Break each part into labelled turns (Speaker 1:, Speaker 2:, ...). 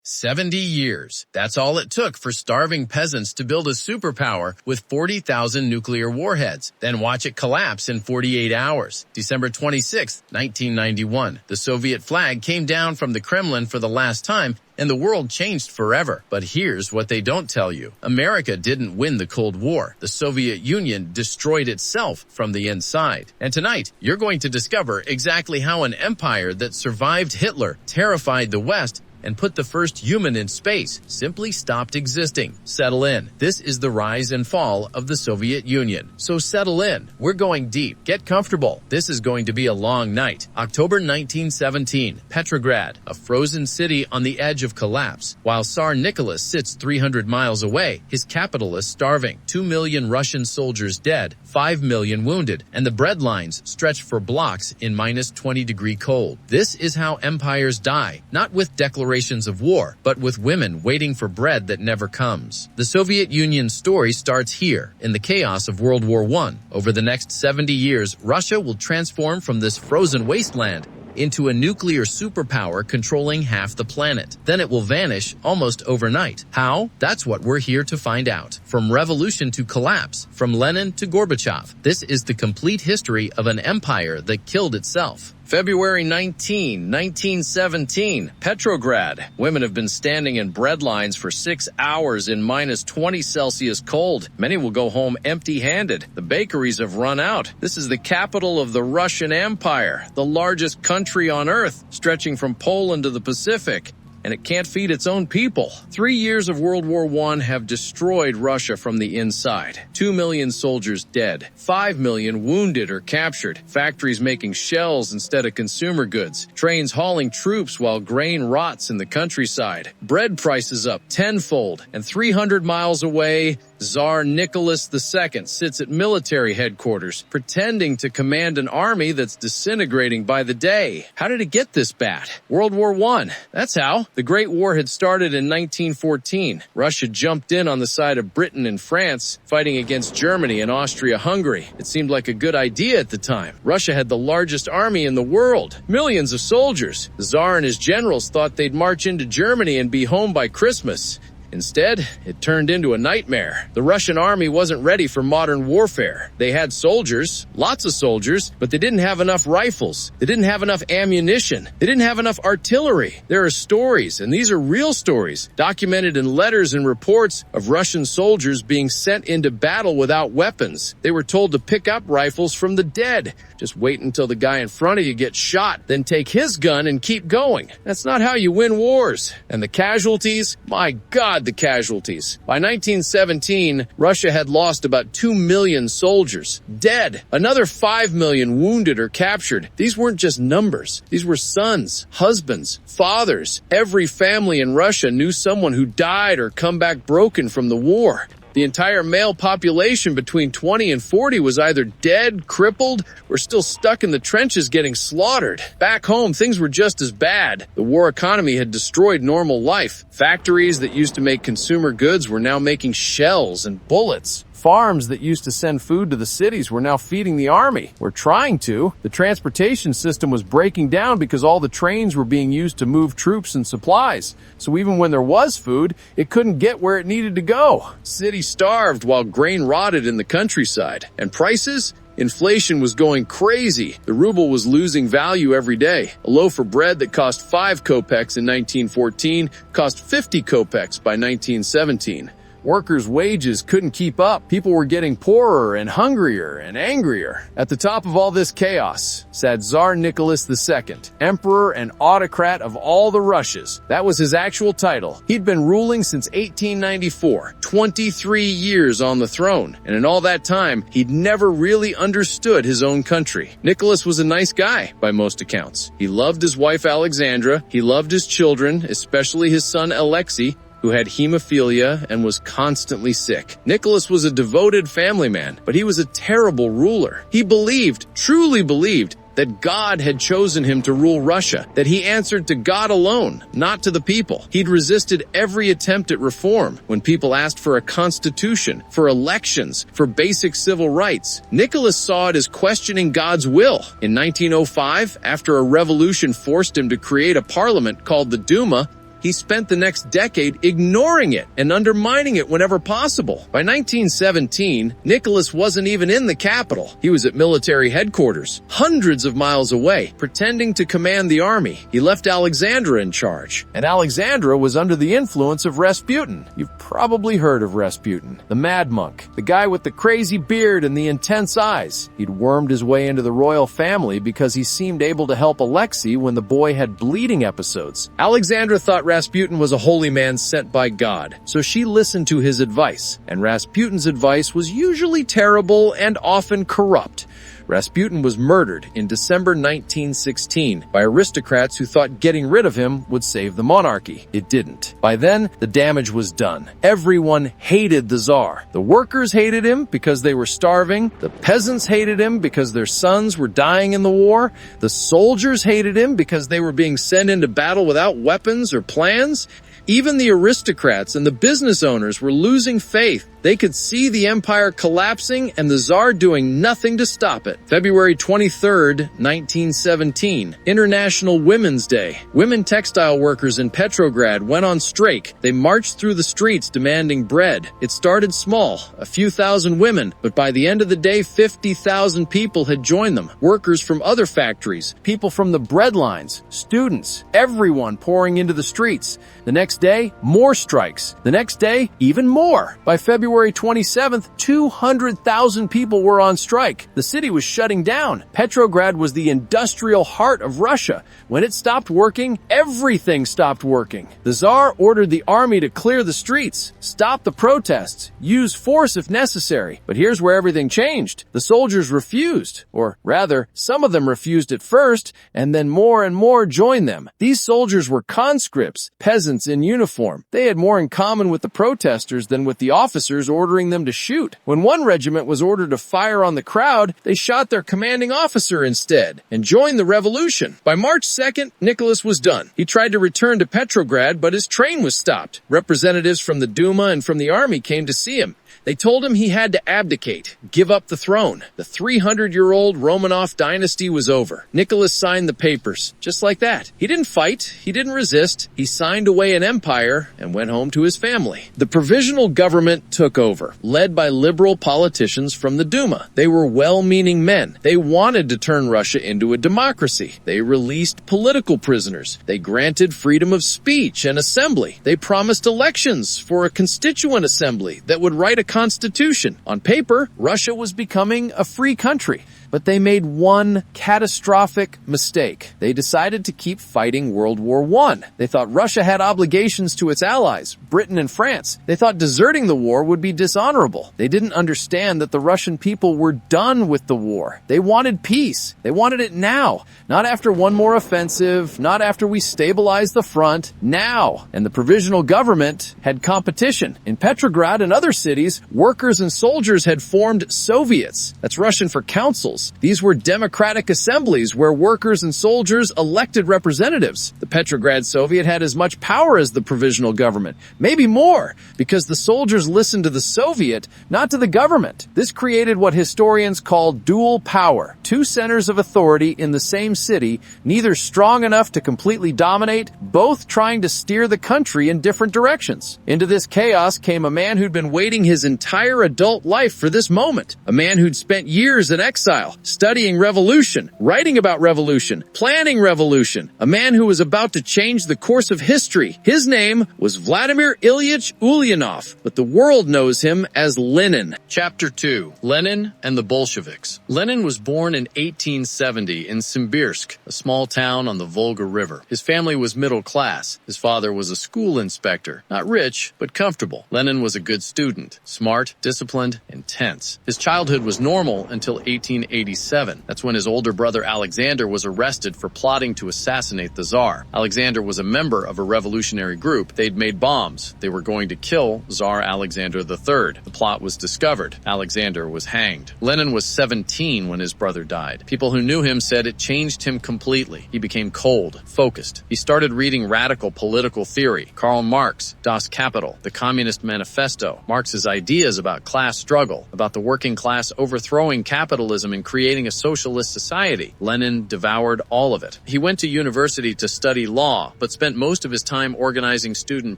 Speaker 1: 70 years. That's all it took for starving peasants to build a superpower with 40,000 nuclear warheads. Then watch it collapse in 48 hours. December 26, 1991. The Soviet flag came down from the Kremlin for the last time, and the world changed forever. But here's what they don't tell you. America didn't win the Cold War. The Soviet Union destroyed itself from the inside. And tonight, you're going to discover exactly how an empire that survived Hitler, terrified the West, and put the first human in space simply stopped existing. Settle in. This is the rise and fall of the Soviet Union. So settle in. We're going deep. Get comfortable. This is going to be a long night. October 1917, Petrograd, a frozen city on the edge of collapse. While Tsar Nicholas sits 300 miles away, his capital is starving. 2 million Russian soldiers dead, 5 million wounded, and the bread lines stretch for blocks in minus 20-degree cold. This is how empires die, not with declarations of war, but with women waiting for bread that never comes. The Soviet Union's story starts here, in the chaos of World War I. Over the next 70 years, Russia will transform from this frozen wasteland into a nuclear superpower controlling half the planet. Then it will vanish almost overnight. How? That's what we're here to find out. From revolution to collapse, from Lenin to Gorbachev, this is the complete history of an empire that killed itself. February 19, 1917, Petrograd. Women have been standing in bread lines for 6 hours in minus 20 Celsius cold. Many will go home empty-handed. The bakeries have run out. This is the capital of the Russian Empire, the largest country on earth, stretching from Poland to the Pacific. And it can't feed its own people. 3 years of World War I have destroyed Russia from the inside. 2 million soldiers dead. 5 million wounded or captured. Factories making shells instead of consumer goods. Trains hauling troops while grain rots in the countryside. Bread prices up tenfold. And 300 miles away, Tsar Nicholas II sits at military headquarters, pretending to command an army that's disintegrating by the day. How did it get this bad? World War I. That's how. The Great War had started in 1914. Russia jumped in on the side of Britain and France, fighting against Germany and Austria-Hungary. It seemed like a good idea at the time. Russia had the largest army in the world, millions of soldiers. The Tsar and his generals thought they'd march into Germany and be home by Christmas. Instead, it turned into a nightmare. The Russian army wasn't ready for modern warfare. They had soldiers, lots of soldiers, but they didn't have enough rifles. They didn't have enough ammunition. They didn't have enough artillery. There are stories, and these are real stories, documented in letters and reports of Russian soldiers being sent into battle without weapons. They were told to pick up rifles from the dead. Just wait until the guy in front of you gets shot, then take his gun and keep going. That's not how you win wars. And the casualties? My God, the casualties. By 1917, Russia had lost about 2 million soldiers, dead. Another 5 million wounded or captured. These weren't just numbers. These were sons, husbands, fathers. Every family in Russia knew someone who died or come back broken from the war. The entire male population between 20 and 40 was either dead, crippled, or still stuck in the trenches getting slaughtered. Back home, things were just as bad. The war economy had destroyed normal life. Factories that used to make consumer goods were now making shells and bullets. Farms that used to send food to the cities were now feeding the army. We're trying to. The transportation system was breaking down because all the trains were being used to move troops and supplies. So even when there was food, it couldn't get where it needed to go. Cities starved while grain rotted in the countryside. And prices? Inflation was going crazy. The ruble was losing value every day. A loaf of bread that cost 5 kopecks in 1914 cost 50 kopecks by 1917. Workers' wages couldn't keep up. People were getting poorer and hungrier and angrier. At the top of all this chaos sat Tsar Nicholas II, emperor and autocrat of all the Russias. That was his actual title. He'd been ruling since 1894, 23 years on the throne. And in all that time, he'd never really understood his own country. Nicholas was a nice guy, by most accounts. He loved his wife Alexandra. He loved his children, especially his son Alexei, who had hemophilia and was constantly sick. Nicholas was a devoted family man, but he was a terrible ruler. He believed, truly believed, that God had chosen him to rule Russia, that he answered to God alone, not to the people. He'd resisted every attempt at reform. When people asked for a constitution, for elections, for basic civil rights, Nicholas saw it as questioning God's will. In 1905, after a revolution forced him to create a parliament called the Duma, he spent the next decade ignoring it and undermining it whenever possible. By 1917, Nicholas wasn't even in the capital. He was at military headquarters, hundreds of miles away, pretending to command the army. He left Alexandra in charge. And Alexandra was under the influence of Rasputin. You've probably heard of Rasputin, the mad monk, the guy with the crazy beard and the intense eyes. He'd wormed his way into the royal family because he seemed able to help Alexei when the boy had bleeding episodes. Alexandra thought Rasputin was a holy man sent by God, so she listened to his advice. And Rasputin's advice was usually terrible and often corrupt. Rasputin was murdered in December 1916 by aristocrats who thought getting rid of him would save the monarchy. It didn't. By then, the damage was done. Everyone hated the Tsar. The workers hated him because they were starving. The peasants hated him because their sons were dying in the war. The soldiers hated him because they were being sent into battle without weapons or plans. Even the aristocrats and the business owners were losing faith. They could see the empire collapsing and the Tsar doing nothing to stop it. February 23rd, 1917, International Women's Day. Women textile workers in Petrograd went on strike. They marched through the streets demanding bread. It started small, a few thousand women, but by the end of the day, 50,000 people had joined them. Workers from other factories, people from the bread lines, students, everyone pouring into the streets. The next day, more strikes. The next day, even more. By February 27th, 200,000 people were on strike. The city was shutting down. Petrograd was the industrial heart of Russia. When it stopped working, everything stopped working. The Tsar ordered the army to clear the streets, stop the protests, use force if necessary. But here's where everything changed. The soldiers refused, or rather, some of them refused at first, and then more and more joined them. These soldiers were conscripts, peasants in uniform. They had more in common with the protesters than with the officers ordering them to shoot. When one regiment was ordered to fire on the crowd, they shot their commanding officer instead and joined the revolution. By March 2nd, Nicholas was done. He tried to return to Petrograd, but his train was stopped. Representatives from the Duma and from the army came to see him. They told him he had to abdicate, give up the throne. The 300-year-old Romanov dynasty was over. Nicholas signed the papers, just like that. He didn't fight, he didn't resist. He signed away an empire and went home to his family. The provisional government took over, led by liberal politicians from the Duma. They were well-meaning men. They wanted to turn Russia into a democracy. They released political prisoners. They granted freedom of speech and assembly. They promised elections for a constituent assembly that would write a constitution. On paper, Russia was becoming a free country. But they made one catastrophic mistake. They decided to keep fighting World War I. They thought Russia had obligations to its allies, Britain and France. They thought deserting the war would be dishonorable. They didn't understand that the Russian people were done with the war. They wanted peace. They wanted it now. Not after one more offensive, not after we stabilized the front, now. And the provisional government had competition. In Petrograd and other cities, workers and soldiers had formed Soviets. That's Russian for councils. These were democratic assemblies where workers and soldiers elected representatives. The Petrograd Soviet had as much power as the provisional government, maybe more, because the soldiers listened to the Soviet, not to the government. This created what historians call dual power, two centers of authority in the same city, neither strong enough to completely dominate, both trying to steer the country in different directions. Into this chaos came a man who'd been waiting his entire adult life for this moment, a man who'd spent years in exile, studying revolution, writing about revolution, planning revolution, a man who was about to change the course of history. His name was Vladimir Ilyich Ulyanov, but the world knows him as Lenin. Chapter 2. Lenin and the Bolsheviks. Lenin was born in 1870 in Simbirsk, a small town on the Volga River. His family was middle class. His father was a school inspector, not rich, but comfortable. Lenin was a good student, smart, disciplined, intense. His childhood was normal until 1887. That's when his older brother Alexander was arrested for plotting to assassinate the Tsar. Alexander was a member of a revolutionary group. They'd made bombs. They were going to kill Tsar Alexander III. The plot was discovered. Alexander was hanged. Lenin was 17 when his brother died. People who knew him said it changed him completely. He became cold, focused. He started reading radical political theory, Karl Marx, Das Kapital, the Communist Manifesto, Marx's ideas about class struggle, about the working class overthrowing capitalism and and creating a socialist society. Lenin devoured all of it. He went to university to study law, but spent most of his time organizing student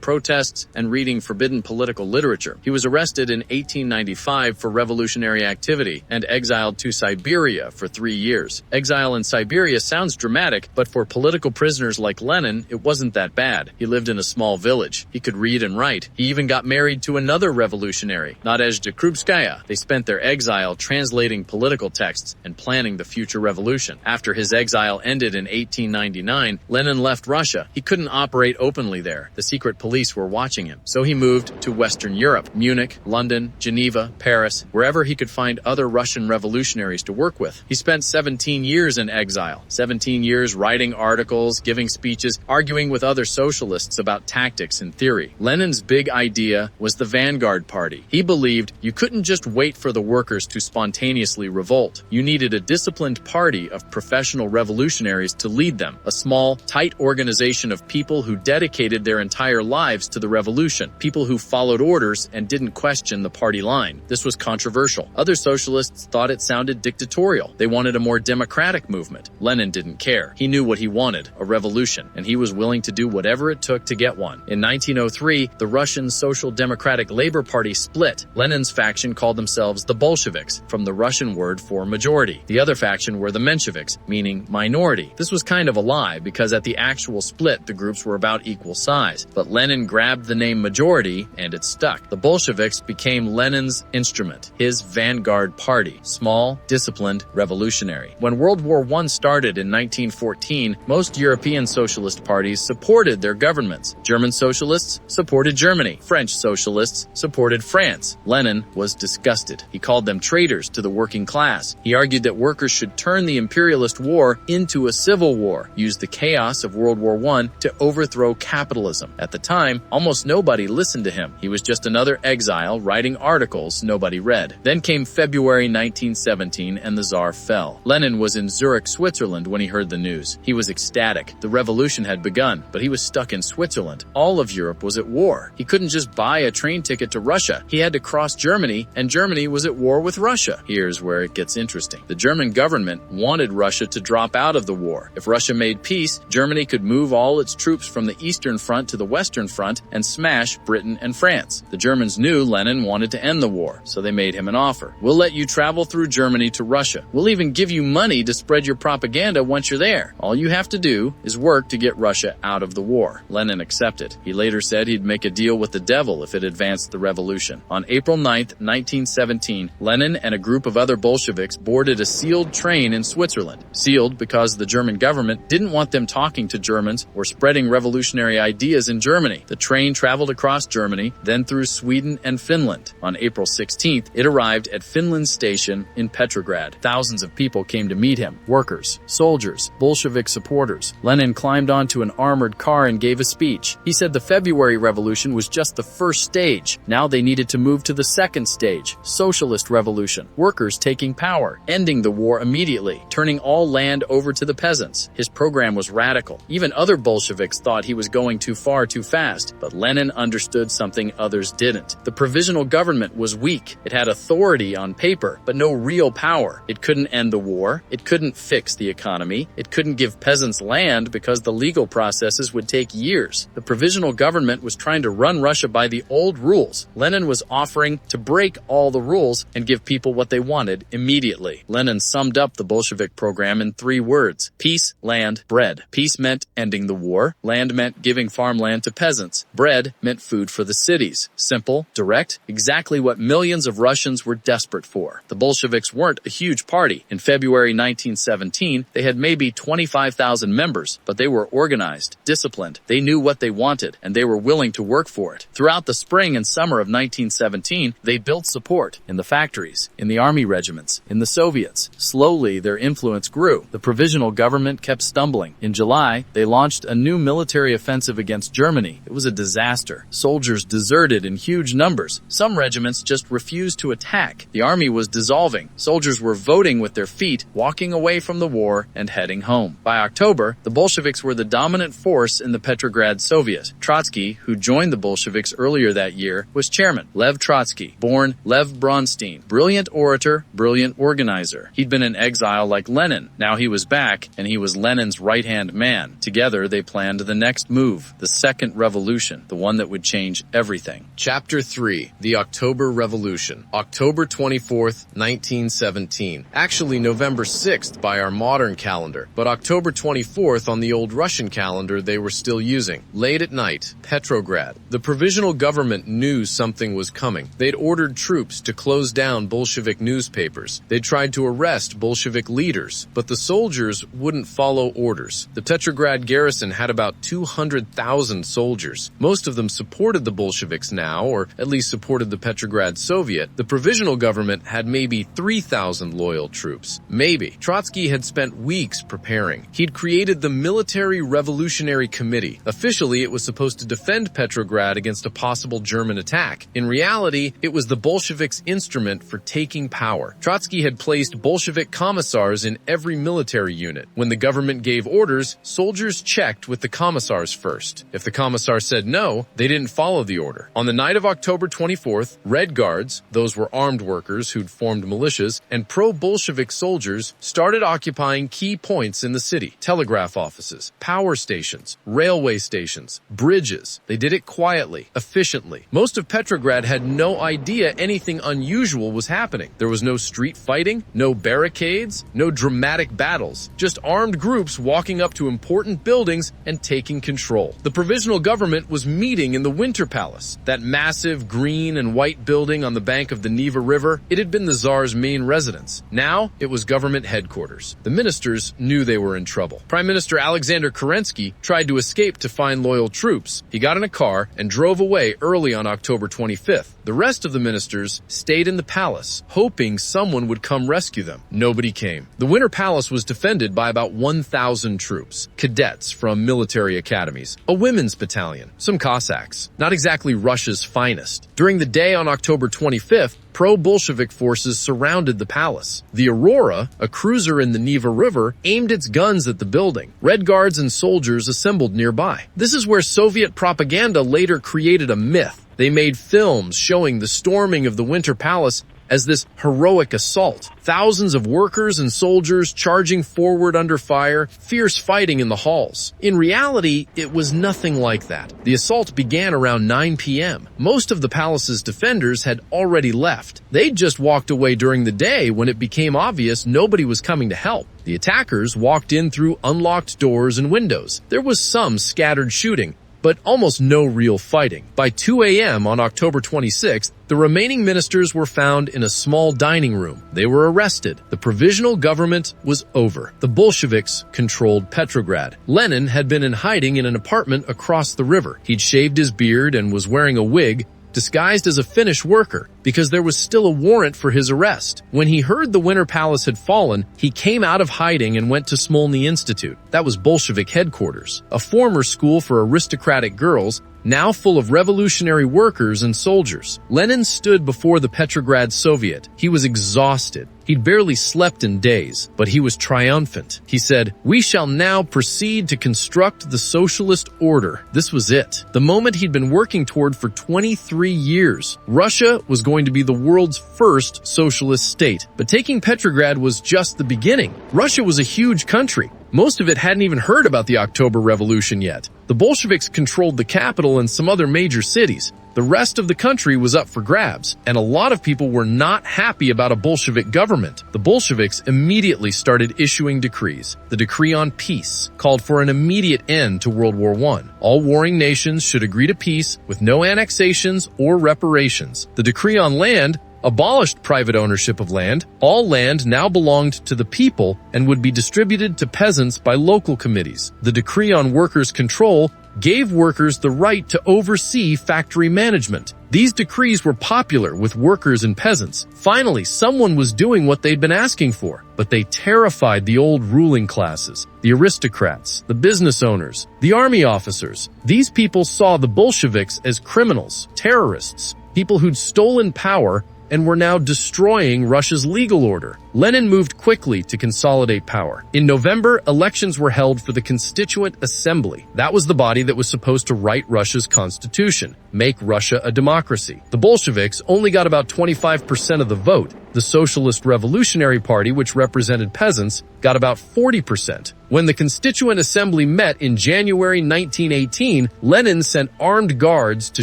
Speaker 1: protests and reading forbidden political literature. He was arrested in 1895 for revolutionary activity and exiled to Siberia for 3 years. Exile in Siberia sounds dramatic, but for political prisoners like Lenin, it wasn't that bad. He lived in a small village. He could read and write. He even got married to another revolutionary, Nazi Krupskaya. They spent their exile translating political texts and planning the future revolution. After his exile ended in 1899, Lenin left Russia. He couldn't operate openly there. The secret police were watching him. So he moved to Western Europe, Munich, London, Geneva, Paris, wherever he could find other Russian revolutionaries to work with. He spent 17 years in exile, 17 years writing articles, giving speeches, arguing with other socialists about tactics and theory. Lenin's big idea was the vanguard party. He believed you couldn't just wait for the workers to spontaneously revolt. You needed a disciplined party of professional revolutionaries to lead them, a small, tight organization of people who dedicated their entire lives to the revolution, people who followed orders and didn't question the party line. This was controversial. Other socialists thought it sounded dictatorial. They wanted a more democratic movement. Lenin didn't care. He knew what he wanted, a revolution, and he was willing to do whatever it took to get one. In 1903, the Russian Social Democratic Labor Party split. Lenin's faction called themselves the Bolsheviks, from the Russian word for majority. The other faction were the Mensheviks, meaning minority. This was kind of a lie, because at the actual split, the groups were about equal size. But Lenin grabbed the name majority, and it stuck. The Bolsheviks became Lenin's instrument, his vanguard party, small, disciplined, revolutionary. When World War I started in 1914, most European socialist parties supported their governments. German socialists supported Germany. French socialists supported France. Lenin was disgusted. He called them traitors to the working class. He argued that workers should turn the imperialist war into a civil war, use the chaos of World War I to overthrow capitalism. At the time, almost nobody listened to him. He was just another exile writing articles nobody read. Then came February 1917 and the Tsar fell. Lenin was in Zurich, Switzerland when he heard the news. He was ecstatic. The revolution had begun, but he was stuck in Switzerland. All of Europe was at war. He couldn't just buy a train ticket to Russia. He had to cross Germany, and Germany was at war with Russia. Here's where it gets interesting. The German government wanted Russia to drop out of the war. If Russia made peace, Germany could move all its troops from the Eastern Front to the Western Front and smash Britain and France. The Germans knew Lenin wanted to end the war, so they made him an offer. We'll let you travel through Germany to Russia. We'll even give you money to spread your propaganda once you're there. All you have to do is work to get Russia out of the war. Lenin accepted. He later said he'd make a deal with the devil if it advanced the revolution. On April 9, 1917, Lenin and a group of other Bolsheviks boarded a sealed train in Switzerland. Sealed because the German government didn't want them talking to Germans or spreading revolutionary ideas in Germany. The train traveled across Germany, then through Sweden and Finland. On April 16th, it arrived at Finland Station in Petrograd. Thousands of people came to meet him. Workers, soldiers, Bolshevik supporters. Lenin climbed onto an armored car and gave a speech. He said the February Revolution was just the first stage. Now they needed to move to the second stage, socialist revolution. Workers taking power, ending the war immediately, turning all land over to the peasants. His program was radical. Even other Bolsheviks thought he was going too far too fast, but Lenin understood something others didn't. The provisional government was weak. It had authority on paper, but no real power. It couldn't end the war. It couldn't fix the economy. It couldn't give peasants land because the legal processes would take years. The provisional government was trying to run Russia by the old rules. Lenin was offering to break all the rules and give people what they wanted immediately. Lenin summed up the Bolshevik program in 3 words: peace, land, bread. Peace meant ending the war. Land meant giving farmland to peasants. Bread meant food for the cities. Simple, direct, exactly what millions of Russians were desperate for. The Bolsheviks weren't a huge party. In February 1917, they had maybe 25,000 members, but they were organized, disciplined. They knew what they wanted, and they were willing to work for it. Throughout the spring and summer of 1917, they built support in the factories, in the army regiments, in the Soviets. Slowly, their influence grew. The provisional government kept stumbling. In July, they launched a new military offensive against Germany. It was a disaster. Soldiers deserted in huge numbers. Some regiments just refused to attack. The army was dissolving. Soldiers were voting with their feet, walking away from the war, and heading home. By October, the Bolsheviks were the dominant force in the Petrograd Soviet. Trotsky, who joined the Bolsheviks earlier that year, was chairman. Lev Trotsky, born Lev Bronstein, brilliant orator, brilliant organizer. organizer. He'd been in exile like Lenin. Now he was back, and he was Lenin's right-hand man. Together, they planned the next move, the Second Revolution, the one that would change everything.
Speaker 2: Chapter 3. The October Revolution. October 24th, 1917. Actually, November 6th by our modern calendar, but October 24th on the old Russian calendar they were still using. Late at night, Petrograd. The provisional government knew something was coming. They'd ordered troops to close down Bolshevik newspapers. They tried to arrest Bolshevik leaders, but the soldiers wouldn't follow orders. The Petrograd garrison had about 200,000 soldiers. Most of them supported the Bolsheviks now, or at least supported the Petrograd Soviet. The provisional government had maybe 3,000 loyal troops. Maybe. Trotsky had spent weeks preparing. He'd created the Military Revolutionary Committee. Officially, it was supposed to defend Petrograd against a possible German attack. In reality, it was the Bolsheviks' instrument for taking power. Trotsky had placed Bolshevik commissars in every military unit. When the government gave orders, soldiers checked with the commissars first. If the commissar said no, they didn't follow the order. On the night of October 24th, Red Guards, those were armed workers who'd formed militias, and pro-Bolshevik soldiers started occupying key points in the city. Telegraph offices, power stations, railway stations, bridges. They did it quietly, efficiently. Most of Petrograd had no idea anything unusual was happening. There was no street fighting, no barricades, no dramatic battles, just armed groups walking up to important buildings and taking control. The provisional government was meeting in the Winter Palace, that massive green and white building on the bank of the Neva River. It had been the Tsar's main residence. Now it was government headquarters. The ministers knew they were in trouble. Prime Minister Alexander Kerensky tried to escape to find loyal troops. He got in a car and drove away early on October 25th. The rest of the ministers stayed in the palace, hoping someone would come rescue them. Nobody came. The Winter Palace was defended by about 1,000 troops, cadets from military academies, a women's battalion, some Cossacks. Not exactly Russia's finest. During the day on October 25th, pro-Bolshevik forces surrounded the palace. The Aurora, a cruiser in the Neva River, aimed its guns at the building. Red Guards and soldiers assembled nearby. This is where Soviet propaganda later created a myth. They made films showing the storming of the Winter Palace as this heroic assault. Thousands of workers and soldiers charging forward under fire, fierce fighting in the halls. In reality, it was nothing like that. The assault began around 9 p.m. Most of the palace's defenders had already left. They'd just walked away during the day when it became obvious nobody was coming to help. The attackers walked in through unlocked doors and windows. There was some scattered shooting, but almost no real fighting. By 2 a.m. on October 26th, the remaining ministers were found in a small dining room. They were arrested. The provisional government was over. The Bolsheviks controlled Petrograd. Lenin had been in hiding in an apartment across the river. He'd shaved his beard and was wearing a wig, disguised as a Finnish worker, because there was still a warrant for his arrest. When he heard the Winter Palace had fallen, he came out of hiding and went to Smolny Institute. That was Bolshevik headquarters, a former school for aristocratic girls, now full of revolutionary workers and soldiers. Lenin stood before the Petrograd Soviet. He was exhausted. He'd barely slept in days, but he was triumphant. He said, "We shall now proceed to construct the socialist order." This was it. The moment he'd been working toward for 23 years. Russia was going to be the world's first socialist state. But taking Petrograd was just the beginning. Russia was a huge country. Most of it hadn't even heard about the October Revolution yet. The Bolsheviks controlled the capital and some other major cities. The rest of the country was up for grabs, and a lot of people were not happy about a Bolshevik government. The Bolsheviks immediately started issuing decrees. The Decree on Peace called for an immediate end to World War I. All warring nations should agree to peace with no annexations or reparations. The Decree on Land abolished private ownership of land. All land now belonged to the people and would be distributed to peasants by local committees. The Decree on Workers' Control gave workers the right to oversee factory management. These decrees were popular with workers and peasants. Finally, someone was doing what they'd been asking for, but they terrified the old ruling classes, the aristocrats, the business owners, the army officers. These people saw the Bolsheviks as criminals, terrorists, people who'd stolen power and were now destroying Russia's legal order. Lenin moved quickly to consolidate power. In November, elections were held for the Constituent Assembly. That was the body that was supposed to write Russia's constitution, make Russia a democracy. The Bolsheviks only got about 25% of the vote. The Socialist Revolutionary Party, which represented peasants, got about 40%. When the Constituent Assembly met in January 1918, Lenin sent armed guards to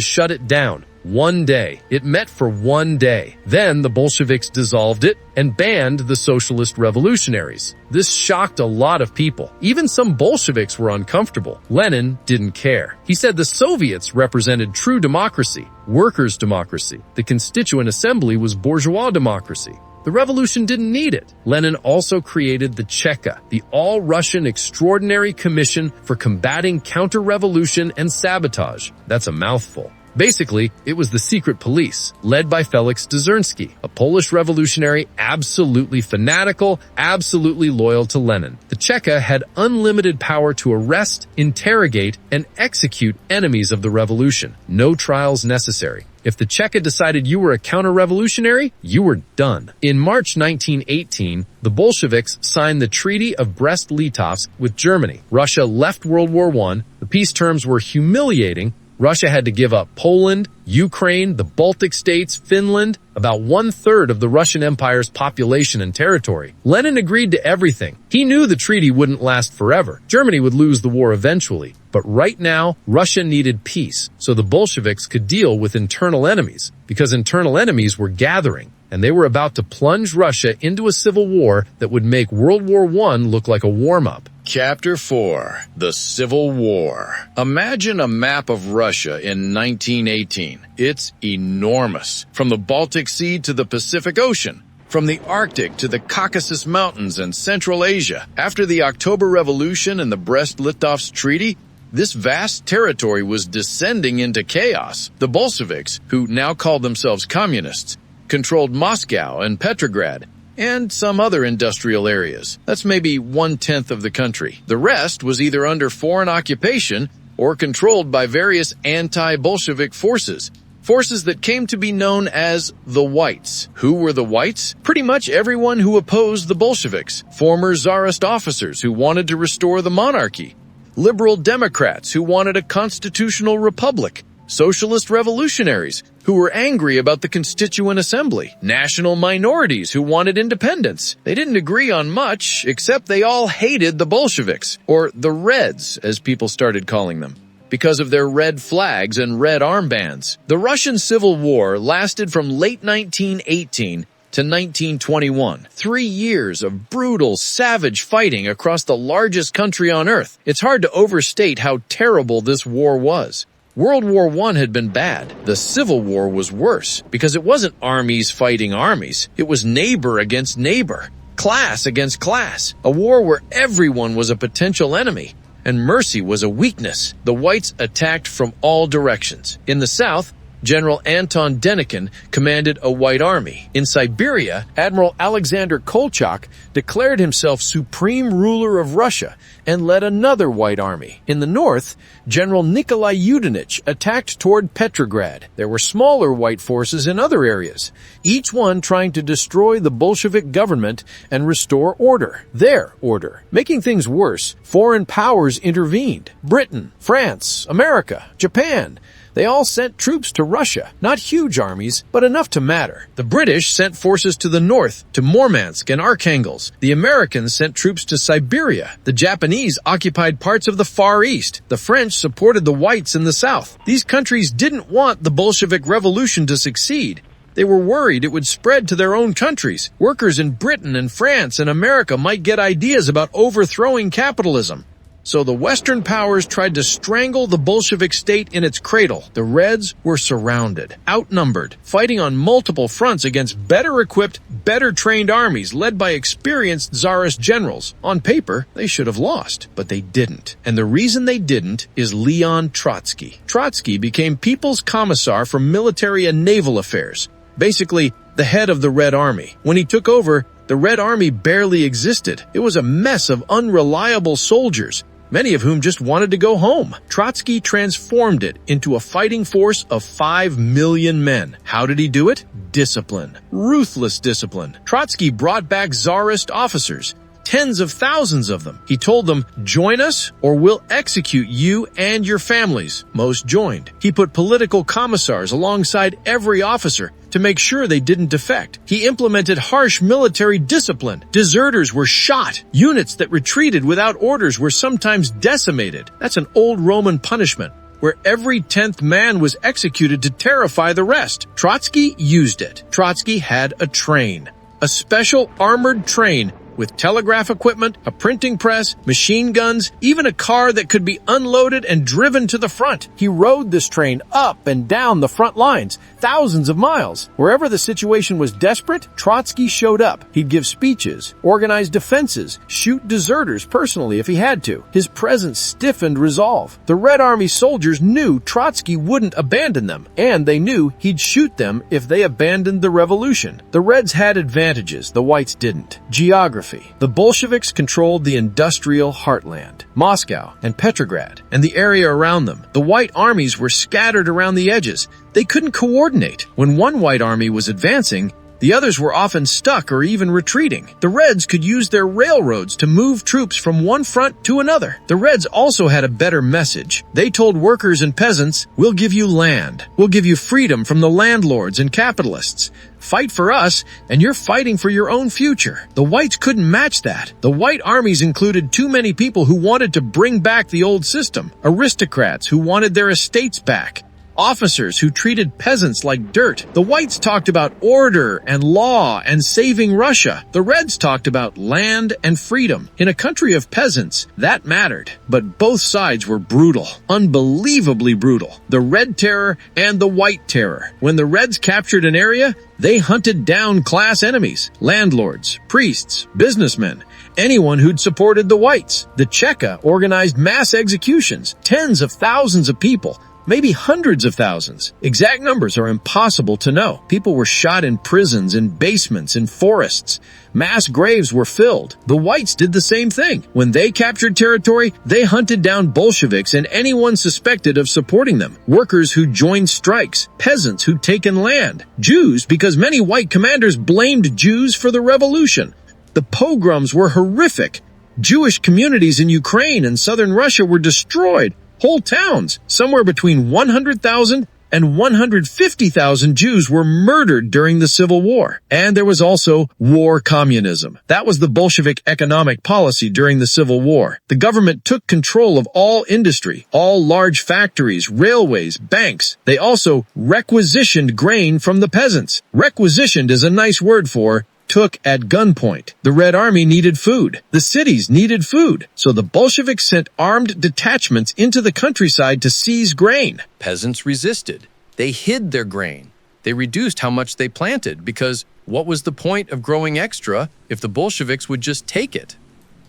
Speaker 2: shut it down. One day. It met for one day. Then the Bolsheviks dissolved it and banned the Socialist Revolutionaries. This shocked a lot of people. Even some Bolsheviks were uncomfortable. Lenin didn't care. He said the Soviets represented true democracy, workers' democracy. The Constituent Assembly was bourgeois democracy. The revolution didn't need it. Lenin also created the Cheka, the All-Russian Extraordinary Commission for Combating Counter-Revolution and Sabotage. That's a mouthful. Basically, it was the secret police, led by Felix Dzerzhinsky, a Polish revolutionary absolutely fanatical, absolutely loyal to Lenin. The Cheka had unlimited power to arrest, interrogate, and execute enemies of the revolution. No trials necessary. If the Cheka decided you were a counter-revolutionary, you were done. In March 1918, the Bolsheviks signed the Treaty of Brest-Litovsk with Germany. Russia left World War I. The peace terms were humiliating. Russia had to give up Poland, Ukraine, the Baltic states, Finland, about 1/3 of the Russian Empire's population and territory. Lenin agreed to everything. He knew the treaty wouldn't last forever. Germany would lose the war eventually. But right now, Russia needed peace, so the Bolsheviks could deal with internal enemies, because internal enemies were gathering, and they were about to plunge Russia into a civil war that would make World War I look like a warm-up.
Speaker 1: Chapter 4. The Civil War. Imagine a map of Russia in 1918. It's enormous. From the Baltic Sea to the Pacific Ocean. From the Arctic to the Caucasus Mountains and Central Asia. After the October Revolution and the Brest-Litovsk Treaty, this vast territory was descending into chaos. The Bolsheviks, who now called themselves communists, controlled Moscow and Petrograd, and some other industrial areas. That's maybe 1/10 of the country. The rest was either under foreign occupation or controlled by various anti-Bolshevik forces. Forces that came to be known as the Whites. Who were the Whites? Pretty much everyone who opposed the Bolsheviks. Former Tsarist officers who wanted to restore the monarchy. Liberal Democrats who wanted a constitutional republic. Socialist revolutionaries who were angry about the Constituent Assembly. National minorities who wanted independence. They didn't agree on much, except they all hated the Bolsheviks, or the Reds, as people started calling them, because of their red flags and red armbands. The Russian Civil War lasted from late 1918 to 1921. 3 years of brutal, savage fighting across the largest country on earth. It's hard to overstate how terrible this war was. World War I had been bad. The Civil War was worse, because it wasn't armies fighting armies. It was neighbor against neighbor, class against class, a war where everyone was a potential enemy, and mercy was a weakness. The Whites attacked from all directions. In the south, General Anton Denikin commanded a white army. In Siberia, Admiral Alexander Kolchak declared himself supreme ruler of Russia and led another white army. In the north, General Nikolai Yudenich attacked toward Petrograd. There were smaller white forces in other areas, each one trying to destroy the Bolshevik government and restore order, their order. Making things worse, foreign powers intervened. Britain, France, America, Japan. They all sent troops to Russia, not huge armies, but enough to matter. The British sent forces to the north, to Murmansk and Arkhangelsk. The Americans sent troops to Siberia. The Japanese occupied parts of the Far East. The French supported the whites in the south. These countries didn't want the Bolshevik Revolution to succeed. They were worried it would spread to their own countries. Workers in Britain and France and America might get ideas about overthrowing capitalism. So the Western powers tried to strangle the Bolshevik state in its cradle. The Reds were surrounded, outnumbered, fighting on multiple fronts against better-equipped, better-trained armies led by experienced Tsarist generals. On paper, they should have lost, but they didn't. And the reason they didn't is Leon Trotsky. Trotsky became People's Commissar for Military and Naval Affairs, basically the head of the Red Army. When he took over, the Red Army barely existed. It was a mess of unreliable soldiers,
Speaker 3: many of whom just wanted to go home. Trotsky transformed it into a fighting force of 5 million men. How did he do it? Discipline. Ruthless discipline. Trotsky brought back czarist officers. Tens of thousands of them. He told them, join us or we'll execute you and your families. Most joined. He put political commissars alongside every officer to make sure they didn't defect. He implemented harsh military discipline. Deserters were shot. Units that retreated without orders were sometimes decimated. That's an old Roman punishment, where every 10th man was executed to terrify the rest. Trotsky used it. Trotsky had a train. A special armored train with telegraph equipment, a printing press, machine guns, even a car that could be unloaded and driven to the front. He rode this train up and down the front lines, thousands of miles. Wherever the situation was desperate, Trotsky showed up. He'd give speeches, organize defenses, shoot deserters personally if he had to. His presence stiffened resolve. The Red Army soldiers knew Trotsky wouldn't abandon them, and they knew he'd shoot them if they abandoned the revolution. The Reds had advantages the Whites didn't. Geography. The Bolsheviks controlled the industrial heartland, Moscow and Petrograd, and the area around them. The White armies were scattered around the edges. They couldn't coordinate. When one White army was advancing, the others were often stuck or even retreating. The Reds could use their railroads to move troops from one front to another. The Reds also had a better message. They told workers and peasants, we'll give you land. We'll give you freedom from the landlords and capitalists. Fight for us, and you're fighting for your own future. The Whites couldn't match that. The White armies included too many people who wanted to bring back the old system. Aristocrats who wanted their estates back. Officers who treated peasants like dirt. The Whites talked about order and law and saving Russia. The Reds talked about land and freedom. In a country of peasants, that mattered. But both sides were brutal. Unbelievably brutal. The Red Terror and the White Terror. When the Reds captured an area, they hunted down class enemies. Landlords, priests, businessmen, anyone who'd supported the Whites. The Cheka organized mass executions. Tens of thousands of people. Maybe hundreds of thousands. Exact numbers are impossible to know. People were shot in prisons, in basements, in forests. Mass graves were filled. The Whites did the same thing. When they captured territory, they hunted down Bolsheviks and anyone suspected of supporting them. Workers who joined strikes. Peasants who'd taken land. Jews, because many White commanders blamed Jews for the revolution. The pogroms were horrific. Jewish communities in Ukraine and southern Russia were destroyed. Whole towns, somewhere between 100,000 and 150,000 Jews were murdered during the Civil War. And there was also war communism. That was the Bolshevik economic policy during the Civil War. The government took control of all industry, all large factories, railways, banks. They also requisitioned grain from the peasants. Requisitioned is a nice word for took at gunpoint. The Red Army needed food. The cities needed food. So the Bolsheviks sent armed detachments into the countryside to seize grain.
Speaker 2: Peasants resisted. They hid their grain. They reduced how much they planted because what was the point of growing extra if the Bolsheviks would just take it?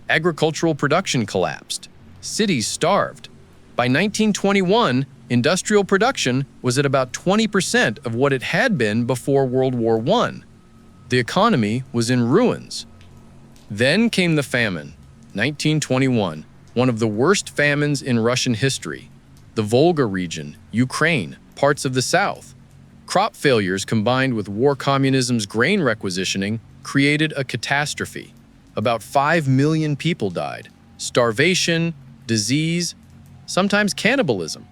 Speaker 2: Agricultural production collapsed. Cities starved. By 1921, industrial production was at about 20% of what it had been before World War I. The economy was in ruins. Then came the famine, 1921, one of the worst famines in Russian history. The Volga region, Ukraine, parts of the south. Crop failures combined with war communism's grain requisitioning created a catastrophe. About 5 million people died. Starvation, disease, sometimes cannibalism.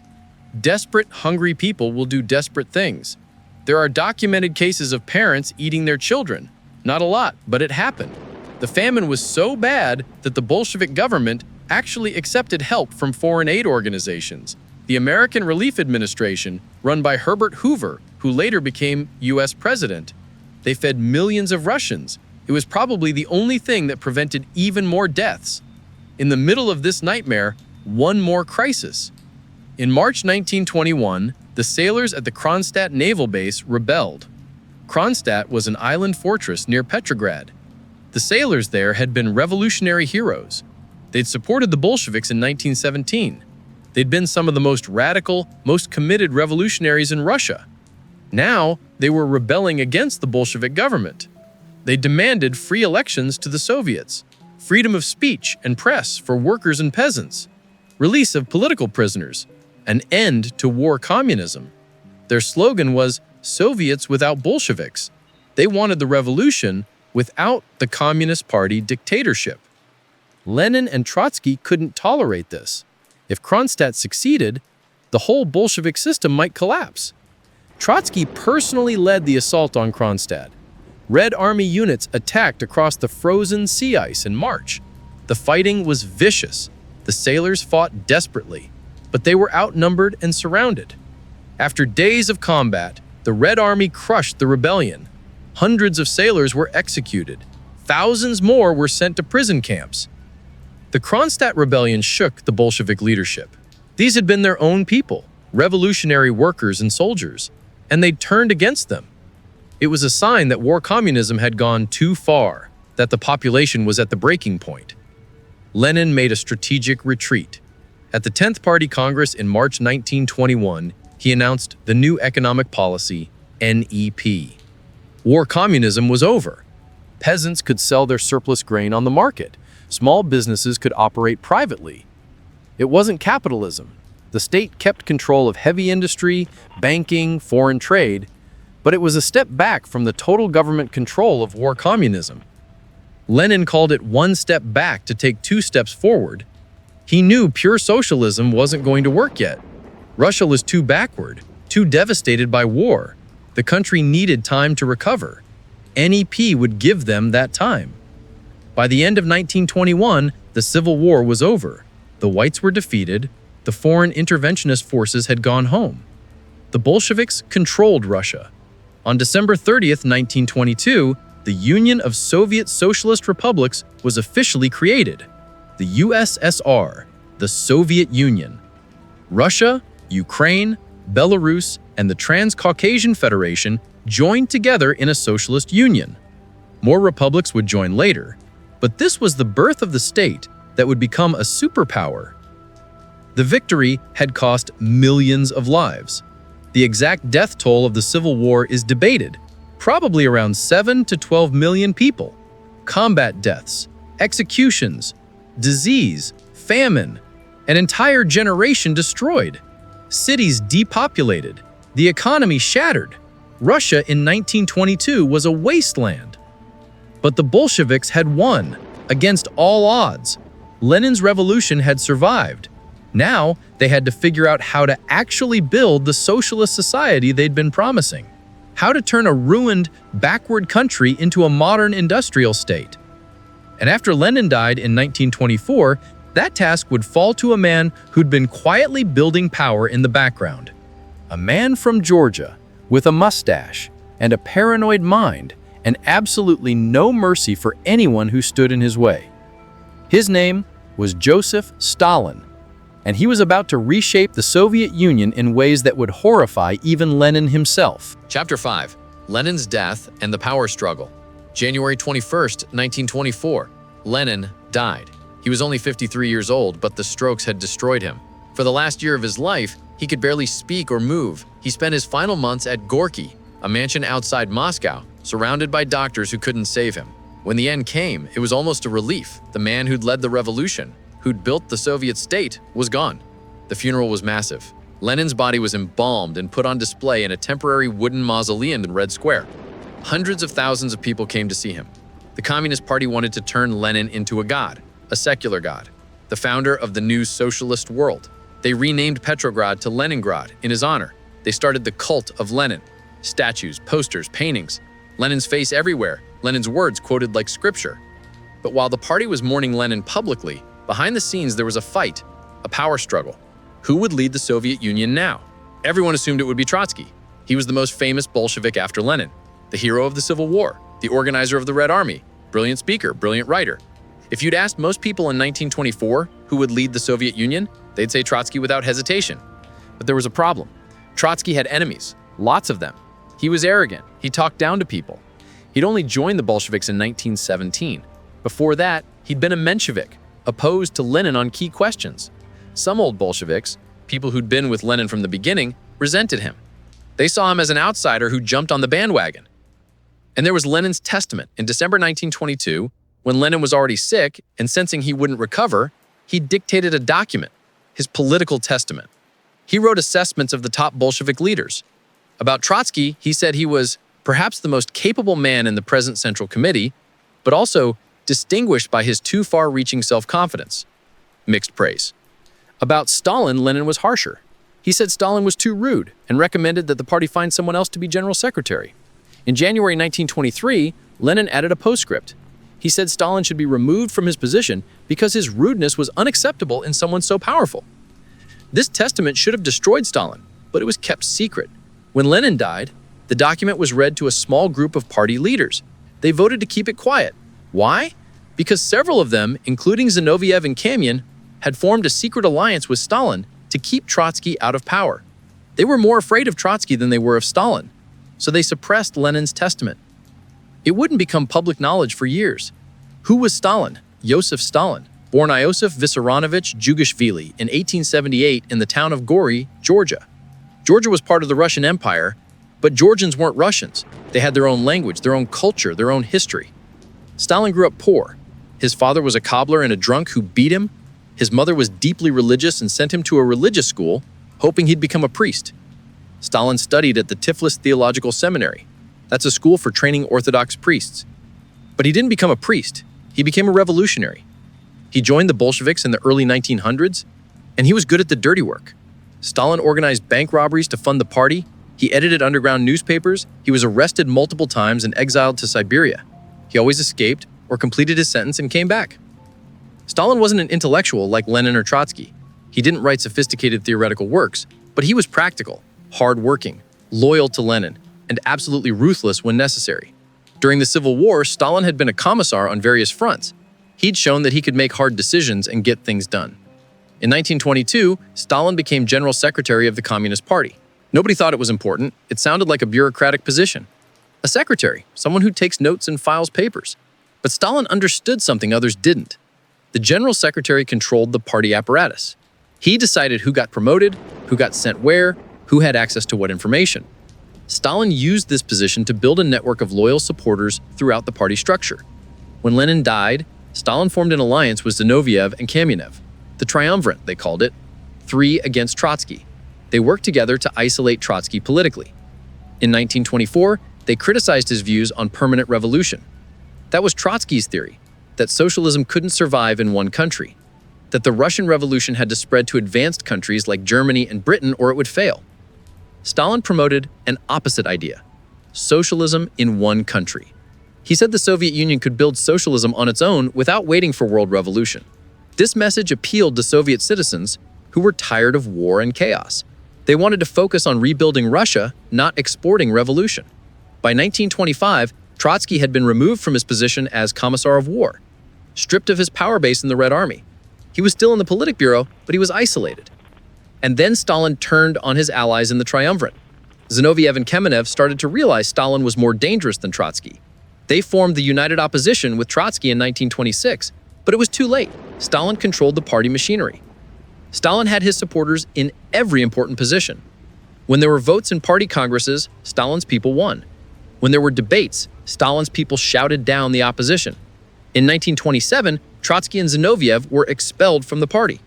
Speaker 2: Desperate, hungry people will do desperate things. There are documented cases of parents eating their children. Not a lot, but it happened. The famine was so bad that the Bolshevik government actually accepted help from foreign aid organizations. The American Relief Administration, run by Herbert Hoover, who later became U.S. president, they fed millions of Russians. It was probably the only thing that prevented even more deaths. In the middle of this nightmare, one more crisis. In March 1921, the sailors at the Kronstadt naval base rebelled. Kronstadt was an island fortress near Petrograd. The sailors there had been revolutionary heroes. They'd supported the Bolsheviks in 1917. They'd been some of the most radical, most committed revolutionaries in Russia. Now, they were rebelling against the Bolshevik government. They demanded free elections to the Soviets, freedom of speech and press for workers and peasants.
Speaker 3: release of political prisoners, an end to war communism. Their slogan was Soviets without Bolsheviks. They wanted the revolution without the Communist Party dictatorship. Lenin and Trotsky couldn't tolerate this. If Kronstadt succeeded, the whole Bolshevik system might collapse. Trotsky personally led the assault on Kronstadt. Red Army units attacked across the frozen sea ice in March. The fighting was vicious. The sailors fought desperately, but they were outnumbered and surrounded. After days of combat, the Red Army crushed the rebellion. Hundreds of sailors were executed. Thousands more were sent to prison camps. The Kronstadt rebellion shook the Bolshevik leadership. These had been their own people, revolutionary workers and soldiers, and they'd turned against them. It was a sign that war communism had gone too far, that the population was at the breaking point. Lenin made a strategic retreat. At the 10th Party Congress in March 1921, he announced the new economic policy, NEP. War communism was over. Peasants could sell their surplus grain on the market. Small businesses could operate privately. It wasn't capitalism. The state kept control of heavy industry, banking, foreign trade, but it was a step back from the total government control of war communism. Lenin called it one step back to take two steps forward. He knew pure socialism wasn't going to work yet. Russia was too backward, too devastated by war. The country needed time to recover. NEP would give them that time. By the end of 1921, the Civil War was over. The whites were defeated. The foreign interventionist forces had gone home. The Bolsheviks controlled Russia. On December 30th, 1922, the Union of Soviet Socialist Republics was officially created. The USSR, the Soviet Union. Russia, Ukraine, Belarus, and the Transcaucasian Federation joined together in a socialist union. More republics would join later, but this was the birth of the state that would become a superpower. The victory had cost millions of lives. The exact death toll of the Civil War is debated, probably around 7 to 12 million people. Combat deaths, executions, disease, famine, an entire generation destroyed. Cities depopulated, the economy shattered. Russia in 1922 was a wasteland. But the Bolsheviks had won, against all odds. Lenin's revolution had survived. Now, they had to figure out how to actually build the socialist society they'd been promising. How to turn a ruined, backward country into a modern industrial state. And after Lenin died in 1924, that task would fall to a man who'd been quietly building power in the background. A man from Georgia, with a mustache and a paranoid mind, and absolutely no mercy for anyone who stood in his way. His name was Joseph Stalin, and he was about to reshape the Soviet Union in ways that would horrify even Lenin himself.
Speaker 2: Chapter 5. Lenin's Death and the Power Struggle. January 21st, 1924. Lenin died. He was only 53 years old, but the strokes had destroyed him. For the last year of his life, he could barely speak or move. He spent his final months at Gorky, a mansion outside Moscow, surrounded by doctors who couldn't save him. When the end came, it was almost a relief. The man who'd led the revolution, who'd built the Soviet state, was gone. The funeral was massive. Lenin's body was embalmed and put on display in a temporary wooden mausoleum in Red Square. Hundreds of thousands of people came to see him. The Communist Party wanted to turn Lenin into a god, a secular god, the founder of the new socialist world. They renamed Petrograd to Leningrad in his honor. They started the cult of Lenin. Statues, posters, paintings. Lenin's face everywhere, Lenin's words quoted like scripture. But while the party was mourning Lenin publicly, behind the scenes there was a fight, a power struggle. Who would lead the Soviet Union now? Everyone assumed it would be Trotsky. He was the most famous Bolshevik after Lenin, the hero of the Civil War, the organizer of the Red Army, brilliant speaker, brilliant writer. If you'd asked most people in 1924 who would lead the Soviet Union, they'd say Trotsky without hesitation. But there was a problem. Trotsky had enemies, lots of them. He was arrogant. He talked down to people. He'd only joined the Bolsheviks in 1917. Before that, he'd been a Menshevik, opposed to Lenin on key questions. Some old Bolsheviks, people who'd been with Lenin from the beginning, resented him. They saw him as an outsider who jumped on the bandwagon. And there was Lenin's testament. In December 1922, when Lenin was already sick and sensing he wouldn't recover, he dictated a document.
Speaker 3: his political testament. He wrote assessments of the top Bolshevik leaders. About Trotsky, he said he was perhaps the most capable man in the present Central Committee, but also distinguished by his too far-reaching self-confidence. Mixed praise. About Stalin, Lenin was harsher. He said Stalin was too rude and recommended that the party find someone else to be general secretary. In January 1923, Lenin added a postscript. He said Stalin should be removed from his position because his rudeness was unacceptable in someone so powerful. This testament should have destroyed Stalin, but it was kept secret. When Lenin died, the document was read to a small group of party leaders. They voted to keep it quiet. Why? Because several of them, including Zinoviev and Kamyan, had formed a secret alliance with Stalin to keep Trotsky out of power. They were more afraid of Trotsky than they were of Stalin, so they suppressed Lenin's testament. It wouldn't become public knowledge for years. Who was Stalin? Joseph Stalin, born Iosif Vissarionovich Jugashvili in 1878 in the town of Gori, Georgia. Georgia was part of the Russian Empire, but Georgians weren't Russians. They had their own language, their own culture, their own history. Stalin grew up poor. His father was a cobbler and a drunk who beat him. His mother was deeply religious and sent him to a religious school, hoping he'd become a priest. Stalin studied at the Tiflis Theological Seminary. That's a school for training Orthodox priests. But he didn't become a priest. He became a revolutionary. He joined the Bolsheviks in the early 1900s, and he was good at the dirty work. Stalin organized bank robberies to fund the party. He edited underground newspapers. He was arrested multiple times and exiled to Siberia. He always escaped or completed his sentence and came back. Stalin wasn't an intellectual like Lenin or Trotsky. He didn't write sophisticated theoretical works, but he was practical, hard-working, loyal to Lenin, and absolutely ruthless when necessary. During the Civil War, Stalin had been a commissar on various fronts. He'd shown that he could make hard decisions and get things done. In 1922, Stalin became General Secretary of the Communist Party. Nobody thought it was important. It sounded like a bureaucratic position. A secretary, someone who takes notes and files papers. But Stalin understood something others didn't. The General Secretary controlled the party apparatus. He decided who got promoted, who got sent where, who had access to what information. Stalin used this position to build a network of loyal supporters throughout the party structure. When Lenin died, Stalin formed an alliance with Zinoviev and Kamyanev. The triumvirate, they called it, 3 against Trotsky. They worked together to isolate Trotsky politically. In 1924, they criticized his views on permanent revolution. That was Trotsky's theory, that socialism couldn't survive in one country, that the Russian Revolution had to spread to advanced countries like Germany and Britain or it would fail. Stalin promoted an opposite idea, socialism in one country. He said the Soviet Union could build socialism on its own without waiting for world revolution. This message appealed to Soviet citizens who were tired of war and chaos. They wanted to focus on rebuilding Russia, not exporting revolution. By 1925, Trotsky had been removed from his position as Commissar of War, stripped of his power base in the Red Army. He was still in the Politburo, but he was isolated. And then Stalin turned on his allies in the triumvirate. Zinoviev and Kamenev started to realize Stalin was more dangerous than Trotsky. They formed the United Opposition with Trotsky in 1926, but it was too late. Stalin controlled the party machinery. Stalin had his supporters in every important position. When there were votes in party congresses, Stalin's people won. When there were debates, Stalin's people shouted down the opposition. In 1927, Trotsky and Zinoviev were expelled from the party.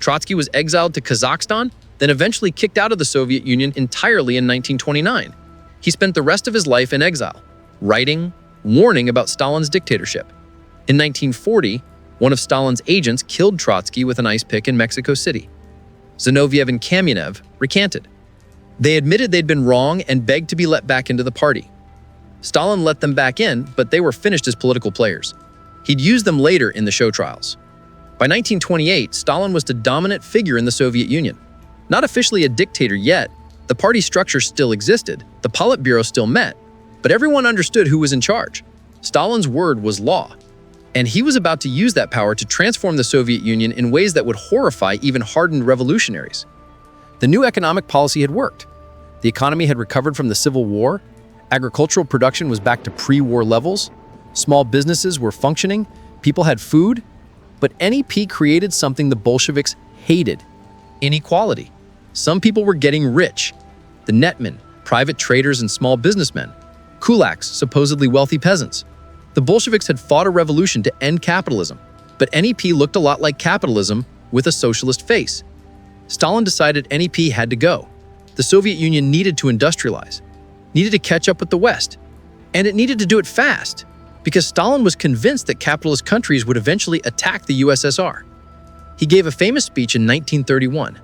Speaker 3: Trotsky was exiled to Kazakhstan, then eventually kicked out of the Soviet Union entirely in 1929. He spent the rest of his life in exile, writing, warning about Stalin's dictatorship. In 1940, one of Stalin's agents killed Trotsky with an ice pick in Mexico City. Zinoviev and Kamyanev recanted. They admitted they'd been wrong and begged to be let back into the party. Stalin let them back in, but they were finished as political players. He'd use them later in the show trials. By 1928, Stalin was the dominant figure in the Soviet Union. Not officially a dictator yet, the party structure still existed, the Politburo still met, but everyone understood who was in charge. Stalin's word was law, and he was about to use that power to transform the Soviet Union in ways that would horrify even hardened revolutionaries. The new economic policy had worked. The economy had recovered from the Civil War, agricultural production was back to pre-war levels, small businesses were functioning, people had food, but NEP created something the Bolsheviks hated: inequality. Some people were getting rich: the netmen, private traders and small businessmen, kulaks, supposedly wealthy peasants. The Bolsheviks had fought a revolution to end capitalism, but NEP looked a lot like capitalism with a socialist face. Stalin decided NEP had to go. The Soviet Union needed to industrialize, needed to catch up with the West, and it needed to do it fast, because Stalin was convinced that capitalist countries would eventually attack the USSR. He gave a famous speech in 1931.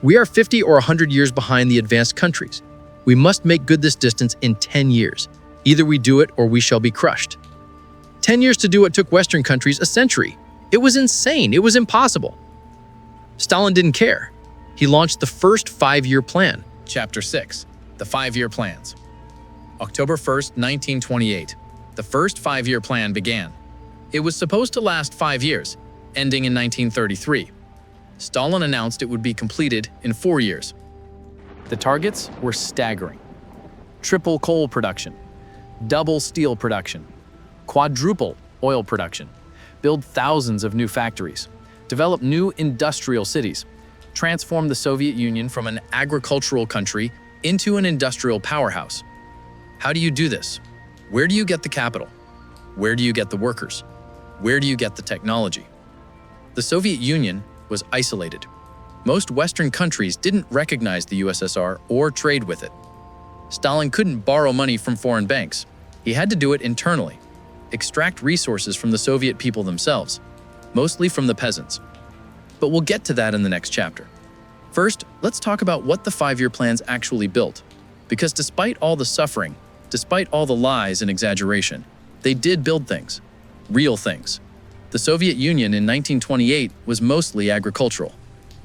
Speaker 3: "We are 50 or 100 years behind the advanced countries. We must make good this distance in 10 years. Either we do it or we shall be crushed." 10 years to do what took Western countries a century. It was insane. It was impossible. Stalin didn't care. He launched the first 5-year plan.
Speaker 1: Chapter 6. The 5-Year Plans. October 1st, 1928. The first 5-year plan began. It was supposed to last 5 years, ending in 1933. Stalin announced it would be completed in 4 years. The targets were staggering. Triple coal production, double steel production, quadruple oil production, build thousands of new factories, develop new industrial cities, transform the Soviet Union from an agricultural country into an industrial powerhouse. How do you do this? Where do you get the capital? Where do you get the workers? Where do you get the technology? The Soviet Union was isolated. Most Western countries didn't recognize the USSR or trade with it. Stalin couldn't borrow money from foreign banks. He had to do it internally, extract resources from the Soviet people themselves, mostly from the peasants. But we'll get to that in the next chapter. First, let's talk about what the 5-year plans actually built. Because despite all the suffering, despite all the lies and exaggeration, they did build things, real things. The Soviet Union in 1928 was mostly agricultural.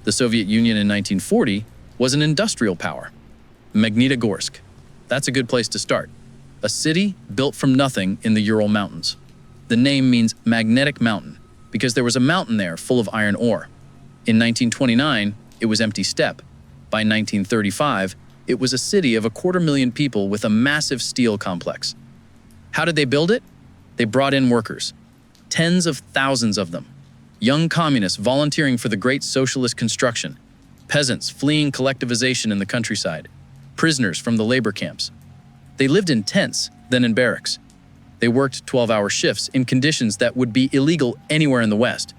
Speaker 1: The Soviet Union in 1940 was an industrial power. Magnitogorsk. That's a good place to start. A city built from nothing in the Ural Mountains. The name means magnetic mountain because there was a mountain there full of iron ore. In 1929, it was empty steppe. By 1935, it was a city of 250,000 people with a massive steel complex. How did they build it? They brought in workers. Tens of thousands of them. Young communists volunteering for the great socialist construction. Peasants fleeing collectivization in the countryside. Prisoners from the labor camps. They lived in tents, then in barracks. They worked 12-hour shifts in conditions that would be illegal anywhere in the West.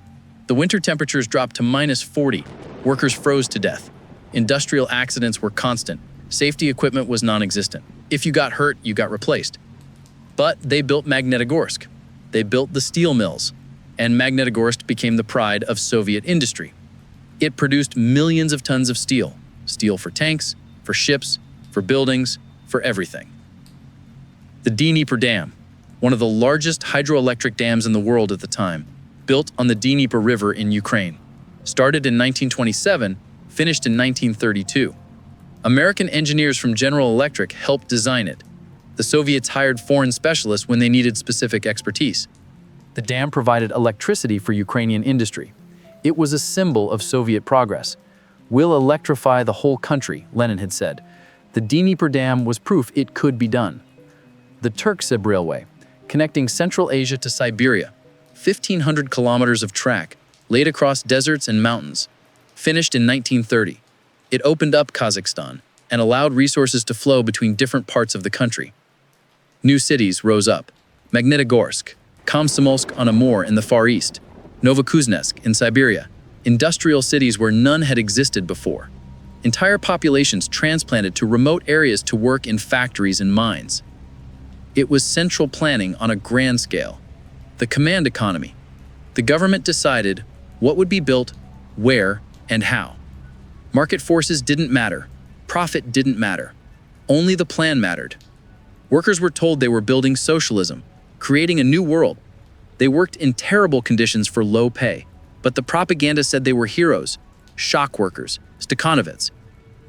Speaker 1: The winter temperatures dropped to -40. Workers froze to death. Industrial accidents were constant. Safety equipment was non-existent. If you got hurt, you got replaced. But they built Magnitogorsk. They built the steel mills, and Magnitogorsk became the pride of Soviet industry. It produced millions of tons of steel. Steel for tanks, for ships, for buildings, for everything. The Dnieper Dam, one of the largest hydroelectric dams in the world at the time, built on the Dnieper River in Ukraine. Started in 1927, finished in 1932. American engineers from General Electric helped design it. The Soviets hired foreign specialists when they needed specific expertise. The dam provided electricity for Ukrainian industry. It was a symbol of Soviet progress. "We'll electrify the whole country," Lenin had said. The Dnieper Dam was proof it could be done. The TerrorThe Railway, connecting Central Asia to Siberia, 1,500 kilometers of track, laid across deserts and mountains, finished in 1930. It opened up Kazakhstan and allowed resources to flow between different parts of the country. New cities rose up: Magnitogorsk, Komsomolsk-on-Amur in the Far East, Novokuznetsk in Siberia, industrial cities where none had existed before. Entire populations transplanted to remote areas to work in factories and mines. It was central planning on a grand scale. The command economy. The government decided what would be built, where, and how. Market forces didn't matter. Profit didn't matter. Only the plan mattered. Workers were told they were building socialism, creating a new world. They worked in terrible conditions for low pay, but the propaganda said they were heroes, shock workers, Stakhanovets.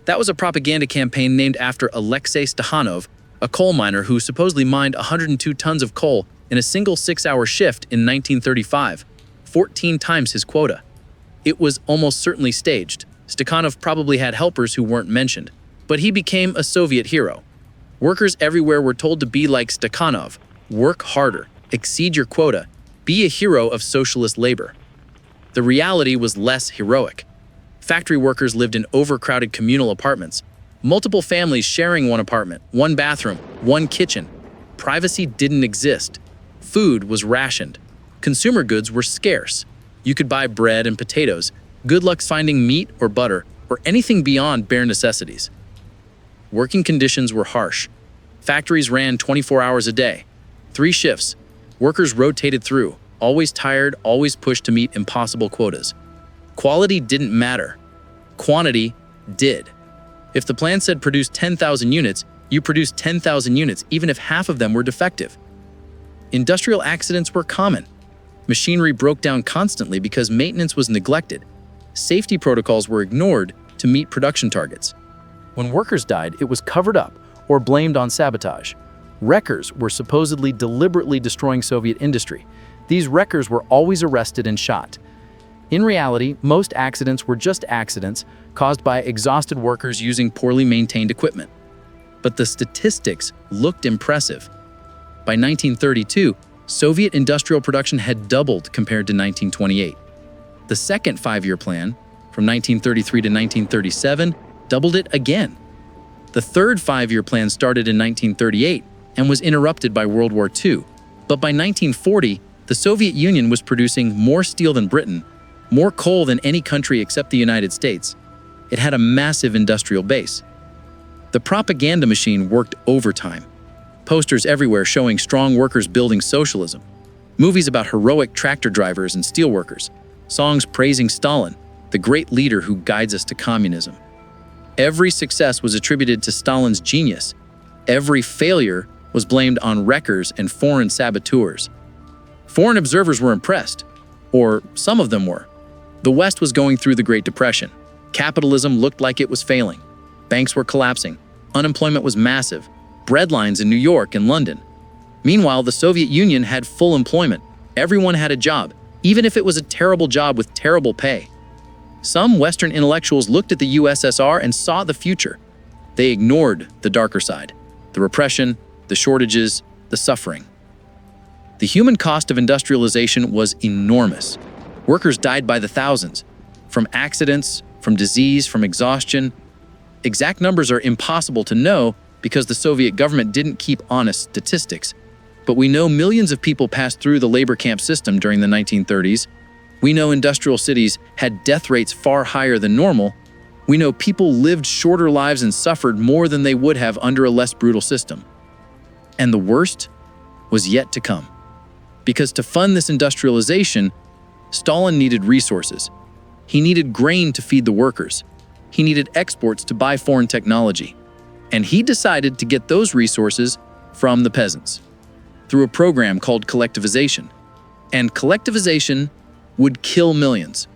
Speaker 1: That was a propaganda campaign named after Alexei Stakhanov, a coal miner who supposedly mined 102 tons of coal in a single 6-hour shift in 1935, 14 times his quota. It was almost certainly staged. Stakhanov probably had helpers who weren't mentioned, but he became a Soviet hero. Workers everywhere were told to be like Stakhanov, work harder, exceed your quota, be a hero of socialist labor. The reality was less heroic. Factory workers lived in overcrowded communal apartments, multiple families sharing one apartment, one bathroom, one kitchen. Privacy didn't exist. Food was rationed. Consumer goods were scarce. You could buy bread and potatoes. Good luck finding meat or butter
Speaker 3: or anything beyond bare necessities. Working conditions were harsh. Factories ran 24 hours a day, 3 shifts. Workers rotated through, always tired, always pushed to meet impossible quotas. Quality didn't matter. Quantity did. If the plan said produce 10,000 units, you produced 10,000 units, even if half of them were defective. Industrial accidents were common. Machinery broke down constantly because maintenance was neglected. Safety protocols were ignored to meet production targets. When workers died, it was covered up or blamed on sabotage. Wreckers were supposedly deliberately destroying Soviet industry. These wreckers were always arrested and shot. In reality, most accidents were just accidents caused by exhausted workers using poorly maintained equipment. But the statistics looked impressive. By 1932, Soviet industrial production had doubled compared to 1928. The second 5-year plan, from 1933 to 1937, doubled it again. The third 5-year plan started in 1938 and was interrupted by World War II. But by 1940, the Soviet Union was producing more steel than Britain, more coal than any country except the United States. It had a massive industrial base. The propaganda machine worked overtime. Posters everywhere showing strong workers building socialism. Movies about heroic tractor drivers and steelworkers. Songs praising Stalin, the great leader who guides us to communism. Every success was attributed to Stalin's genius. Every failure was blamed on wreckers and foreign saboteurs. Foreign observers were impressed, or some of them were. The West was going through the Great Depression. Capitalism looked like it was failing. Banks were collapsing. Unemployment was massive. Breadlines in New York and London. Meanwhile, the Soviet Union had full employment. Everyone had a job, even if it was a terrible job with terrible pay. Some Western intellectuals looked at the USSR and saw the future. They ignored the darker side, the repression, the shortages, the suffering. The human cost of industrialization was enormous. Workers died by the thousands, from accidents, from disease, from exhaustion. Exact numbers are impossible to know because the Soviet government didn't keep honest statistics. But we know millions of people passed through the labor camp system during the 1930s. We know industrial cities had death rates far higher than normal. We know people lived shorter lives and suffered more than they would have under a less brutal system. And the worst was yet to come. Because to fund this industrialization, Stalin needed resources. He needed grain to feed the workers. He needed exports to buy foreign technology. And he decided to get those resources from the peasants through a program called collectivization. And collectivization would kill millions.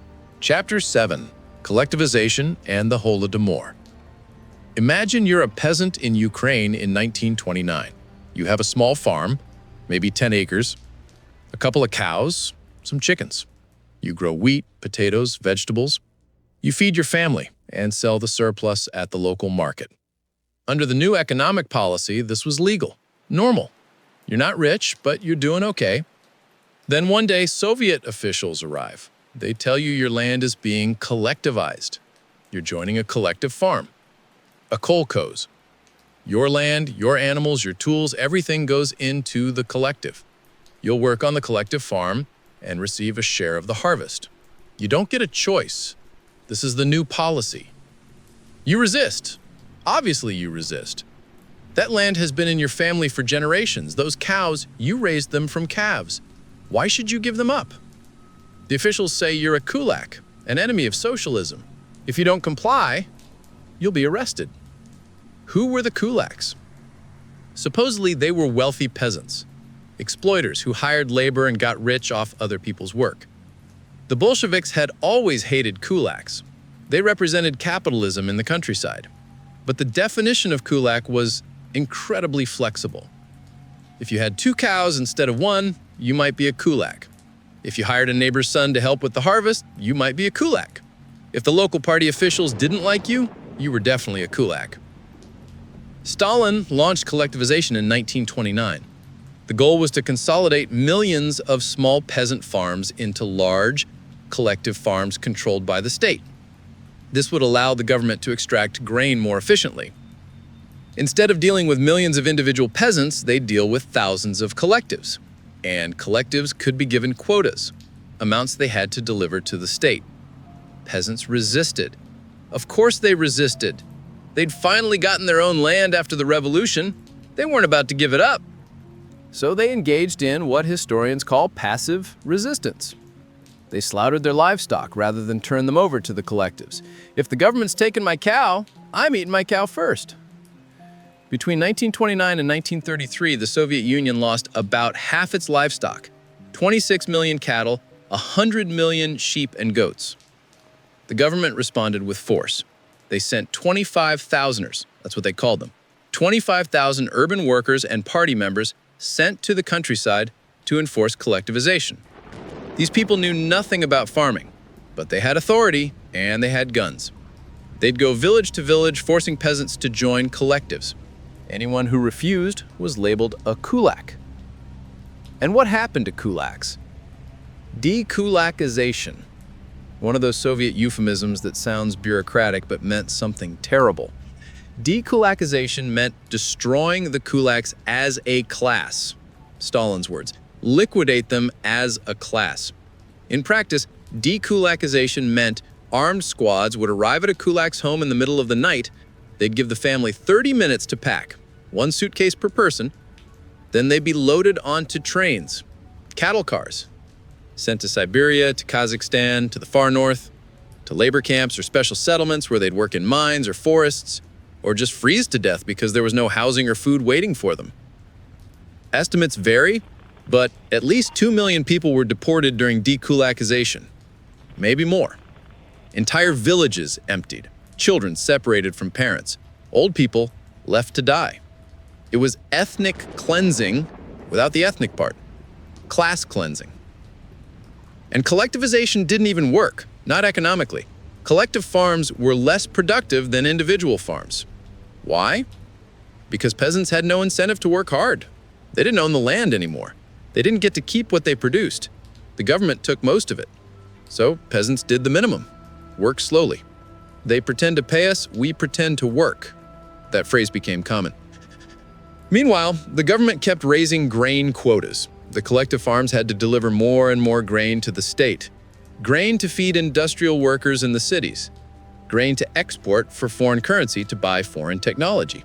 Speaker 2: Chapter 7: Collectivization and the Holodomor. Imagine you're a peasant in Ukraine in 1929. You have a small farm, maybe 10 acres, a couple of cows, some chickens. You grow wheat, potatoes, vegetables. You feed your family and sell the surplus at the local market. Under the new economic policy, this was legal, normal. You're not rich, but you're doing okay. Then one day, Soviet officials arrive. They tell you your land is being collectivized. You're joining a collective farm, a kolkhoz. Your land, your animals, your tools, everything goes into the collective. You'll work on the collective farm and receive a share of the harvest. You don't get a choice. This is the new policy. You resist. Obviously, you resist. That land has been in your family for generations. Those cows, you raised them from calves. Why should you give them up? The officials say you're a kulak, an enemy of socialism. If you don't comply, you'll be arrested. Who were the kulaks? Supposedly, they were wealthy peasants, exploiters who hired labor and got rich off other people's work. The Bolsheviks had always hated kulaks. They represented capitalism in the countryside. But the definition of kulak was incredibly flexible. If you had 2 cows instead of 1, you might be a kulak. If you hired a neighbor's son to help with the harvest, you might be a kulak. If the local party officials didn't like you, you were definitely a kulak. Stalin launched collectivization in 1929. The goal was to consolidate millions of small peasant farms into large, collective farms controlled by the state. This would allow the government to extract grain more efficiently. Instead of dealing with millions of individual peasants, they'd deal with thousands of collectives. And collectives could be given quotas, amounts they had to deliver to the state. Peasants resisted. Of course they resisted. They'd finally gotten their own land after the revolution. They weren't about to give it up. So they engaged in what historians call passive resistance. They slaughtered their livestock rather than turn them over to the collectives. If the government's taking my cow, I'm eating my cow first. Between 1929 and 1933, the Soviet Union lost about half its livestock, 26 million cattle, 100 million sheep and goats. The government responded with force. They sent 25,000ers, that's what they called them, 25,000 urban workers and party members sent to the countryside to enforce collectivization. These people knew nothing about farming, but they had authority and they had guns. They'd go village to village, forcing peasants to join collectives. Anyone who refused was labeled a kulak. And what happened to kulaks? Dekulakization, one of those Soviet euphemisms that sounds bureaucratic but meant something terrible. Dekulakization meant destroying the kulaks as a class. Stalin's words. Liquidate them as a class. In practice, dekulakization meant armed squads would arrive at a kulak's home in the middle of the night. They'd give the family 30 minutes to pack, one suitcase per person. Then they'd be loaded onto trains, cattle cars, sent to Siberia, to Kazakhstan, to the far north, to labor camps or special settlements where they'd work in mines or forests, or just freeze to death because there was no housing or food waiting for them. Estimates vary, but at least 2 million people were deported during dekulakization, maybe more. Entire villages emptied, children separated from parents, old people left to die. It was ethnic cleansing without the ethnic part, class cleansing. And collectivization didn't even work, not economically. Collective farms were less productive than individual farms. Why? Because peasants had no incentive to work hard. They didn't own the land anymore. They didn't get to keep what they produced. The government took most of it. So peasants did the minimum, work slowly. They pretend to pay us, we pretend to work. That phrase became common. Meanwhile, the government kept raising grain quotas. The collective farms had to deliver more and more grain to the state. Grain to feed industrial workers in the cities. Grain to export for foreign currency to buy foreign technology.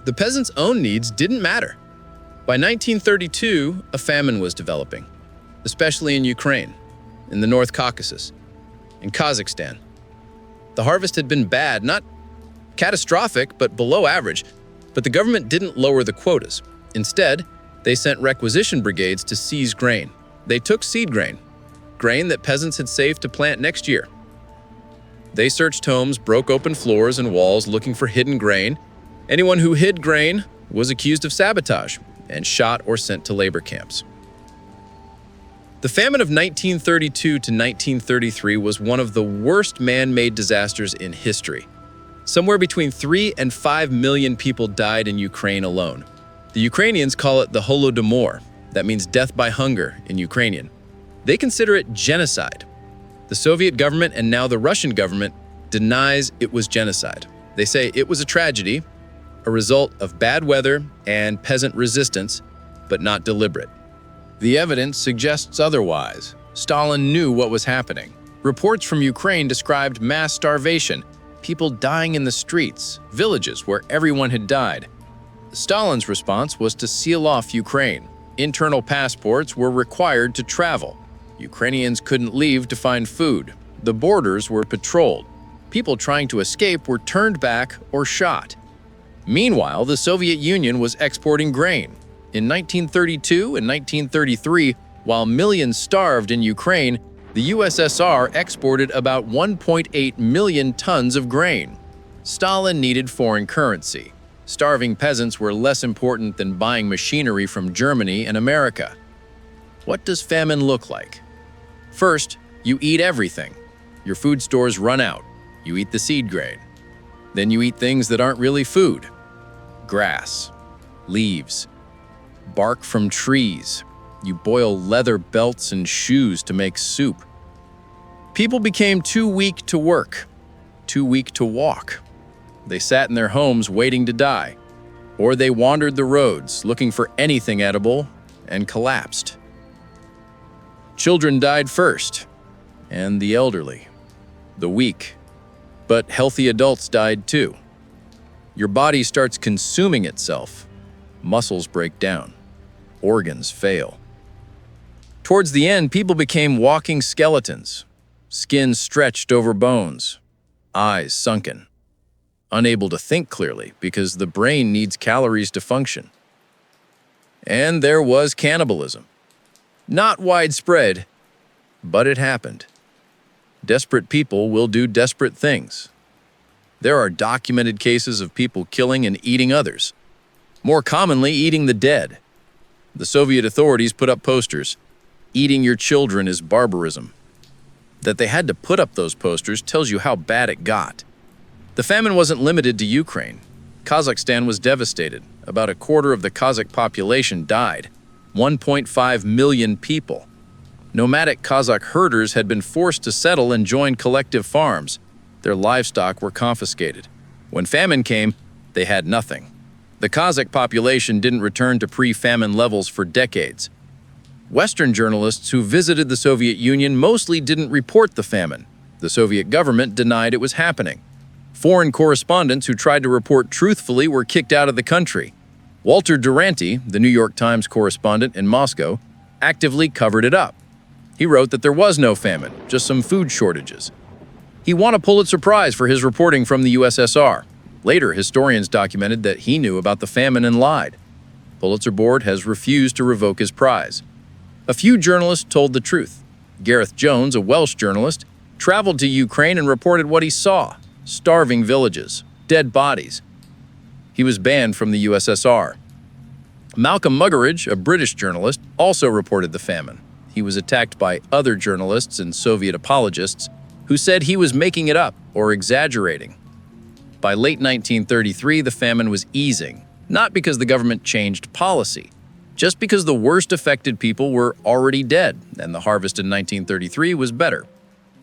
Speaker 2: The peasants' own needs didn't matter. By 1932, a famine was developing, especially in Ukraine, in the North Caucasus, in Kazakhstan. The harvest had been bad, not catastrophic, but below average, but the government didn't lower the quotas. Instead, they sent requisition brigades to seize grain. They took seed grain that peasants had saved to plant next year. They searched homes, broke open floors and walls looking for hidden grain. Anyone who hid grain was accused of sabotage and shot or sent to labor camps. The famine of 1932 to 1933 was one of the worst man-made disasters in history. Somewhere between 3 and 5 million people died in Ukraine alone. The Ukrainians call it the Holodomor. That means death by hunger in Ukrainian. They consider it genocide. The Soviet government and now the Russian government denies it was genocide. They say it was a tragedy, a result of bad weather and peasant resistance, but not deliberate.
Speaker 1: The evidence suggests otherwise. Stalin knew what was happening. Reports from Ukraine described mass starvation, people dying in the streets, villages where everyone had died. Stalin's response was to seal off Ukraine. Internal passports were required to travel. Ukrainians couldn't leave to find food. The borders were patrolled. People trying to escape were turned back or shot. Meanwhile, the Soviet Union was exporting grain. In 1932 and 1933, while millions starved in Ukraine, the USSR exported about 1.8 million tons of grain. Stalin needed foreign currency. Starving peasants were less important than buying machinery from Germany and America. What does famine look like? First, you eat everything. Your food stores run out. You eat the seed grain. Then you eat things that aren't really food. Grass, leaves, bark from trees. You boil leather belts and shoes to make soup. People became too weak to work, too weak to walk. They sat in their homes waiting to die, or they wandered the roads looking for anything edible and collapsed. Children died first, and the elderly, the weak,
Speaker 3: But healthy adults died too. Your body starts consuming itself. Muscles break down. Organs fail. Towards the end, people became walking skeletons. Skin stretched over bones. Eyes sunken. Unable to think clearly because the brain needs calories to function. And there was cannibalism. Not widespread, but it happened. Desperate people will do desperate things. There are documented cases of people killing and eating others, more commonly eating the dead. The Soviet authorities put up posters, "Eating your children is barbarism." That they had to put up those posters tells you how bad it got. The famine wasn't limited to Ukraine. Kazakhstan was devastated. About a quarter of the Kazakh population died, 1.5 million people. Nomadic Kazakh herders had been forced to settle and join collective farms. Their livestock were confiscated. When famine came, they had nothing. The Kazakh population didn't return to pre-famine levels for decades. Western journalists who visited the Soviet Union mostly didn't report the famine. The Soviet government denied it was happening. Foreign correspondents who tried to report truthfully were kicked out of the country. Walter Duranty, the New York Times correspondent in Moscow, actively covered it up. He wrote that there was no famine, just some food shortages. He won a Pulitzer Prize for his reporting from the USSR. Later, historians documented that he knew about the famine and lied. Pulitzer Board has refused to revoke his prize. A few journalists told the truth. Gareth Jones, a Welsh journalist, traveled to Ukraine and reported what he saw: starving villages, dead bodies. He was banned from the USSR. Malcolm Muggeridge, a British journalist, also reported the famine. He was attacked by other journalists and Soviet apologists who said he was making it up or exaggerating. By late 1933, the famine was easing, not because the government changed policy, just because the worst affected people were already dead and the harvest in 1933 was better.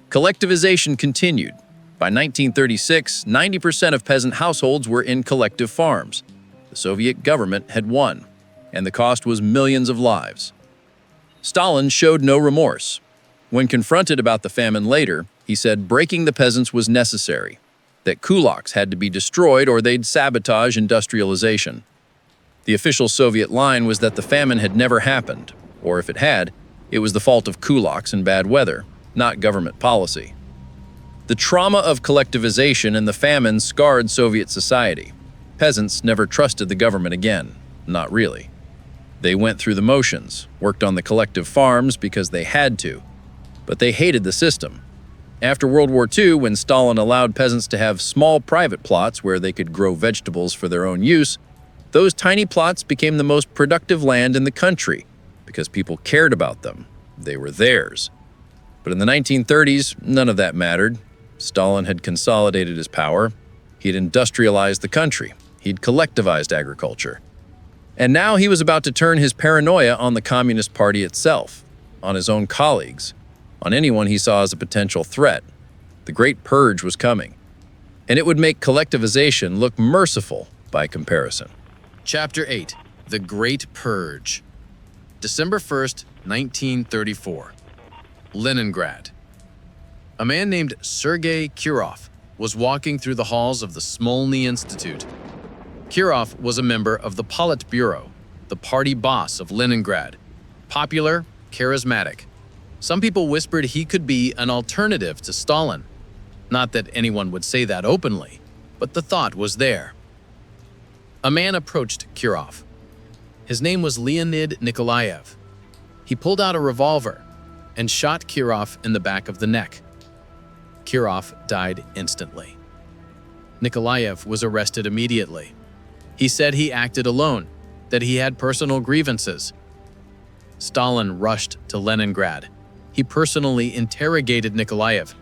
Speaker 3: Collectivization continued. By 1936, 90% of peasant households were in collective farms. The Soviet government had won, and the cost was millions of lives. Stalin showed no remorse. When confronted about the famine later, he said breaking the peasants was necessary, that kulaks had to be destroyed or they'd sabotage industrialization. The official Soviet line was that the famine had never happened, or if it had, it was the fault of kulaks and bad weather, not government policy. The trauma of collectivization and the famine scarred Soviet society. Peasants never trusted the government again, not really. They went through the motions, worked on the collective farms because they had to, but they hated the system. After World War II, when Stalin allowed peasants to have small private plots where they could grow vegetables for their own use, those tiny plots became the most productive land in the country because people cared about them. They were theirs. But in the 1930s, none of that mattered. Stalin had consolidated his power. He'd industrialized the country. He'd collectivized agriculture. And now he was about to turn his paranoia on the Communist Party itself, on his own colleagues, on anyone he saw as a potential threat. The Great Purge was coming, and it would make collectivization look merciful by comparison.
Speaker 1: Chapter 8. The Great Purge. December 1st, 1934. Leningrad. A man named Sergei Kirov was walking through the halls of the Smolny Institute. Kirov was a member of the Politburo, the party boss of Leningrad. Popular, charismatic. Some people whispered he could be an alternative to Stalin. Not that anyone would say that openly, but the thought was there. A man approached Kirov. His name was Leonid Nikolaev. He pulled out a revolver and shot Kirov in the back of the neck. Kirov died instantly. Nikolaev was arrested immediately. He said he acted alone, that he had personal grievances. Stalin rushed to Leningrad. He personally interrogated Nikolaev.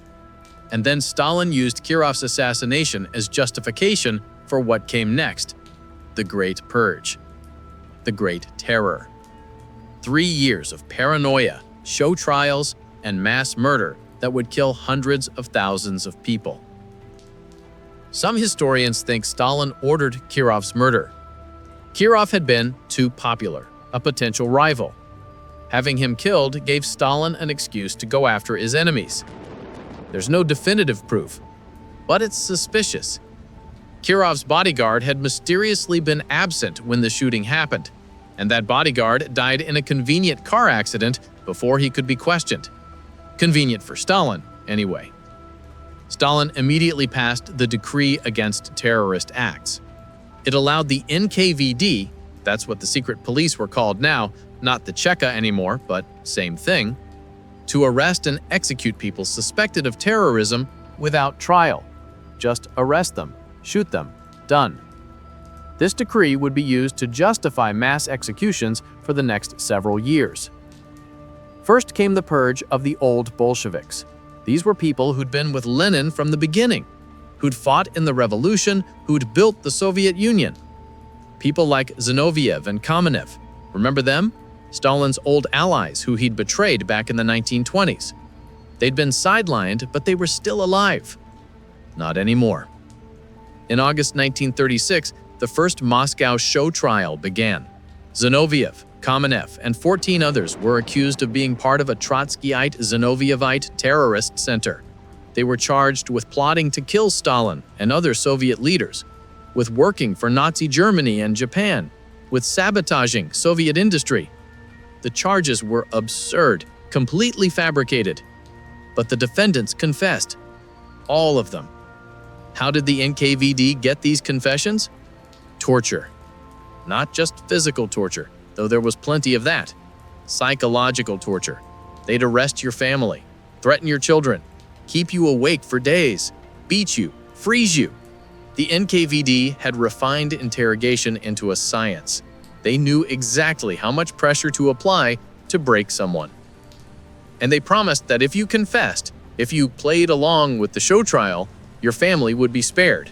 Speaker 1: And then Stalin used Kirov's assassination as justification for what came next: the Great Purge, the Great Terror. 3 years of paranoia, show trials, and mass murder that would kill hundreds of thousands of people. Some historians think Stalin ordered Kirov's murder. Kirov had been too popular, a potential rival. Having him killed gave Stalin an excuse to go after his enemies. There's no definitive proof,
Speaker 2: but it's suspicious. Kirov's bodyguard had mysteriously been absent when the shooting happened, and that bodyguard died in a convenient car accident before he could be questioned. Convenient for Stalin, anyway. Stalin immediately passed the Decree Against Terrorist Acts. It allowed the NKVD, that's what the secret police were called now, not the Cheka anymore, but same thing, to arrest and execute people suspected of terrorism without trial. Just arrest them, shoot them, done. This decree would be used to justify mass executions for the next several years. First came the purge of the old Bolsheviks. These were people who'd been with Lenin from the beginning, who'd fought in the revolution, who'd built the Soviet Union. People like Zinoviev and Kamenev. Remember them? Stalin's old allies who he'd betrayed back in the 1920s. They'd been sidelined, but they were still alive. Not anymore. In August 1936, the first Moscow show trial began. Zinoviev, Kamenev, and 14 others were accused of being part of a Trotskyite Zinovievite terrorist center. They were charged with plotting to kill Stalin and other Soviet leaders, with working for Nazi Germany and Japan, with sabotaging Soviet industry. The charges were absurd, completely fabricated. But the defendants confessed. All of them. How did the NKVD get these confessions? Torture. Not just physical torture, though there was plenty of that. Psychological torture. They'd arrest your family, threaten your children, keep you awake for days, beat you, freeze you. The NKVD had refined interrogation into a science. They knew exactly how much pressure to apply to break someone. And they promised that if you confessed, if you played along with the show trial, your family would be spared.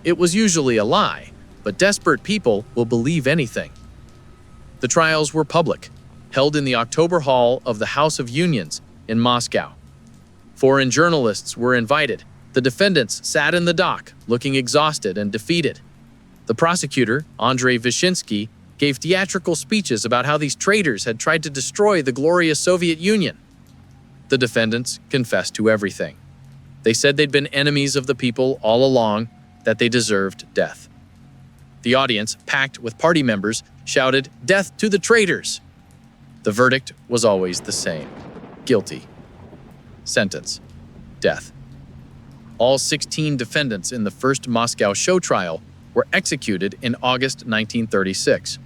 Speaker 2: It was usually a lie, but desperate people will believe anything. The trials were public, held in the October Hall of the House of Unions in Moscow. Foreign journalists were invited. The defendants sat in the dock, looking exhausted and defeated. The prosecutor, Andrei Vyshinsky, gave theatrical speeches about how these traitors had tried to destroy the glorious Soviet Union. The defendants confessed to everything. They said they'd been enemies of the people all along, that they deserved death. The audience, packed with party members, shouted, "Death to the traitors!" The verdict was always the same. Guilty. Sentence. Death. All 16 defendants in the first Moscow show trial were executed in August 1936.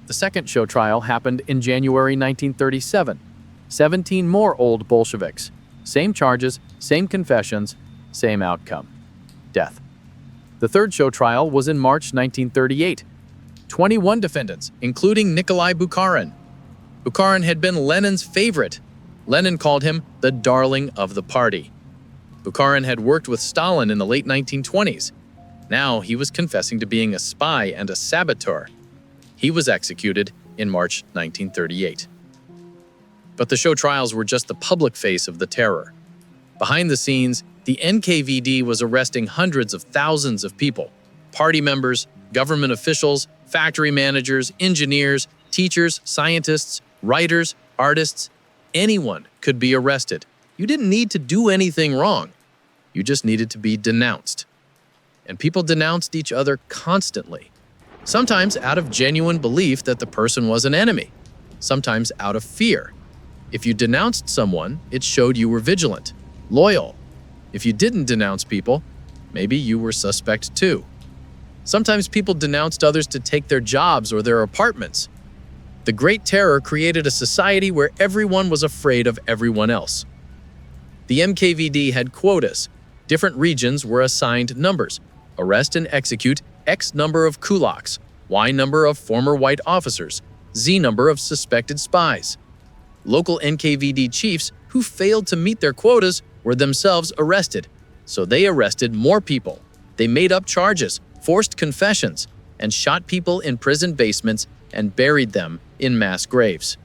Speaker 2: The second show trial happened in January 1937. 17 more old Bolsheviks. Same charges, same confessions, same outcome. Death. The third show trial was in March 1938. 21 defendants, including Nikolai Bukharin. Bukharin had been Lenin's favorite. Lenin called him the darling of the party. Bukharin had worked with Stalin in the late 1920s. Now he was confessing to being a spy and a saboteur. He was executed in March 1938. But the show trials were just the public face of the terror. Behind the scenes, the NKVD was arresting hundreds of thousands of people. Party members, government officials, factory managers, engineers, teachers, scientists, writers, artists. Anyone could be arrested. You didn't need to do anything wrong. You just needed to be denounced. And people denounced each other constantly. Sometimes out of genuine belief that the person was an enemy. Sometimes out of fear. If you denounced someone, it showed you were vigilant, loyal. If you didn't denounce people, maybe you were suspect too. Sometimes people denounced others to take their jobs or their apartments. The Great Terror created a society where everyone was afraid of everyone else. The NKVD had quotas. Different regions were assigned numbers. Arrest and execute X number of kulaks, Y number of former white officers, Z number of suspected spies. Local NKVD chiefs who failed to meet their quotas were themselves arrested, so they arrested more people. They made up charges, forced confessions, and shot people in prison basements and buried them in mass graves.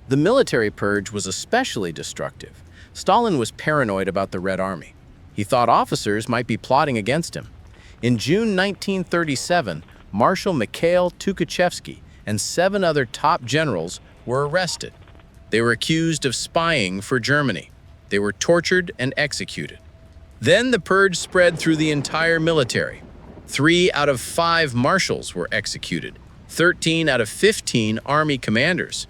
Speaker 4: The military purge was especially destructive. Stalin was paranoid about the Red Army. He thought officers might be plotting against him. In June 1937, Marshal Mikhail Tukhachevsky and 7 other top generals were arrested. They were accused of spying for Germany. They were tortured and executed. Then the purge spread through the entire military. 3 out of 5 marshals were executed, 13 out of 15 army commanders.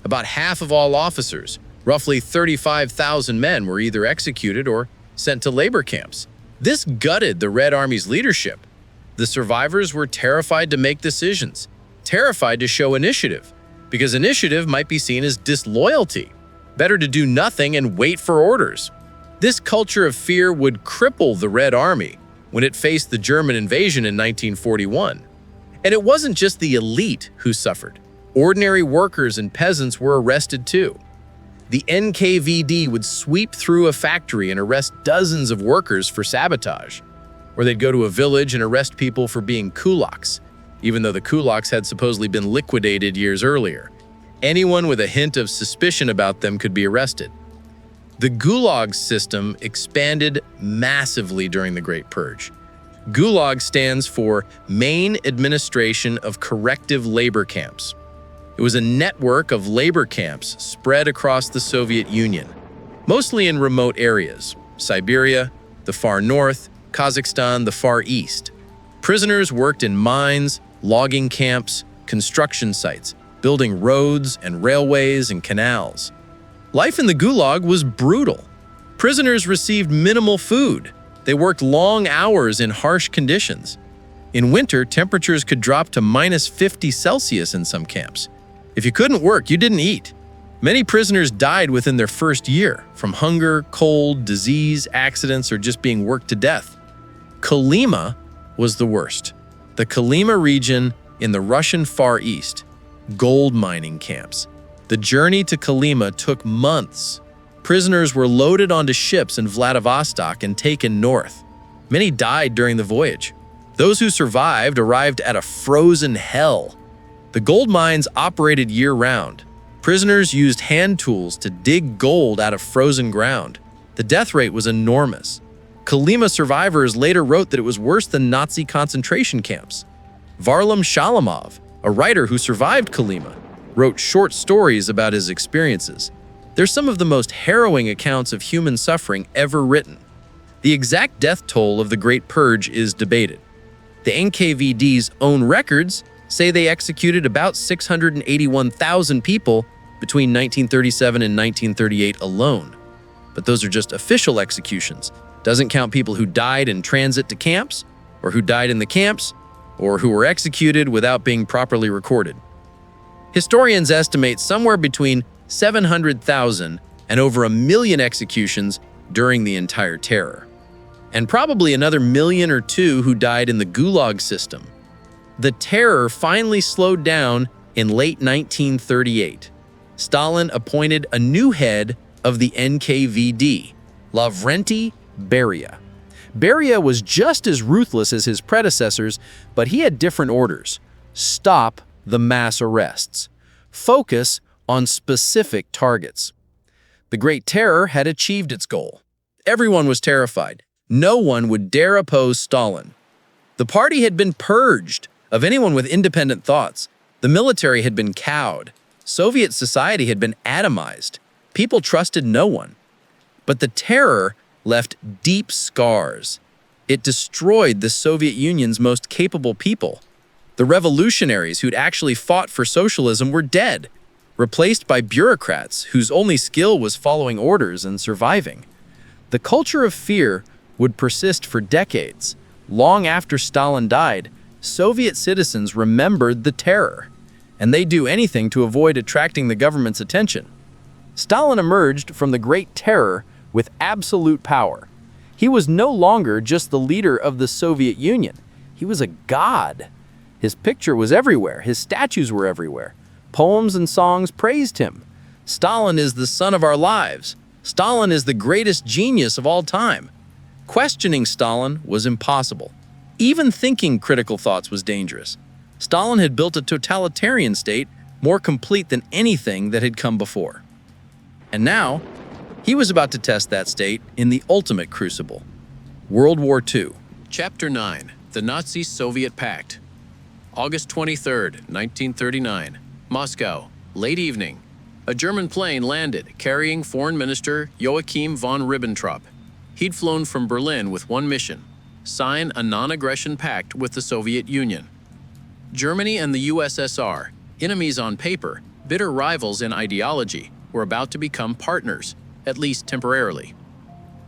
Speaker 4: About half of all officers, roughly 35,000 men, were either executed or sent to labor camps. This gutted the Red Army's leadership. The survivors were terrified to make decisions, terrified to show initiative, because initiative might be seen as disloyalty. Better to do nothing and wait for orders. This culture of fear would cripple the Red Army when it faced the German invasion in 1941. And it wasn't just the elite who suffered. Ordinary workers and peasants were arrested too. The NKVD would sweep through a factory and arrest dozens of workers for sabotage. Or they'd go to a village and arrest people for being kulaks, even though the kulaks had supposedly been liquidated years earlier. Anyone with a hint of suspicion about them could be arrested. The Gulag system expanded massively during the Great Purge. Gulag stands for Main Administration of Corrective Labor Camps. It was a network of labor camps spread across the Soviet Union, mostly in remote areas: Siberia, the far north, Kazakhstan, the far east. Prisoners worked in mines, logging camps, construction sites, building roads and railways and canals. Life in the Gulag was brutal. Prisoners received minimal food. They worked long hours in harsh conditions. In winter, temperatures could drop to -50 Celsius in some camps. If you couldn't work, you didn't eat. Many prisoners died within their first year from hunger, cold, disease, accidents, or just being worked to death. Kolyma was the worst. The Kolyma region in the Russian Far East, gold mining camps. The journey to Kolyma took months. Prisoners were loaded onto ships in Vladivostok and taken north. Many died during the voyage. Those who survived arrived at a frozen hell. The gold mines operated year-round. Prisoners used hand tools to dig gold out of frozen ground. The death rate was enormous. Kolyma survivors later wrote that it was worse than Nazi concentration camps. Varlam Shalamov, a writer who survived Kolyma, wrote short stories about his experiences. They're some of the most harrowing accounts of human suffering ever written. The exact death toll of the Great Purge is debated. The NKVD's own records say they executed about 681,000 people between 1937 and 1938 alone. But those are just official executions. Doesn't count people who died in transit to camps, or who died in the camps, or who were executed without being properly recorded. Historians estimate somewhere between 700,000 and over 1 million executions during the entire terror. And probably another 1 million or 2 who died in the Gulag system. The terror finally slowed down in late 1938. Stalin appointed a new head of the NKVD, Lavrentiy Beria. Beria was just as ruthless as his predecessors, but he had different orders. Stop the mass arrests. Focus on specific targets. The Great Terror had achieved its goal. Everyone was terrified. No one would dare oppose Stalin. The party had been purged of anyone with independent thoughts. The military had been cowed. Soviet society had been atomized. People trusted no one. But the terror left deep scars. It destroyed the Soviet Union's most capable people. The revolutionaries who'd actually fought for socialism were dead, replaced by bureaucrats whose only skill was following orders and surviving. The culture of fear would persist for decades. Long after Stalin died, Soviet citizens remembered the terror, and they'd do anything to avoid attracting the government's attention. Stalin emerged from the Great Terror with absolute power. He was no longer just the leader of the Soviet Union. He was a god. His picture was everywhere. His statues were everywhere. Poems and songs praised him. Stalin is the sun of our lives. Stalin is the greatest genius of all time. Questioning Stalin was impossible. Even thinking critical thoughts was dangerous. Stalin had built a totalitarian state more complete than anything that had come before. And now, he was about to test that state in the ultimate crucible, World War II.
Speaker 1: Chapter 9. The Nazi-Soviet Pact. August 23, 1939. Moscow. Late evening. A German plane landed, carrying Foreign Minister Joachim von Ribbentrop. He'd flown from Berlin with one mission: sign a non-aggression pact with the Soviet Union. Germany and the USSR, enemies on paper, bitter rivals in ideology, were about to become partners, at least temporarily.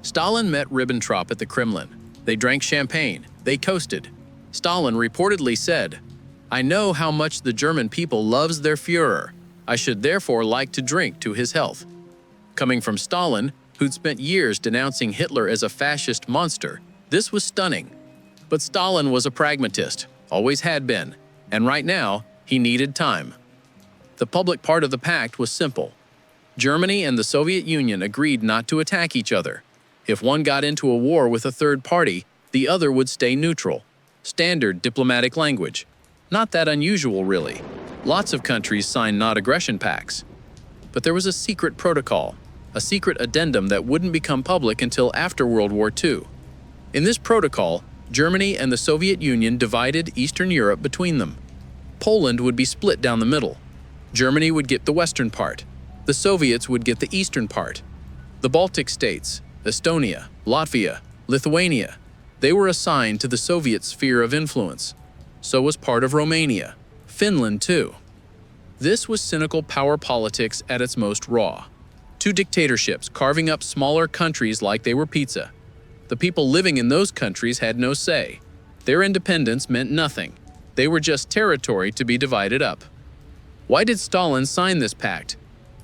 Speaker 1: Stalin met Ribbentrop at the Kremlin. They drank champagne. They toasted. Stalin reportedly said, "I know how much the German people loves their Führer. I should therefore like to drink to his health." Coming from Stalin, who'd spent years denouncing Hitler as a fascist monster, this was stunning. But Stalin was a pragmatist, always had been, and right now, he needed time. The public part of the pact was simple. Germany and the Soviet Union agreed not to attack each other. If one got into a war with a third party, the other would stay neutral. Standard diplomatic language. Not that unusual, really. Lots of countries sign non-aggression pacts. But there was a secret protocol, a secret addendum that wouldn't become public until after World War II. In this protocol, Germany and the Soviet Union divided Eastern Europe between them. Poland would be split down the middle. Germany would get the western part. The Soviets would get the eastern part. The Baltic states, Estonia, Latvia, Lithuania, they were assigned to the Soviet sphere of influence. So was part of Romania, Finland too. This was cynical power politics at its most raw. Two dictatorships carving up smaller countries like they were pizza. The people living in those countries had no say. Their independence meant nothing. They were just territory to be divided up. Why did Stalin sign this pact?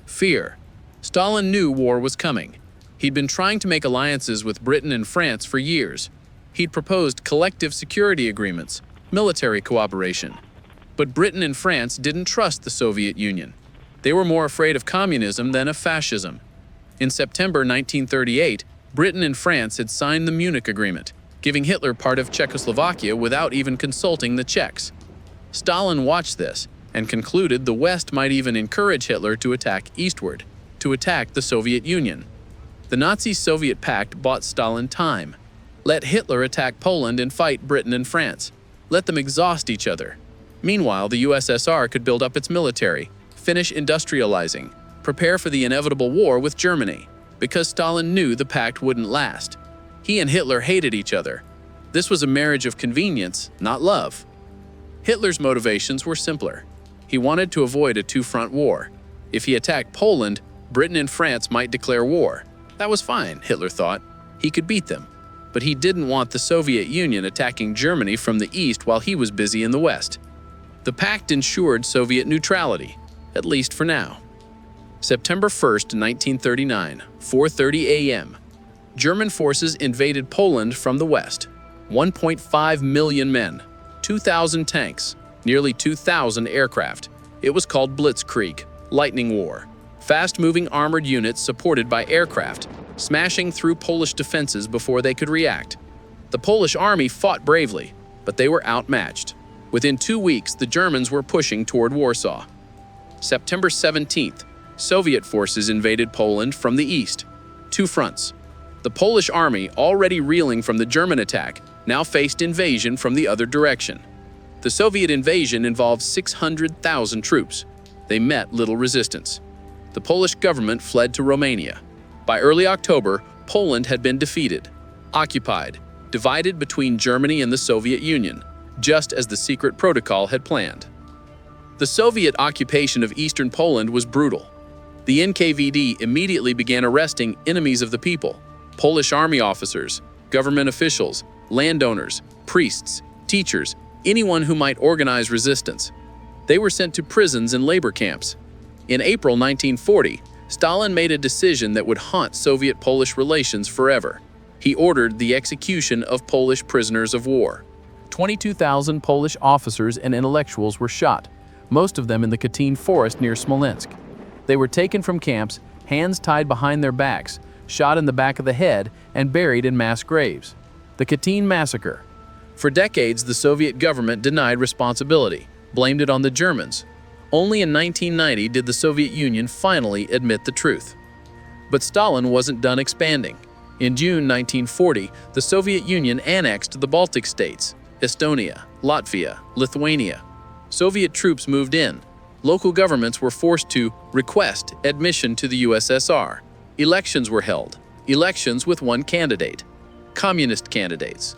Speaker 1: Fear. Stalin knew war was coming. He'd been trying to make alliances with Britain and France for years. He'd proposed collective security agreements, military cooperation. But Britain and France didn't trust the Soviet Union. They were more afraid of communism than of fascism. In September 1938, Britain and France had signed the Munich Agreement, giving Hitler part of Czechoslovakia without even consulting the Czechs. Stalin watched this and concluded the West might even encourage Hitler to attack eastward, to attack the Soviet Union. The Nazi-Soviet pact bought Stalin time. Let Hitler attack Poland and fight Britain and France. Let them exhaust each other. Meanwhile, the USSR could build up its military, finish industrializing, prepare for the inevitable war with Germany, because Stalin knew the pact wouldn't last. He and Hitler hated each other. This was a marriage of convenience, not love. Hitler's motivations were simpler. He wanted to avoid a two-front war. If he attacked Poland, Britain and France might declare war. That was fine, Hitler thought. He could beat them. But he didn't want the Soviet Union attacking Germany from the east while he was busy in the west. The pact ensured Soviet neutrality, at least for now. September 1st, 1939, 4:30 a.m. German forces invaded Poland from the west. 1.5 million men, 2,000 tanks, nearly 2,000 aircraft. It was called Blitzkrieg, lightning war. Fast-moving armored units supported by aircraft, smashing through Polish defenses before they could react. The Polish army fought bravely, but they were outmatched. Within 2 weeks, the Germans were pushing toward Warsaw. September 17th, Soviet forces invaded Poland from the east. Two fronts. The Polish army, already reeling from the German attack, now faced invasion from the other direction. The Soviet invasion involved 600,000 troops. They met little resistance. The Polish government fled to Romania. By early October, Poland had been defeated, occupied, divided between Germany and the Soviet Union, just as the secret protocol had planned. The Soviet occupation of eastern Poland was brutal. The NKVD immediately began arresting enemies of the people, Polish army officers, government officials, landowners, priests, teachers, anyone who might organize resistance. They were sent to prisons and labor camps. In April 1940, Stalin made a decision that would haunt Soviet-Polish relations forever. He ordered the execution of Polish prisoners of war. 22,000 Polish officers and intellectuals were shot, most of them in the Katyn forest near Smolensk. They were taken from camps, hands tied behind their backs, shot in the back of the head, and buried in mass graves. The Katyn massacre. For decades, the Soviet government denied responsibility, blamed it on the Germans. Only in 1990 did the Soviet Union finally admit the truth. But Stalin wasn't done expanding. In June 1940, the Soviet Union annexed the Baltic states, Estonia, Latvia, Lithuania. Soviet troops moved in. Local governments were forced to request admission to the USSR. Elections were held. Elections with one candidate. Communist candidates.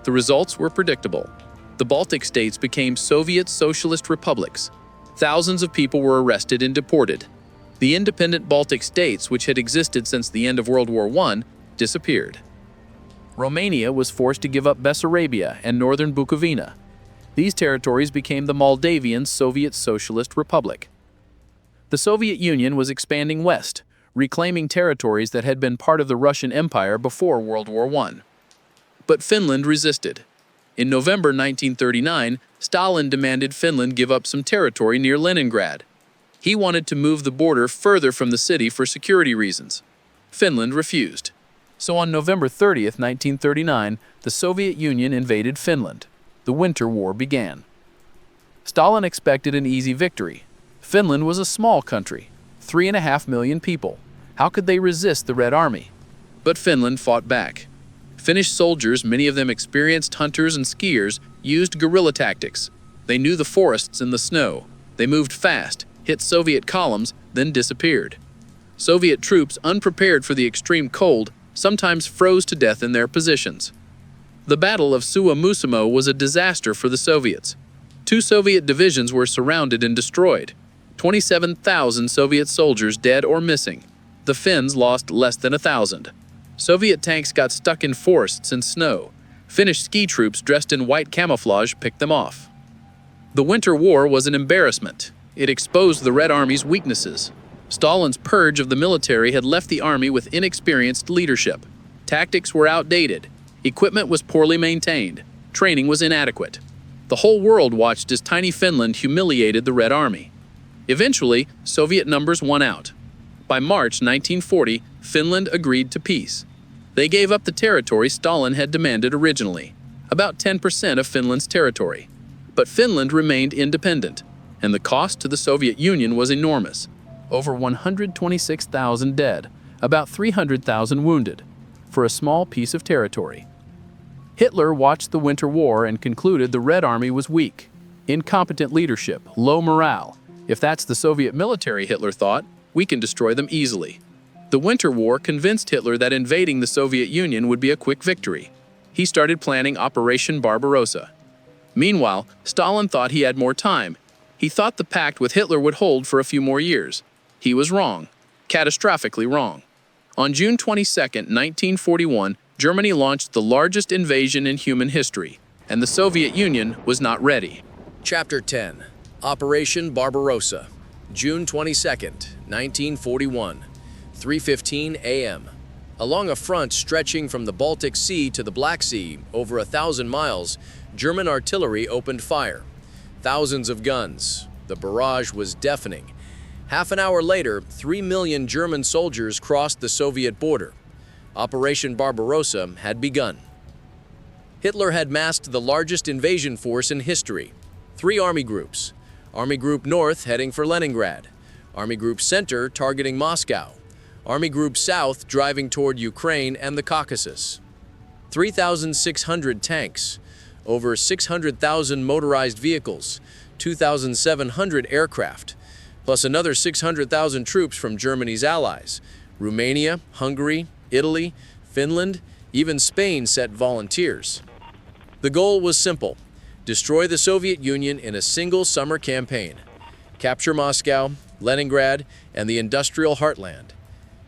Speaker 1: The results were predictable. The Baltic states became Soviet Socialist republics. Thousands of people were arrested and deported. The independent Baltic states, which had existed since the end of World War I, disappeared. Romania was forced to give up Bessarabia and northern Bukovina. These territories became the Moldavian Soviet Socialist Republic. The Soviet Union was expanding west, reclaiming territories that had been part of the Russian Empire before World War I. But Finland resisted. In November 1939, Stalin demanded Finland give up some territory near Leningrad. He wanted to move the border further from the city for security reasons. Finland refused. So on November 30th, 1939, the Soviet Union invaded Finland. The Winter War began. Stalin expected an easy victory. Finland was a small country, 3.5 million people. How could they resist the Red Army? But Finland fought back. Finnish soldiers, many of them experienced hunters and skiers, used guerrilla tactics. They knew the forests and the snow. They moved fast, hit Soviet columns, then disappeared. Soviet troops, unprepared for the extreme cold, sometimes froze to death in their positions. The Battle of Suomusamo was a disaster for the Soviets. 2 Soviet divisions were surrounded and destroyed. 27,000 Soviet soldiers dead or missing. The Finns lost less than 1,000. Soviet tanks got stuck in forests and snow. Finnish ski troops dressed in white camouflage picked them off. The Winter War was an embarrassment. It exposed the Red Army's weaknesses. Stalin's purge of the military had left the army with inexperienced leadership. Tactics were outdated. Equipment was poorly maintained. Training was inadequate. The whole world watched as tiny Finland humiliated the Red Army. Eventually, Soviet numbers won out. By March 1940, Finland agreed to peace. They gave up the territory Stalin had demanded originally, about 10% of Finland's territory. But Finland remained independent, and the cost to the Soviet Union was enormous. Over 126,000 dead, about 300,000 wounded, for a small piece of territory. Hitler watched the Winter War and concluded the Red Army was weak. Incompetent leadership, low morale. If that's the Soviet military, Hitler thought, we can destroy them easily. The Winter War convinced Hitler that invading the Soviet Union would be a quick victory. He started planning Operation Barbarossa. Meanwhile, Stalin thought he had more time. He thought the pact with Hitler would hold for a few more years. He was wrong, catastrophically wrong. On June 22, 1941, Germany launched the largest invasion in human history, and the Soviet Union was not ready.
Speaker 4: Chapter 10. Operation Barbarossa, June 22, 1941, 3:15 a.m. Along a front stretching from the Baltic Sea to the Black Sea, over 1,000 miles, German artillery opened fire. Thousands of guns. The barrage was deafening. Half an hour later, 3 million German soldiers crossed the Soviet border. Operation Barbarossa had begun. Hitler had massed the largest invasion force in history. 3 army groups. Army Group North heading for Leningrad. Army Group Center targeting Moscow. Army Group South driving toward Ukraine and the Caucasus. 3,600 tanks. Over 600,000 motorized vehicles. 2,700 aircraft. Plus another 600,000 troops from Germany's allies. Romania, Hungary, Italy, Finland, even Spain sent volunteers. The goal was simple. Destroy the Soviet Union in a single summer campaign. Capture Moscow, Leningrad, and the industrial heartland.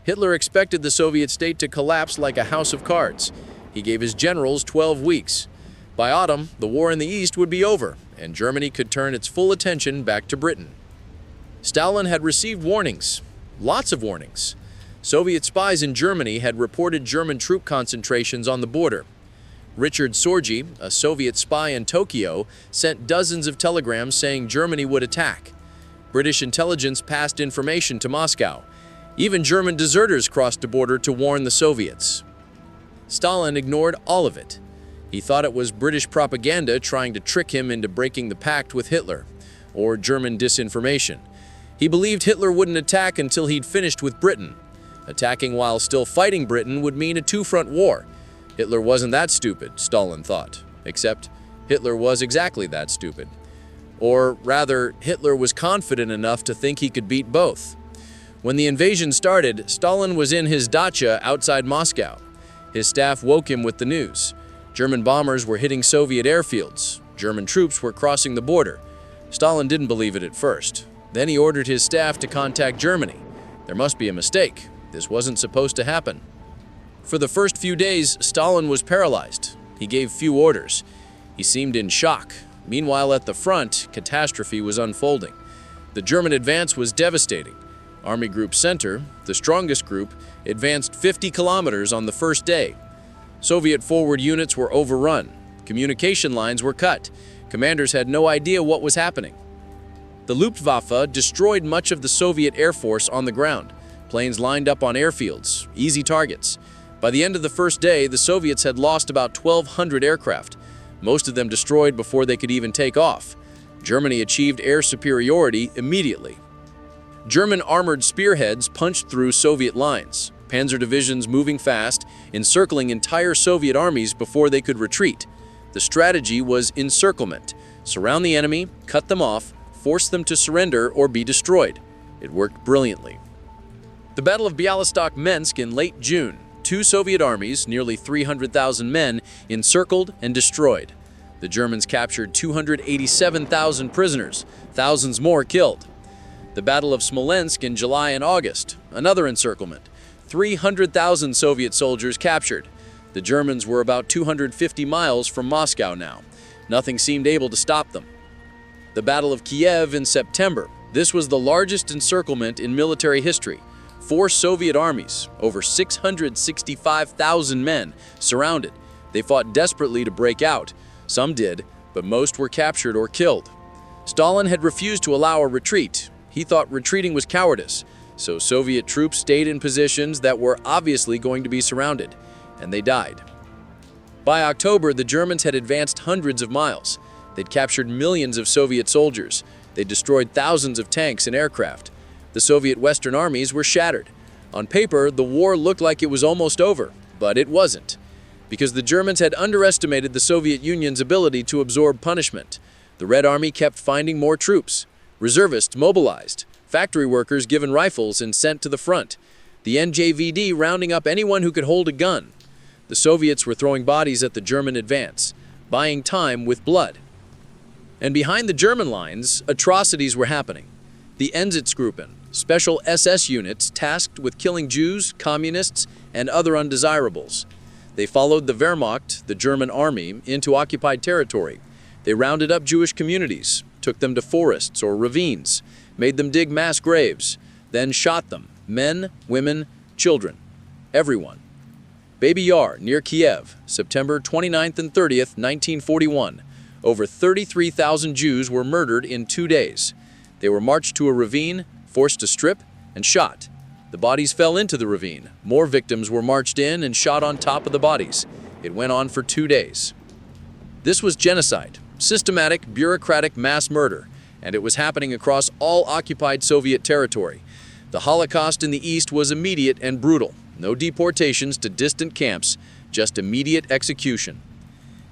Speaker 4: Hitler expected the Soviet state to collapse like a house of cards. He gave his generals 12 weeks. By autumn, the war in the East would be over, and Germany could turn its full attention back to Britain. Stalin had received warnings, lots of warnings. Soviet spies in Germany had reported German troop concentrations on the border. Richard Sorgi, a Soviet spy in Tokyo, sent dozens of telegrams saying Germany would attack. British intelligence passed information to Moscow. Even German deserters crossed the border to warn the Soviets. Stalin ignored all of it. He thought it was British propaganda trying to trick him into breaking the pact with Hitler, or German disinformation. He believed Hitler wouldn't attack until he'd finished with Britain. Attacking while still fighting Britain would mean a two-front war. Hitler wasn't that stupid, Stalin thought. Except Hitler was exactly that stupid. Or rather, Hitler was confident enough to think he could beat both.
Speaker 2: When the invasion started, Stalin was in his dacha outside Moscow. His staff woke him with the news. German bombers were hitting Soviet airfields. German troops were crossing the border. Stalin didn't believe it at first. Then he ordered his staff to contact Germany. There must be a mistake. This wasn't supposed to happen. For the first few days, Stalin was paralyzed. He gave few orders. He seemed in shock. Meanwhile, at the front, catastrophe was unfolding. The German advance was devastating. Army Group Center, the strongest group, advanced 50 kilometers on the first day. Soviet forward units were overrun. Communication lines were cut. Commanders had no idea what was happening. The Luftwaffe destroyed much of the Soviet Air Force on the ground. Planes lined up on airfields, easy targets. By the end of the first day, the Soviets had lost about 1,200 aircraft, most of them destroyed before they could even take off. Germany achieved air superiority immediately. German armored spearheads punched through Soviet lines, panzer divisions moving fast, encircling entire Soviet armies before they could retreat. The strategy was encirclement: surround the enemy, cut them off, force them to surrender or be destroyed. It worked brilliantly. The Battle of Bialystok-Minsk in late June. Two Soviet armies, nearly 300,000 men, encircled and destroyed. The Germans captured 287,000 prisoners, thousands more killed. The Battle of Smolensk in July and August, another encirclement. 300,000 Soviet soldiers captured. The Germans were about 250 miles from Moscow now. Nothing seemed able to stop them. The Battle of Kiev in September. This was the largest encirclement in military history. 4 Soviet armies, over 665,000 men, surrounded. They fought desperately to break out. Some did, but most were captured or killed. Stalin had refused to allow a retreat. He thought retreating was cowardice, so Soviet troops stayed in positions that were obviously going to be surrounded, and they died. By October, the Germans had advanced hundreds of miles. They'd captured millions of Soviet soldiers. They destroyed thousands of tanks and aircraft. The Soviet Western armies were shattered. On paper, the war looked like it was almost over, but it wasn't, because the Germans had underestimated the Soviet Union's ability to absorb punishment. The Red Army kept finding more troops. Reservists mobilized, factory workers given rifles and sent to the front, the NJVD rounding up anyone who could hold a gun. The Soviets were throwing bodies at the German advance, buying time with blood. And behind the German lines, atrocities were happening. The Einsatzgruppen, special SS units tasked with killing Jews, communists, and other undesirables. They followed the Wehrmacht, the German army, into occupied territory. They rounded up Jewish communities, took them to forests or ravines, made them dig mass graves, then shot them, men, women, children, everyone. Baby Yar, near Kiev, September 29th and 30th, 1941. Over 33,000 Jews were murdered in 2 days. They were marched to a ravine, forced to strip, and shot. The bodies fell into the ravine. More victims were marched in and shot on top of the bodies. It went on for 2 days. This was genocide, systematic, bureaucratic mass murder, and it was happening across all occupied Soviet territory. The Holocaust in the East was immediate and brutal. No deportations to distant camps, just immediate execution.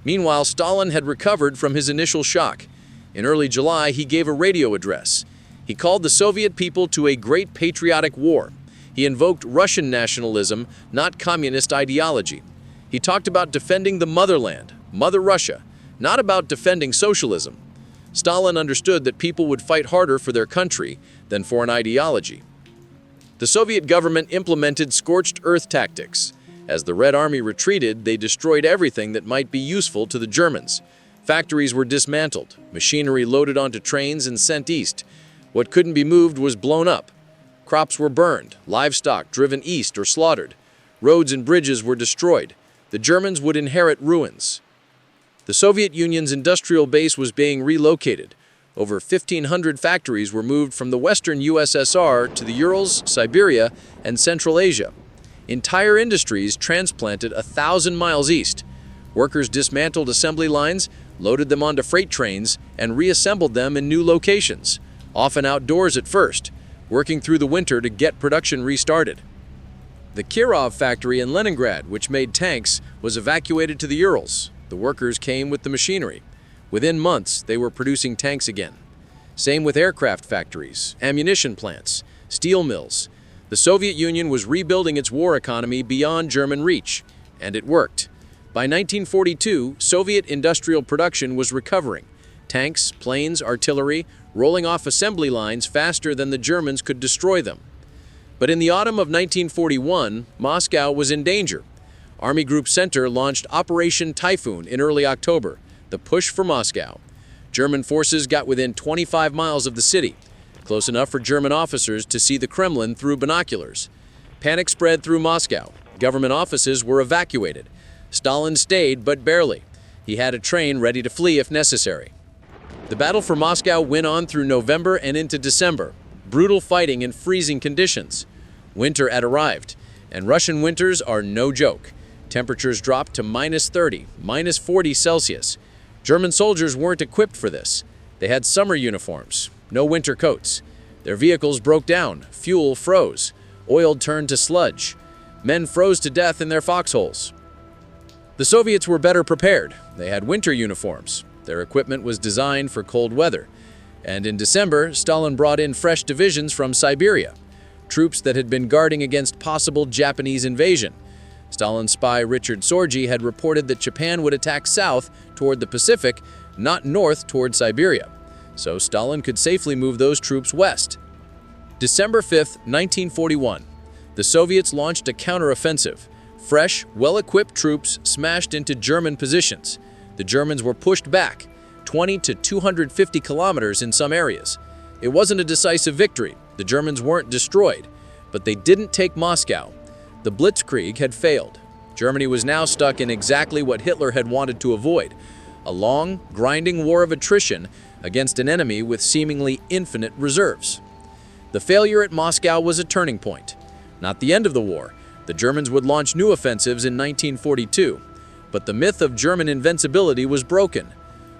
Speaker 2: Meanwhile, Stalin had recovered from his initial shock. In early July, he gave a radio address. He called the Soviet people to a great patriotic war. He invoked Russian nationalism, not communist ideology. He talked about defending the motherland, Mother Russia, not about defending socialism. Stalin understood that people would fight harder for their country than for an ideology. The Soviet government implemented scorched earth tactics. As the Red Army retreated, they destroyed everything that might be useful to the Germans. Factories were dismantled, machinery loaded onto trains and sent east. What couldn't be moved was blown up. Crops were burned, livestock driven east or slaughtered. Roads and bridges were destroyed. The Germans would inherit ruins. The Soviet Union's industrial base was being relocated. Over 1,500 factories were moved from the western USSR to the Urals, Siberia, and Central Asia. Entire industries transplanted 1,000 miles east. Workers dismantled assembly lines, loaded them onto freight trains, and reassembled them in new locations, often outdoors at first, working through the winter to get production restarted. The Kirov factory in Leningrad, which made tanks, was evacuated to the Urals. The workers came with the machinery. Within months, they were producing tanks again. Same with aircraft factories, ammunition plants, steel mills.
Speaker 3: The Soviet Union was rebuilding its war economy beyond German reach, and it worked. By 1942, Soviet industrial production was recovering. Tanks, planes, artillery, rolling off assembly lines faster than the Germans could destroy them. But in the autumn of 1941, Moscow was in danger. Army Group Center launched Operation Typhoon in early October, the push for Moscow. German forces got within 25 miles of the city, close enough for German officers to see the Kremlin through binoculars. Panic spread through Moscow. Government offices were evacuated. Stalin stayed, but barely. He had a train ready to flee if necessary. The battle for Moscow went on through November and into December. Brutal fighting in freezing conditions. Winter had arrived, and Russian winters are no joke. Temperatures dropped to -30, -40 Celsius. German soldiers weren't equipped for this. They had summer uniforms, no winter coats. Their vehicles broke down, fuel froze, oil turned to sludge. Men froze to death in their foxholes. The Soviets were better prepared. They had winter uniforms. Their equipment was designed for cold weather. And in December, Stalin brought in fresh divisions from Siberia, troops that had been guarding against possible Japanese invasion. Stalin's spy Richard Sorgi had reported that Japan would attack south toward the Pacific, not north toward Siberia. So Stalin could safely move those troops west. December 5, 1941, the Soviets launched a counteroffensive. Fresh, well-equipped troops smashed into German positions. The Germans were pushed back, 20 to 250 kilometers in some areas. It wasn't a decisive victory. The Germans weren't destroyed, but they didn't take Moscow. The Blitzkrieg had failed. Germany was now stuck in exactly what Hitler had wanted to avoid, a long, grinding war of attrition against an enemy with seemingly infinite reserves. The failure at Moscow was a turning point. Not the end of the war. The Germans would launch new offensives in 1942, but the myth of German invincibility was broken.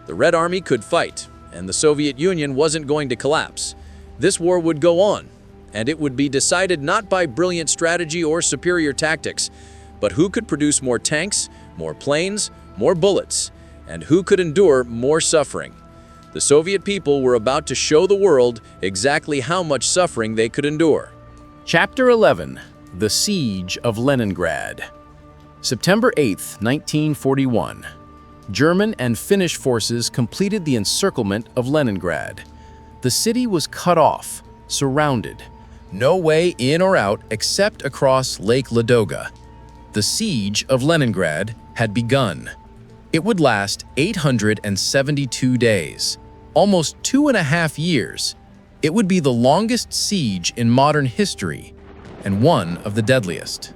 Speaker 3: The Red Army could fight, and the Soviet Union wasn't going to collapse. This war would go on, and it would be decided not by brilliant strategy or superior tactics, but who could produce more tanks, more planes, more bullets, and who could endure more suffering. The Soviet people were about to show the world exactly how much suffering they could endure.
Speaker 4: Chapter 11. The Siege of Leningrad. September 8, 1941. German and Finnish forces completed the encirclement of Leningrad. The city was cut off, surrounded. No way in or out except across Lake Ladoga. The siege of Leningrad had begun. It would last 872 days, almost 2.5 years. It would be the longest siege in modern history, and one of the deadliest.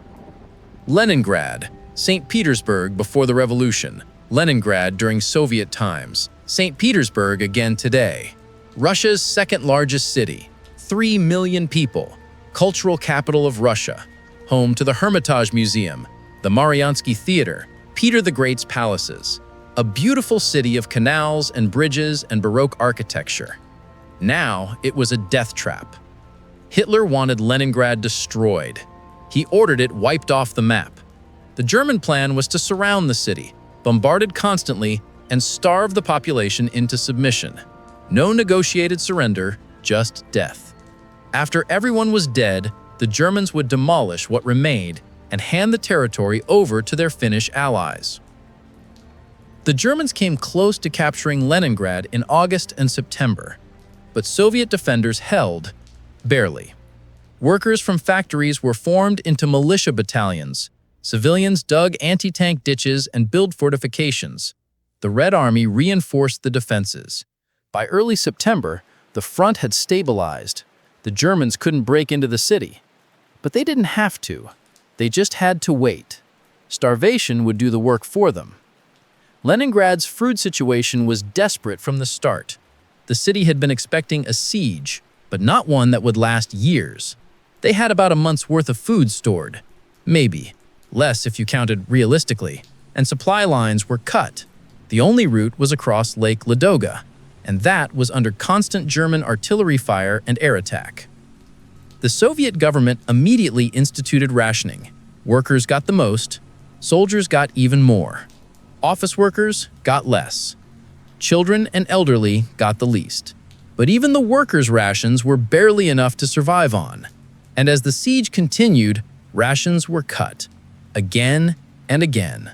Speaker 4: Leningrad, St. Petersburg before the revolution, Leningrad during Soviet times, St. Petersburg again today. Russia's second-largest city, 3 million people, cultural capital of Russia, home to the Hermitage Museum, the Mariinsky Theater, Peter the Great's palaces, a beautiful city of canals and bridges and Baroque architecture. Now it was a death trap. Hitler wanted Leningrad destroyed. He ordered it wiped off the map. The German plan was to surround the city, bombard it constantly, and starve the population into submission. No negotiated surrender, just death. After everyone was dead, the Germans would demolish what remained and hand the territory over to their Finnish allies. The Germans came close to capturing Leningrad in August and September, but Soviet defenders held, barely. Workers from factories were formed into militia battalions. Civilians dug anti-tank ditches and built fortifications. The Red Army reinforced the defenses. By early September, the front had stabilized. The Germans couldn't break into the city. But they didn't have to. They just had to wait. Starvation would do the work for them. Leningrad's food situation was desperate from the start. The city had been expecting a siege, but not one that would last years. They had about a month's worth of food stored. Maybe. Less if you counted realistically. And supply lines were cut. The only route was across Lake Ladoga, and that was under constant German artillery fire and air attack. The Soviet government immediately instituted rationing. Workers got the most, soldiers got even more. Office workers got less. Children and elderly got the least. But even the workers' rations were barely enough to survive on. And as the siege continued, rations were cut, again and again.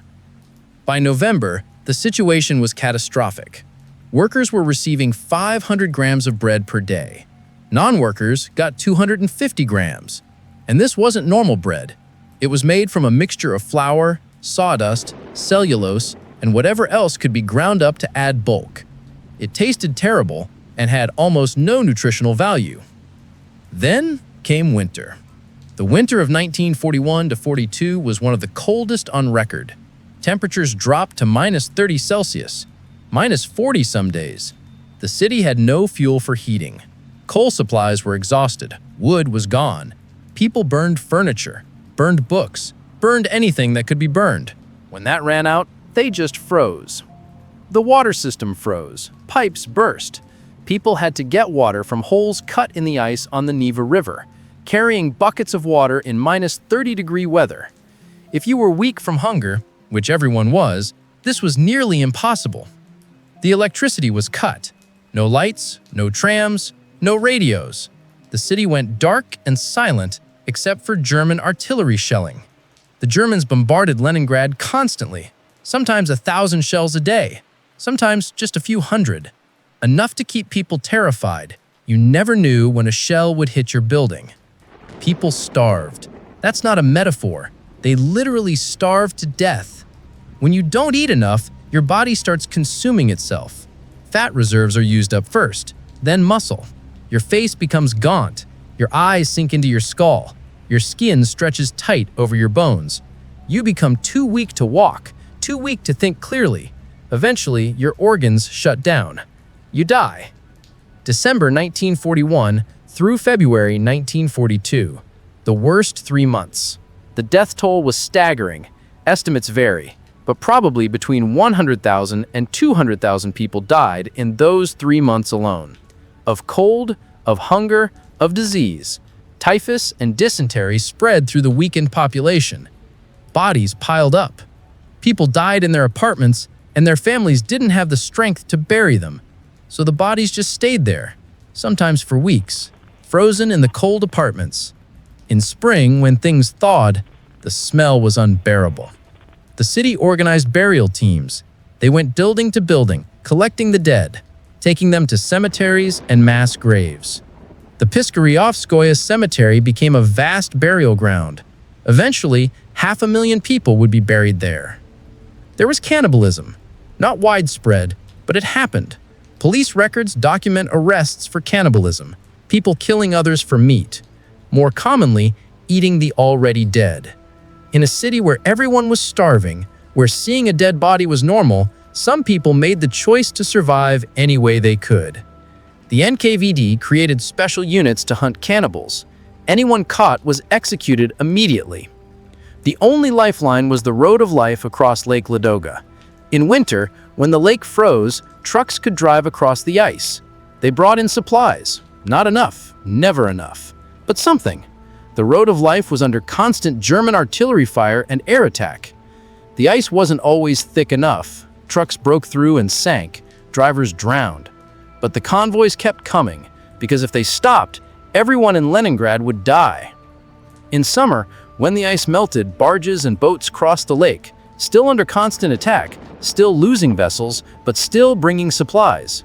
Speaker 4: By November, the situation was catastrophic. Workers were receiving 500 grams of bread per day. Non-workers got 250 grams. And this wasn't normal bread. It was made from a mixture of flour, sawdust, cellulose, and whatever else could be ground up to add bulk. It tasted terrible and had almost no nutritional value. Then came winter. The winter of 1941–42 was one of the coldest on record. Temperatures dropped to -30 Celsius, -40 some days. The city had no fuel for heating. Coal supplies were exhausted. Wood was gone. People burned furniture, burned books, burned anything that could be burned. When that ran out, they just froze. The water system froze. Pipes burst. People had to get water from holes cut in the ice on the Neva River, carrying buckets of water in -30-degree weather. If you were weak from hunger, which everyone was, this was nearly impossible. The electricity was cut. No lights, no trams, no radios. The city went dark and silent except for German artillery shelling. The Germans bombarded Leningrad constantly, sometimes 1,000 shells a day, sometimes just a few hundred. Enough to keep people terrified. You never knew when a shell would hit your building. People starved. That's not a metaphor. They literally starved to death. When you don't eat enough, your body starts consuming itself. Fat reserves are used up first, then muscle. Your face becomes gaunt. Your eyes sink into your skull. Your skin stretches tight over your bones. You become too weak to walk, too weak to think clearly. Eventually, your organs shut down. You die. December 1941 through February 1942. The worst 3 months. The death toll was staggering. Estimates vary, but probably between 100,000 and 200,000 people died in those 3 months alone. Of cold, of hunger, of disease. Typhus and dysentery spread through the weakened population. Bodies piled up. People died in their apartments, and their families didn't have the strength to bury them. So the bodies just stayed there, sometimes for weeks, frozen in the cold apartments. In spring, when things thawed, the smell was unbearable. The city organized burial teams. They went building to building, collecting the dead, taking them to cemeteries and mass graves. The Piskaryovskoye Cemetery became a vast burial ground. Eventually, 500,000 people would be buried there. There was cannibalism. Not widespread, but it happened. Police records document arrests for cannibalism, people killing others for meat. More commonly, eating the already dead. In a city where everyone was starving, where seeing a dead body was normal, some people made the choice to survive any way they could. The NKVD created special units to hunt cannibals. Anyone caught was executed immediately. The only lifeline was the road of life across Lake Ladoga. In winter, when the lake froze, trucks could drive across the ice. They brought in supplies. Not enough, never enough, but something. The road of life was under constant German artillery fire and air attack. The ice wasn't always thick enough. Trucks broke through and sank. Drivers drowned. But the convoys kept coming, because if they stopped, everyone in Leningrad would die. In summer, when the ice melted, barges and boats crossed the lake, still under constant attack, still losing vessels, but still bringing supplies.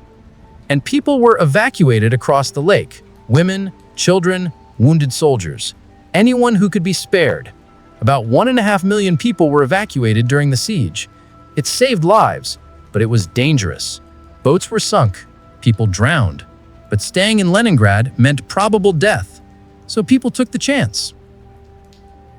Speaker 4: And people were evacuated across the lake. Women, children, wounded soldiers. Anyone who could be spared. About 1.5 million people were evacuated during the siege. It saved lives, but it was dangerous. Boats were sunk. People drowned. But staying in Leningrad meant probable death. So people took the chance.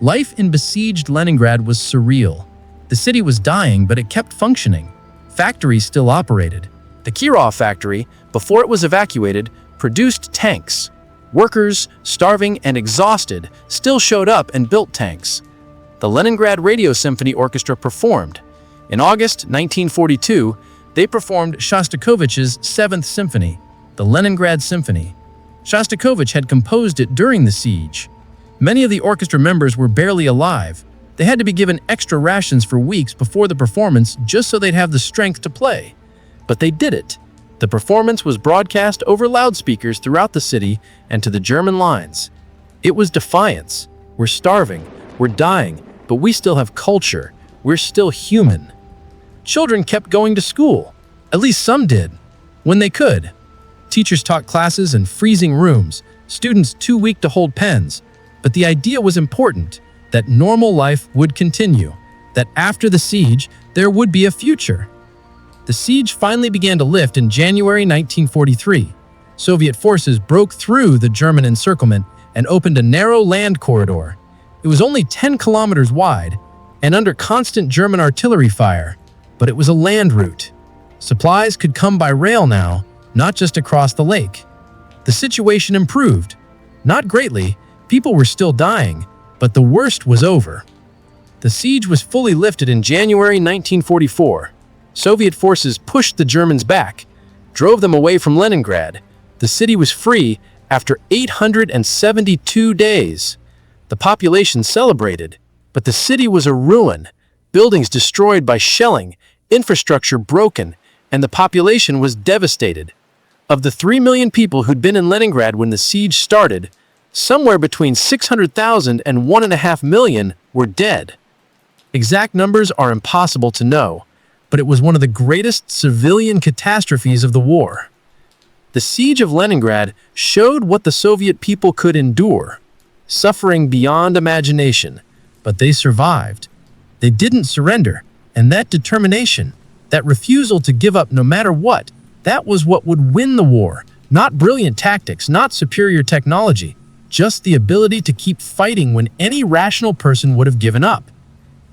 Speaker 4: Life in besieged Leningrad was surreal. The city was dying, but it kept functioning. Factories still operated. The Kirov factory, before it was evacuated, produced tanks. Workers, starving and exhausted, still showed up and built tanks. The Leningrad Radio Symphony Orchestra performed. In August 1942, they performed Shostakovich's 7th Symphony, the Leningrad Symphony. Shostakovich had composed it during the siege. Many of the orchestra members were barely alive. They had to be given extra rations for weeks before the performance just so they'd have the strength to play. But they did it. The performance was broadcast over loudspeakers throughout the city and to the German lines.
Speaker 3: It was defiance. We're starving, we're dying, but we still have culture. We're still human. Children kept going to school. At least some did, when they could. Teachers taught classes in freezing rooms, students too weak to hold pens. But the idea was important, that normal life would continue, that after the siege, there would be a future. The siege finally began to lift in January 1943. Soviet forces broke through the German encirclement and opened a narrow land corridor. It was only 10 kilometers wide and under constant German artillery fire, but it was a land route. Supplies could come by rail now, not just across the lake. The situation improved. Not greatly, people were still dying, but the worst was over. The siege was fully lifted in January 1944. Soviet forces pushed the Germans back, drove them away from Leningrad. The city was free after 872 days. The population celebrated, but the city was a ruin, buildings destroyed by shelling, infrastructure broken, and the population was devastated. Of the 3 million people who'd been in Leningrad when the siege started, somewhere between 600,000 and 1.5 million were dead. Exact numbers are impossible to know, but it was one of the greatest civilian catastrophes of the war. The siege of Leningrad showed what the Soviet people could endure, suffering beyond imagination, but they survived. They didn't surrender, and that determination, that refusal to give up no matter what, that was what would win the war. Not brilliant tactics, not superior technology, just the ability to keep fighting when any rational person would have given up.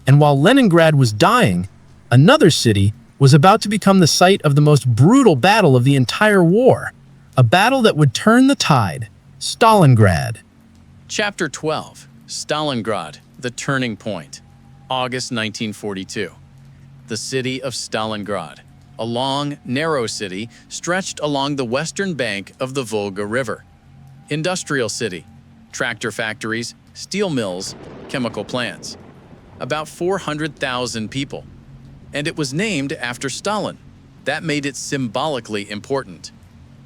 Speaker 3: And while Leningrad was dying, another city was about to become the site of the most brutal battle of the entire war, a battle that would turn the tide, Stalingrad.
Speaker 1: Chapter 12, Stalingrad, the Turning Point, August 1942. The city of Stalingrad, a long, narrow city stretched along the western bank of the Volga River. Industrial city, tractor factories, steel mills, chemical plants. About 400,000 people. And it was named after Stalin. That made it symbolically important.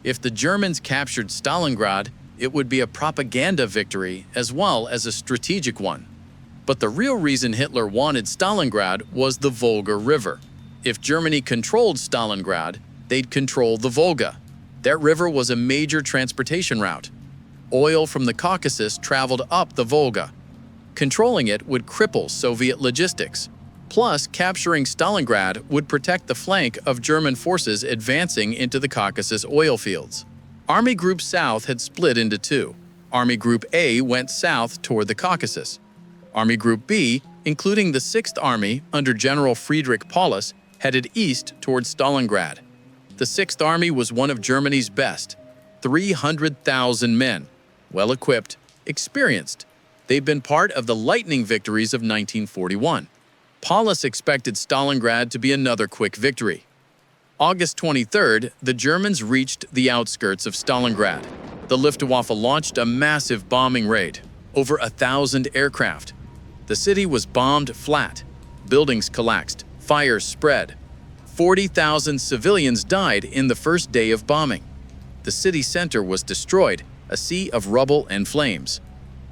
Speaker 1: If the Germans captured Stalingrad, it would be a propaganda victory as well as a strategic one. But the real reason Hitler wanted Stalingrad was the Volga River. If Germany controlled Stalingrad, they'd control the Volga. That river was a major transportation route. Oil from the Caucasus traveled up the Volga. Controlling it would cripple Soviet logistics. Plus, capturing Stalingrad would protect the flank of German forces advancing into the Caucasus oil fields. Army Group South had split into two. Army Group A went south toward the Caucasus. Army Group B, including the 6th Army under General Friedrich Paulus, headed east toward Stalingrad. The 6th Army was one of Germany's best, 300,000 men, well-equipped, experienced. They'd been part of the lightning victories of 1941. Paulus expected Stalingrad to be another quick victory. August 23rd, the Germans reached the outskirts of Stalingrad. The Luftwaffe launched a massive bombing raid, over 1,000 aircraft. The city was bombed flat. Buildings collapsed, fires spread. 40,000 civilians died in the first day of bombing. The city center was destroyed, a sea of rubble and flames.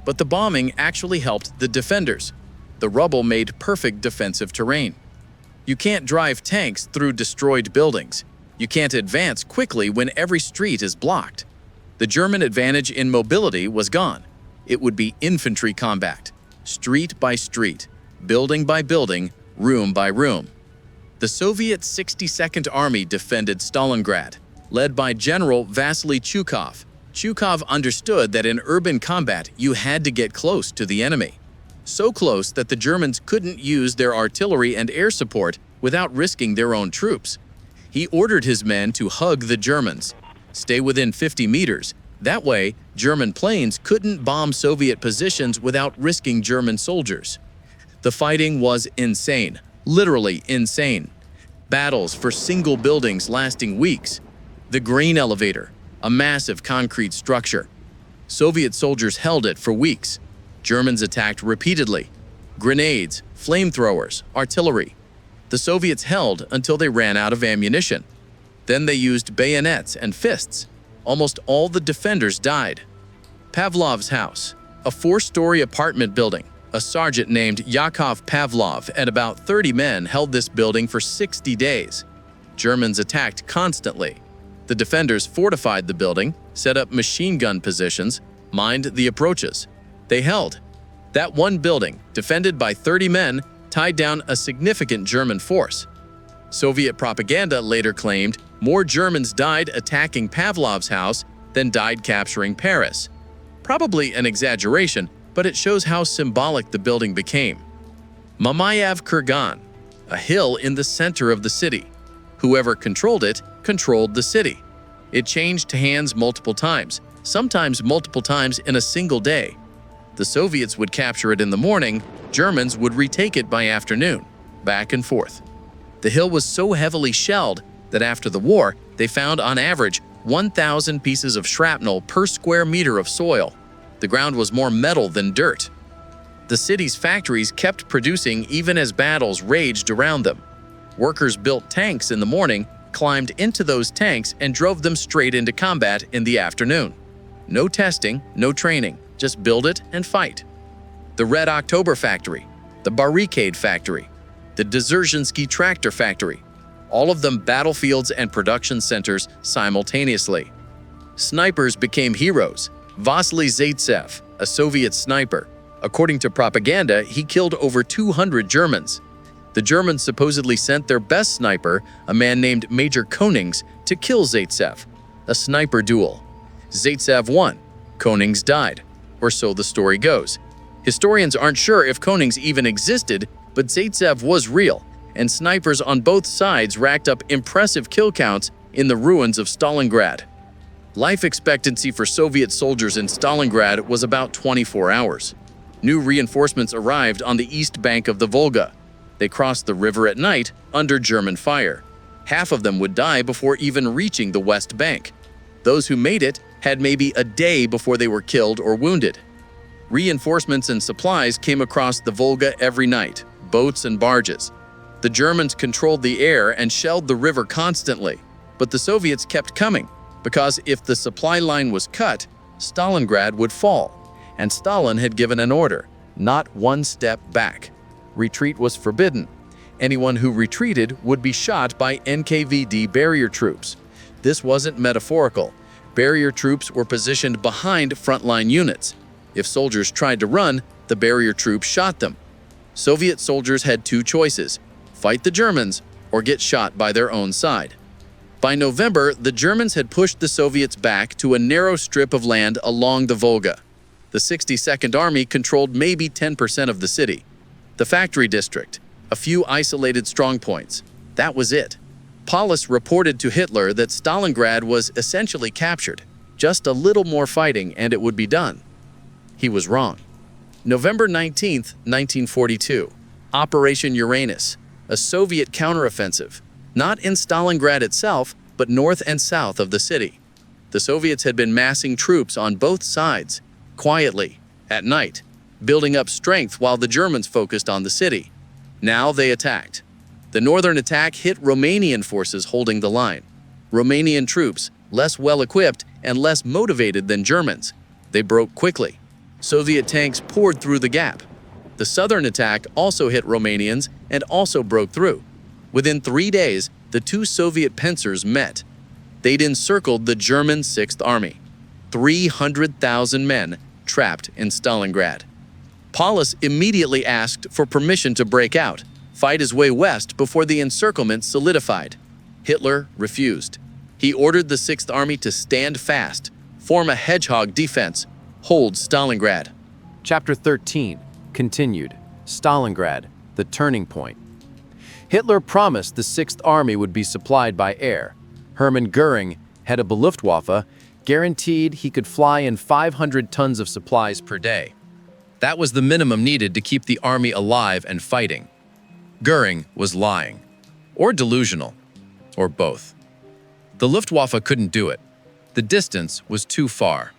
Speaker 1: But the bombing actually helped the defenders. The rubble made perfect defensive terrain. You can't drive tanks through destroyed buildings. You can't advance quickly when every street is blocked. The German advantage in mobility was gone. It would be infantry combat, street by street, building by building, room by room. The Soviet 62nd Army defended Stalingrad, led by General Vasily Chukov. Chukov understood that in urban combat you had to get close to the enemy. So close that the Germans couldn't use their artillery and air support without risking their own troops. He ordered his men to hug the Germans, stay within 50 meters. That way, German planes couldn't bomb Soviet positions without risking German soldiers. The fighting was insane, literally insane. Battles for single buildings lasting weeks. The grain elevator, a massive concrete structure. Soviet soldiers held it for weeks. Germans attacked repeatedly. Grenades, flamethrowers, artillery. The Soviets held until they ran out of ammunition. Then they used bayonets and fists. Almost all the defenders died. Pavlov's house,
Speaker 3: a 4-story apartment building. A sergeant named Yakov Pavlov and about 30 men held this building for 60 days. Germans attacked constantly. The defenders fortified the building, set up machine gun positions, mined the approaches. They held. That one building, defended by 30 men, tied down a significant German force. Soviet propaganda later claimed more Germans died attacking Pavlov's house than died capturing Paris. Probably an exaggeration, but it shows how symbolic the building became. Mamayev Kurgan, a hill in the center of the city. Whoever controlled it controlled the city. It changed hands multiple times, sometimes multiple times in a single day. The Soviets would capture it in the morning, Germans would retake it by afternoon, back and forth. The hill was so heavily shelled that after the war, they found on average 1,000 pieces of shrapnel per square meter of soil. The ground was more metal than dirt. The city's factories kept producing even as battles raged around them. Workers built tanks in the morning, climbed into those tanks, and drove them straight into combat in the afternoon. No testing, no training, just build it and fight. The Red October Factory, the Barricade Factory, the Dzerzhinsky Tractor Factory, all of them battlefields and production centers simultaneously. Snipers became heroes. Vasily Zaitsev, a Soviet sniper. According to propaganda, he killed over 200 Germans. The Germans supposedly sent their best sniper, a man named Major Konings, to kill Zaitsev. A sniper duel. Zaitsev won. Konings died. Or so the story goes. Historians aren't sure if Konings even existed, but Zaitsev was real, and snipers on both sides racked up impressive kill counts in the ruins of Stalingrad. Life expectancy for Soviet soldiers in Stalingrad was about 24 hours. New reinforcements arrived on the east bank of the Volga. They crossed the river at night under German fire. Half of them would die before even reaching the west bank. Those who made it had maybe a day before they were killed or wounded. Reinforcements and supplies came across the Volga every night, boats and barges. The Germans controlled the air and shelled the river constantly, but the Soviets kept coming. Because if the supply line was cut, Stalingrad would fall, and Stalin had given an order, not one step back. Retreat was forbidden. Anyone who retreated would be shot by NKVD barrier troops. This wasn't metaphorical. Barrier troops were positioned behind frontline units. If soldiers tried to run, the barrier troops shot them. Soviet soldiers had two choices: fight the Germans or get shot by their own side. By November, the Germans had pushed the Soviets back to a narrow strip of land along the Volga. The 62nd Army controlled maybe 10% of the city. The factory district, a few isolated strongpoints. That was it. Paulus reported to Hitler that Stalingrad was essentially captured. Just a little more fighting and it would be done. He was wrong. November 19, 1942. Operation Uranus, a Soviet counteroffensive. Not in Stalingrad itself, but north and south of the city. The Soviets had been massing troops on both sides, quietly, at night, building up strength while the Germans focused on the city. Now they attacked. The northern attack hit Romanian forces holding the line. Romanian troops, less well-equipped and less motivated than Germans. They broke quickly. Soviet tanks poured through the gap. The southern attack also hit Romanians and also broke through. Within 3 days, the two Soviet pincers met. They'd encircled the German 6th Army. 300,000 men trapped in Stalingrad. Paulus immediately asked for permission to break out, fight his way west before the encirclement solidified. Hitler refused. He ordered the 6th Army to stand fast, form a hedgehog defense, hold Stalingrad.
Speaker 4: Chapter 13, continued. Stalingrad, the turning point. Hitler promised the 6th Army would be supplied by air. Hermann Göring, head of the Luftwaffe, guaranteed he could fly in 500 tons of supplies per day.
Speaker 3: That was the minimum needed to keep the army alive and fighting. Göring was lying, or delusional, or both. The Luftwaffe couldn't do it. The distance was too far.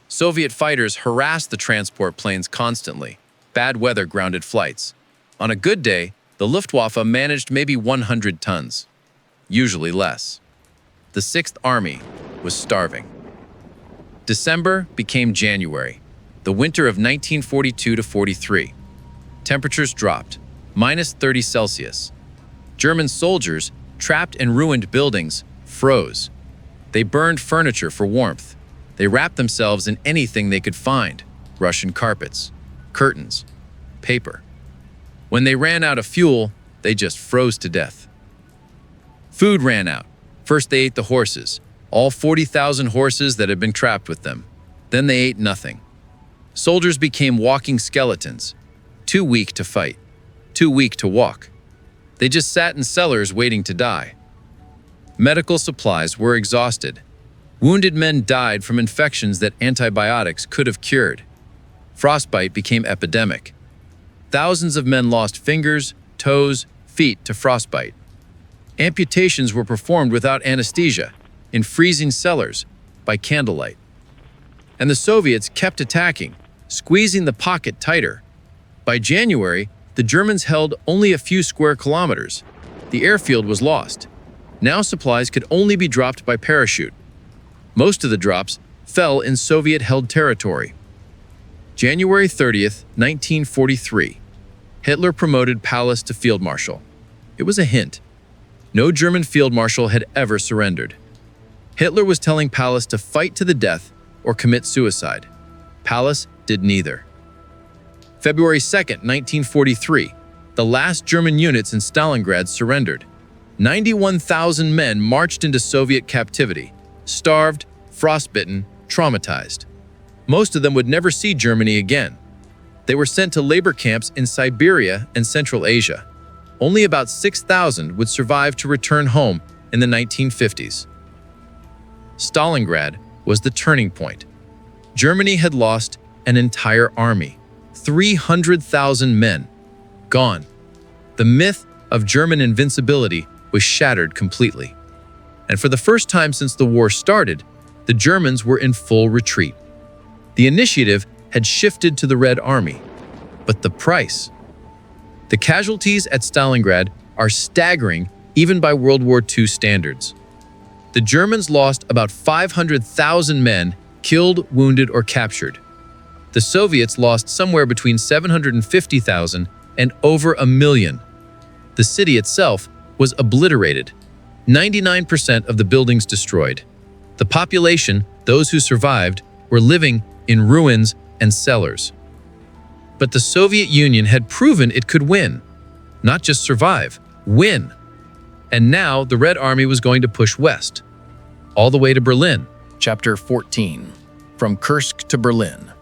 Speaker 3: Soviet fighters harassed the transport planes constantly. Bad weather grounded flights. On a good day, the Luftwaffe managed maybe 100 tons, usually less. The 6th Army was starving. December became January.
Speaker 1: the winter of 1942-43. Temperatures dropped, -30°C. German soldiers, trapped in ruined buildings, froze. They burned furniture for warmth. They wrapped themselves in anything they could find: Russian carpets, curtains, paper. When they ran out of fuel, they just froze to death. Food ran out. First they ate the horses, all 40,000 horses that had been trapped with them. Then they ate nothing. Soldiers became walking skeletons, too weak to fight, too weak to walk. They just sat in cellars waiting to die. Medical supplies were exhausted. Wounded men died from infections that antibiotics could have cured. Frostbite became epidemic. Thousands of men lost fingers, toes, feet to frostbite. Amputations were performed without anesthesia, in freezing cellars, by candlelight. And the Soviets kept attacking, squeezing the pocket tighter. By January, the Germans held only a few square kilometers. The airfield was lost. Now supplies could only be dropped by parachute. Most of the drops fell in Soviet-held territory. January 30th, 1943. Hitler promoted Pallas to field marshal. It was a hint. No German field marshal had ever surrendered. Hitler was telling Pallas to fight to the death or commit suicide. Pallas did neither. February 2nd, 1943. The last German units in Stalingrad surrendered. 91,000 men marched into Soviet captivity, starved, frostbitten, traumatized. Most of them would never see Germany again. They were sent to labor camps in Siberia and Central Asia. Only about 6,000 would survive to return home in the 1950s. Stalingrad was the turning point. Germany had lost an entire army, 300,000 men, gone. The myth of German invincibility was shattered completely. And for the first time since the war started, the Germans were in full retreat. The initiative had shifted to the Red Army. But the price? The casualties at Stalingrad are staggering even by World War II standards. The Germans lost about 500,000 men killed, wounded, or captured. The Soviets lost somewhere between 750,000 and over 1 million. The city itself was obliterated. 99% of the buildings destroyed. The population, those who survived, were living in ruins and cellars. But the Soviet Union had proven it could win. Not just survive, win. And now the Red Army was going to push west, all the way to Berlin.
Speaker 4: Chapter 14. From Kursk to Berlin.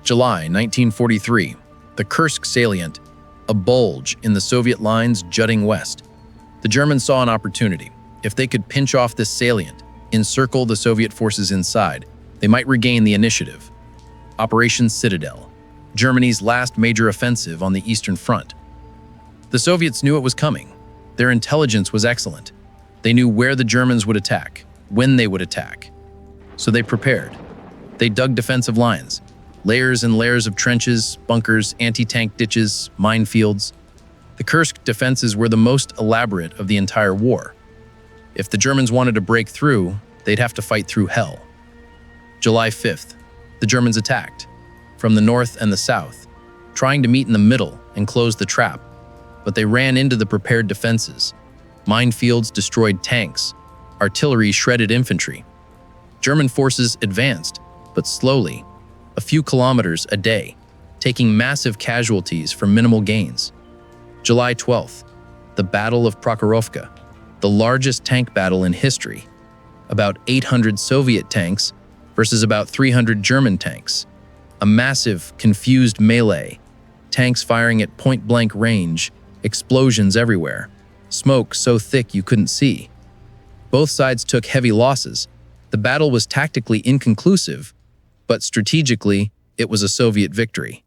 Speaker 4: July 1943. The Kursk salient, a bulge in the Soviet lines jutting west. The Germans saw an opportunity. If they could pinch off this salient, encircle the Soviet forces inside, they might regain the initiative. Operation Citadel, Germany's last major offensive on the Eastern Front. The Soviets knew it was coming. Their intelligence was excellent. They knew where the Germans would attack, when they would attack. So they prepared. They dug defensive lines, layers and layers of trenches, bunkers, anti-tank ditches, minefields. The Kursk defenses were the most elaborate of the entire war. If the Germans wanted to break through, they'd have to fight through hell. July 5th, the Germans attacked, from the north and the south, trying to meet in the middle and close the trap, but they ran into the prepared defenses. Minefields destroyed tanks, artillery shredded infantry. German forces advanced, but slowly, a few kilometers a day, taking massive casualties for minimal gains. July 12th, the Battle of Prokhorovka, the largest tank battle in history. About 800 Soviet tanks versus about 300 German tanks. A massive, confused melee. Tanks firing at point-blank range, explosions everywhere. Smoke so thick you couldn't see. Both sides took heavy losses. The battle was tactically inconclusive, but strategically, it was a Soviet victory.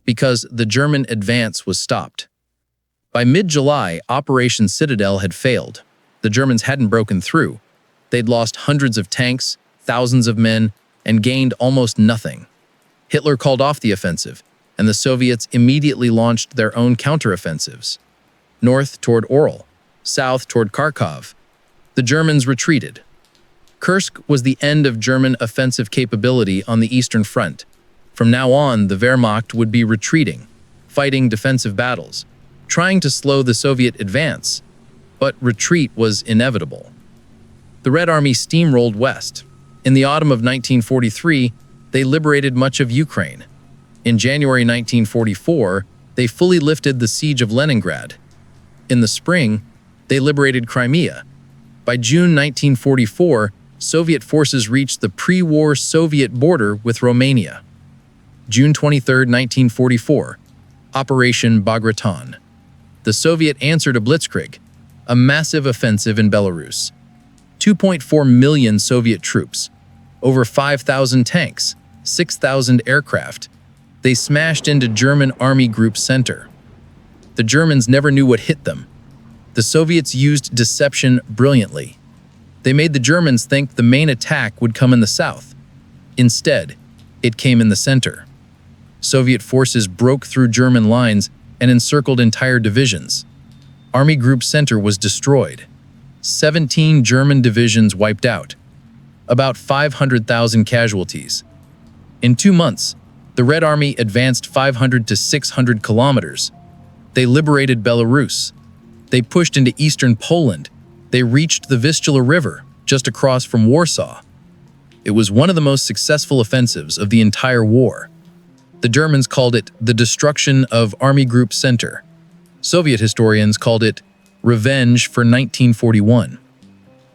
Speaker 4: Because the German advance was stopped. By mid-July, Operation Citadel had failed. The Germans hadn't broken through. They'd lost hundreds of tanks, thousands of men, and gained almost nothing. Hitler called off the offensive, and the Soviets immediately launched their own counteroffensives. North toward Orel, south toward Kharkov. The Germans retreated. Kursk was the end of German offensive capability on the Eastern Front.
Speaker 3: From now on, the Wehrmacht would be retreating, fighting defensive battles, trying to slow the Soviet advance, but retreat was inevitable. The Red Army steamrolled west. In the autumn of 1943, they liberated much of Ukraine. In January 1944, they fully lifted the siege of Leningrad. In the spring, they liberated Crimea. By June 1944, Soviet forces reached the pre-war Soviet border with Romania. June 23, 1944, Operation Bagration. The Soviet answered a blitzkrieg, a massive offensive in Belarus. 2.4 million Soviet troops, over 5,000 tanks, 6,000 aircraft. They smashed into German Army Group Center. The Germans never knew what hit them. The Soviets used deception brilliantly. They made the Germans think the main attack would come in the south. Instead, it came in the center. Soviet forces broke through German lines and encircled entire divisions. Army Group Center was destroyed. 17 German divisions wiped out. About 500,000 casualties. In 2 months, the Red Army advanced 500 to 600 kilometers. They liberated Belarus. They pushed into eastern Poland. They reached the Vistula River, just across from Warsaw. It was one of the most successful offensives of the entire war. The Germans called it the destruction of Army Group Center. Soviet historians called it revenge for 1941.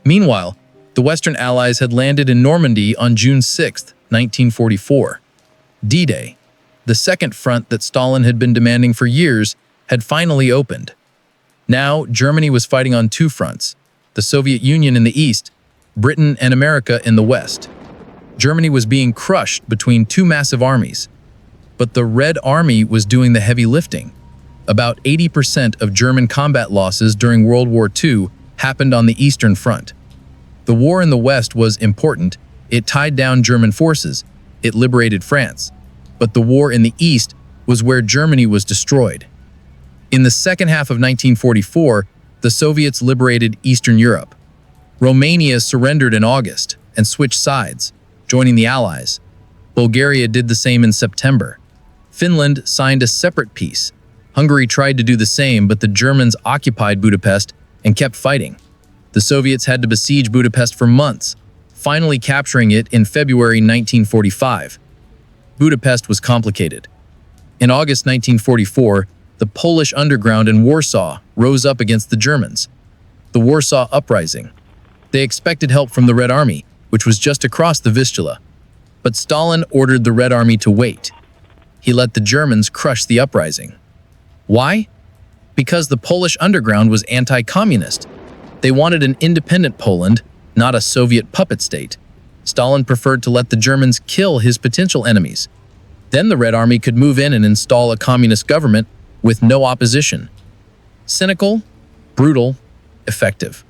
Speaker 3: Meanwhile, the Western Allies had landed in Normandy on June 6, 1944. D-Day, the second front that Stalin had been demanding for years, had finally opened. Now, Germany was fighting on 2 fronts, the Soviet Union in the east, Britain and America in the west. Germany was being crushed between 2 massive armies. But the Red Army was doing the heavy lifting. About 80% of German combat losses during World War II happened on the Eastern Front. The war in the West was important. It tied down German forces. It liberated France. But the war in the East was where Germany was destroyed. In the second half of 1944, the Soviets liberated Eastern Europe. Romania surrendered in August and switched sides, joining the Allies. Bulgaria did the same in September. Finland signed a separate peace. Hungary tried to do the same, but the Germans occupied Budapest and kept fighting. The Soviets had to besiege Budapest for months, finally capturing it in February 1945. Budapest was complicated. In August 1944, the Polish underground in Warsaw rose up against the Germans. The Warsaw Uprising. They expected help from the Red Army, which was just across the Vistula. But Stalin ordered the Red Army to wait. He let the Germans crush the uprising. Why? Because the Polish underground was anti-communist. They wanted an independent Poland, not a Soviet puppet state. Stalin preferred to let the Germans kill his potential enemies. Then the Red Army could move in and install a communist government with no opposition. Cynical, brutal, effective.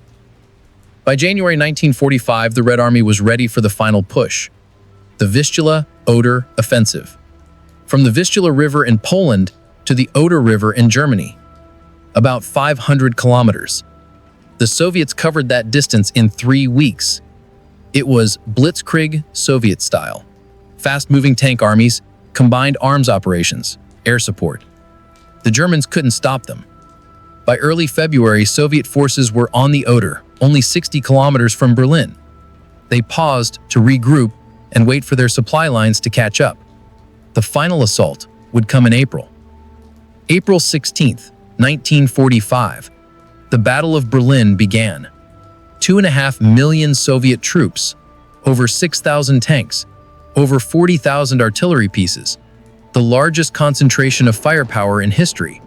Speaker 3: By January 1945, the Red Army was ready for the final push. The Vistula-Oder Offensive. From the Vistula River in Poland to the Oder River in Germany. About 500 kilometers. The Soviets covered that distance in 3 weeks. It was blitzkrieg Soviet style. Fast-moving tank armies, combined arms operations, air support. The Germans couldn't stop them. By early February, Soviet forces were on the Oder, only 60 kilometers from Berlin. They paused to regroup and wait for their supply lines to catch up. The final assault would come in April. April 16, 1945. The Battle of Berlin began. 2.5 million Soviet troops, over 6,000 tanks, over 40,000 artillery pieces, the largest concentration of firepower in history,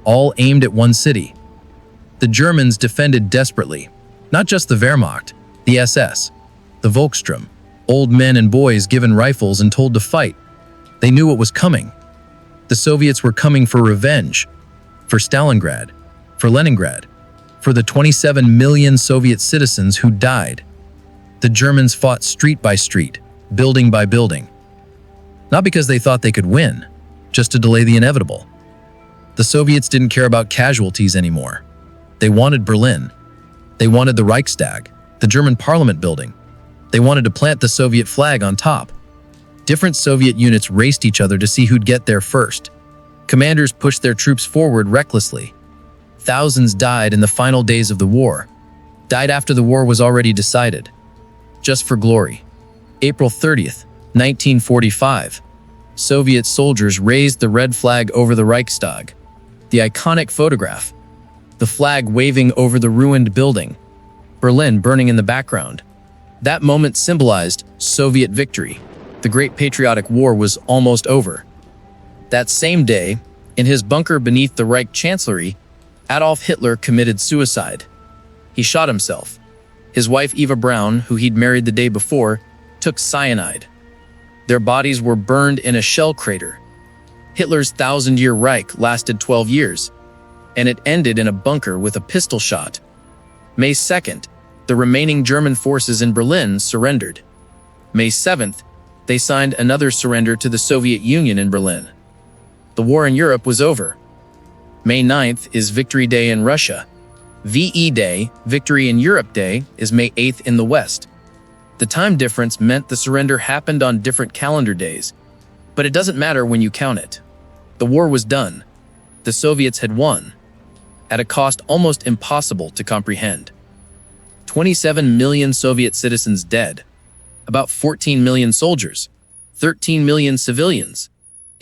Speaker 3: all aimed at one city. The Germans defended desperately, not just the Wehrmacht, the SS, the Volkssturm, old men and boys given rifles and told to fight. They knew what was coming. The Soviets were coming for revenge, for Stalingrad, for Leningrad, for the 27 million Soviet citizens who died. The Germans fought street by street, building by building. Not because they thought they could win, just to delay the inevitable. The Soviets didn't care about casualties anymore. They wanted Berlin. They wanted the Reichstag, the German parliament building. They wanted to plant the Soviet flag on top. Different Soviet units raced each other to see who'd get there first. Commanders pushed their troops forward recklessly. Thousands died in the final days of the war. Died after the war was already decided. Just for glory. April 30th, 1945. Soviet soldiers raised the red flag over the Reichstag. The iconic photograph. The flag waving over the ruined building. Berlin burning in the background. That moment symbolized Soviet victory. The Great Patriotic War was almost over. That same day, in his bunker beneath the Reich Chancellery, Adolf Hitler committed suicide. He shot himself. His wife Eva Braun, who he'd married the day before, took cyanide. Their bodies were burned in a shell crater. Hitler's 1,000-year Reich lasted 12 years, and it ended in a bunker with a pistol shot. May 2nd, the remaining German forces in Berlin surrendered. May 7th, they signed another surrender to the Soviet Union in Berlin. The war in Europe was over. May 9th is Victory Day in Russia. VE Day, Victory in Europe Day, is May 8th in the West. The time difference meant the surrender happened on different calendar days, but it doesn't matter when you count it. The war was done. The Soviets had won, at a cost almost impossible to comprehend. 27 million Soviet citizens dead, about 14 million soldiers, 13 million civilians,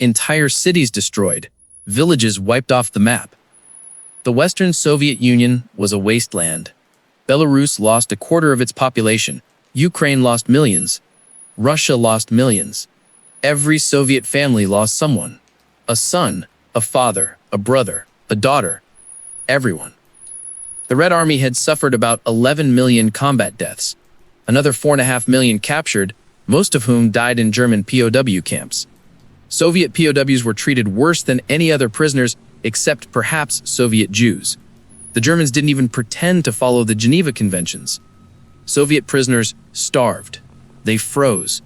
Speaker 3: entire cities destroyed, villages wiped off the map. The Western Soviet Union was a wasteland. Belarus lost a quarter of its population. Ukraine lost millions. Russia lost millions. Every Soviet family lost someone. A son, a father, a brother, a daughter. Everyone. The Red Army had suffered about 11 million combat deaths. Another 4.5 million captured, most of whom died in German POW camps. Soviet POWs were treated worse than any other prisoners except perhaps Soviet Jews. The Germans didn't even pretend to follow the Geneva Conventions. Soviet prisoners starved. They froze.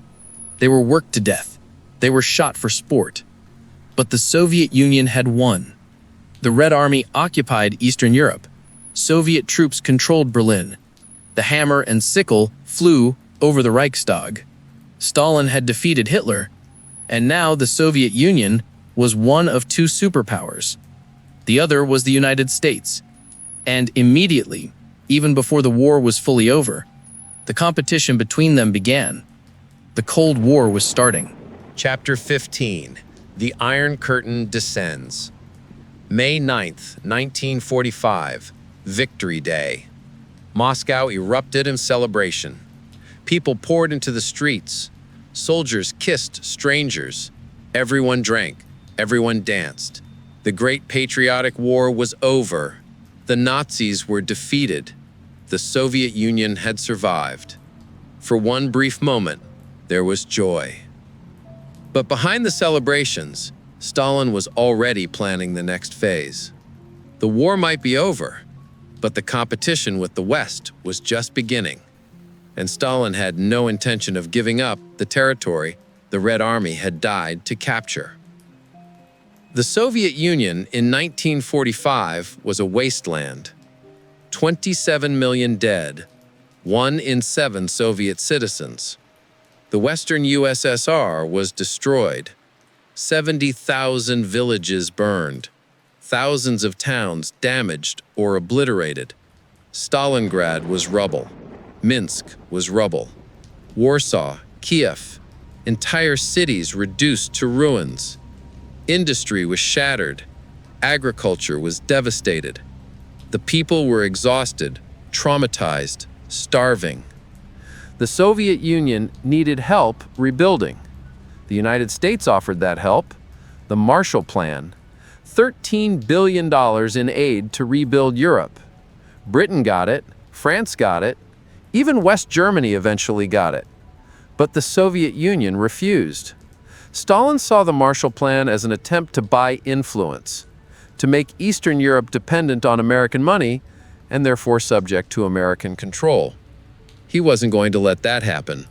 Speaker 3: They were worked to death. They were shot for sport. But the Soviet Union had won. The Red Army occupied Eastern Europe. Soviet troops controlled Berlin. The hammer and sickle flew over the Reichstag. Stalin had defeated Hitler, and now the Soviet Union was one of two superpowers. The other was the United States. And immediately, even before the war was fully over, the competition between them began. The Cold War was starting.
Speaker 2: Chapter 15. The Iron Curtain Descends. May 9th, 1945. Victory Day. Moscow erupted in celebration. People poured into the streets. Soldiers kissed strangers. Everyone drank. Everyone danced. The Great Patriotic War was over. The Nazis were defeated. The Soviet Union had survived. For one brief moment, there was joy. But behind the celebrations, Stalin was already planning the next phase. The war might be over, but the competition with the West was just beginning, and Stalin had no intention of giving up the territory the Red Army had died to capture. The Soviet Union in 1945 was a wasteland. 27 million dead, 1 in 7 Soviet citizens. The Western USSR was destroyed. 70,000 villages burned. Thousands of towns damaged or obliterated. Stalingrad was rubble. Minsk was rubble. Warsaw, Kiev, entire cities reduced to ruins. Industry was shattered. Agriculture was devastated. The people were exhausted, traumatized, starving. The Soviet Union needed help rebuilding. The United States offered that help, the Marshall Plan, $13 billion in aid to rebuild Europe. Britain got it, France got it, even West Germany eventually got it. But the Soviet Union refused. Stalin saw the Marshall Plan as an attempt to buy influence, to make Eastern Europe dependent on American money and therefore subject to American control. He wasn't going to let that happen.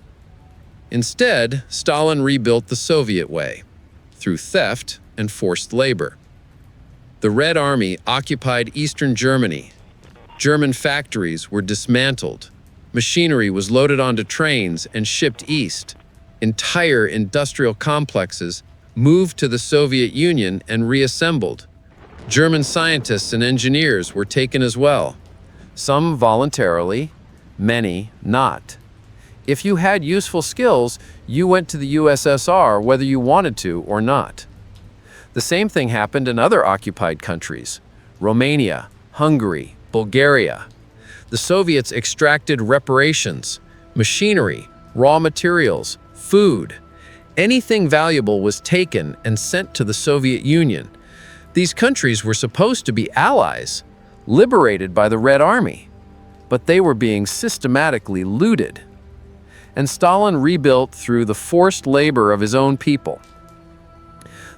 Speaker 2: Instead, Stalin rebuilt the Soviet way, through theft and forced labor. The Red Army occupied Eastern Germany. German factories were dismantled. Machinery was loaded onto trains and shipped east. Entire industrial complexes moved to the Soviet Union and reassembled. German scientists and engineers were taken as well. Some voluntarily, many not. If you had useful skills, you went to the USSR whether you wanted to or not. The same thing happened in other occupied countries: Romania, Hungary, Bulgaria. The Soviets extracted reparations, machinery, raw materials, food. Anything valuable was taken and sent to the Soviet Union. These countries were supposed to be allies, liberated by the Red Army, but they were being systematically looted. And Stalin rebuilt through the forced labor of his own people.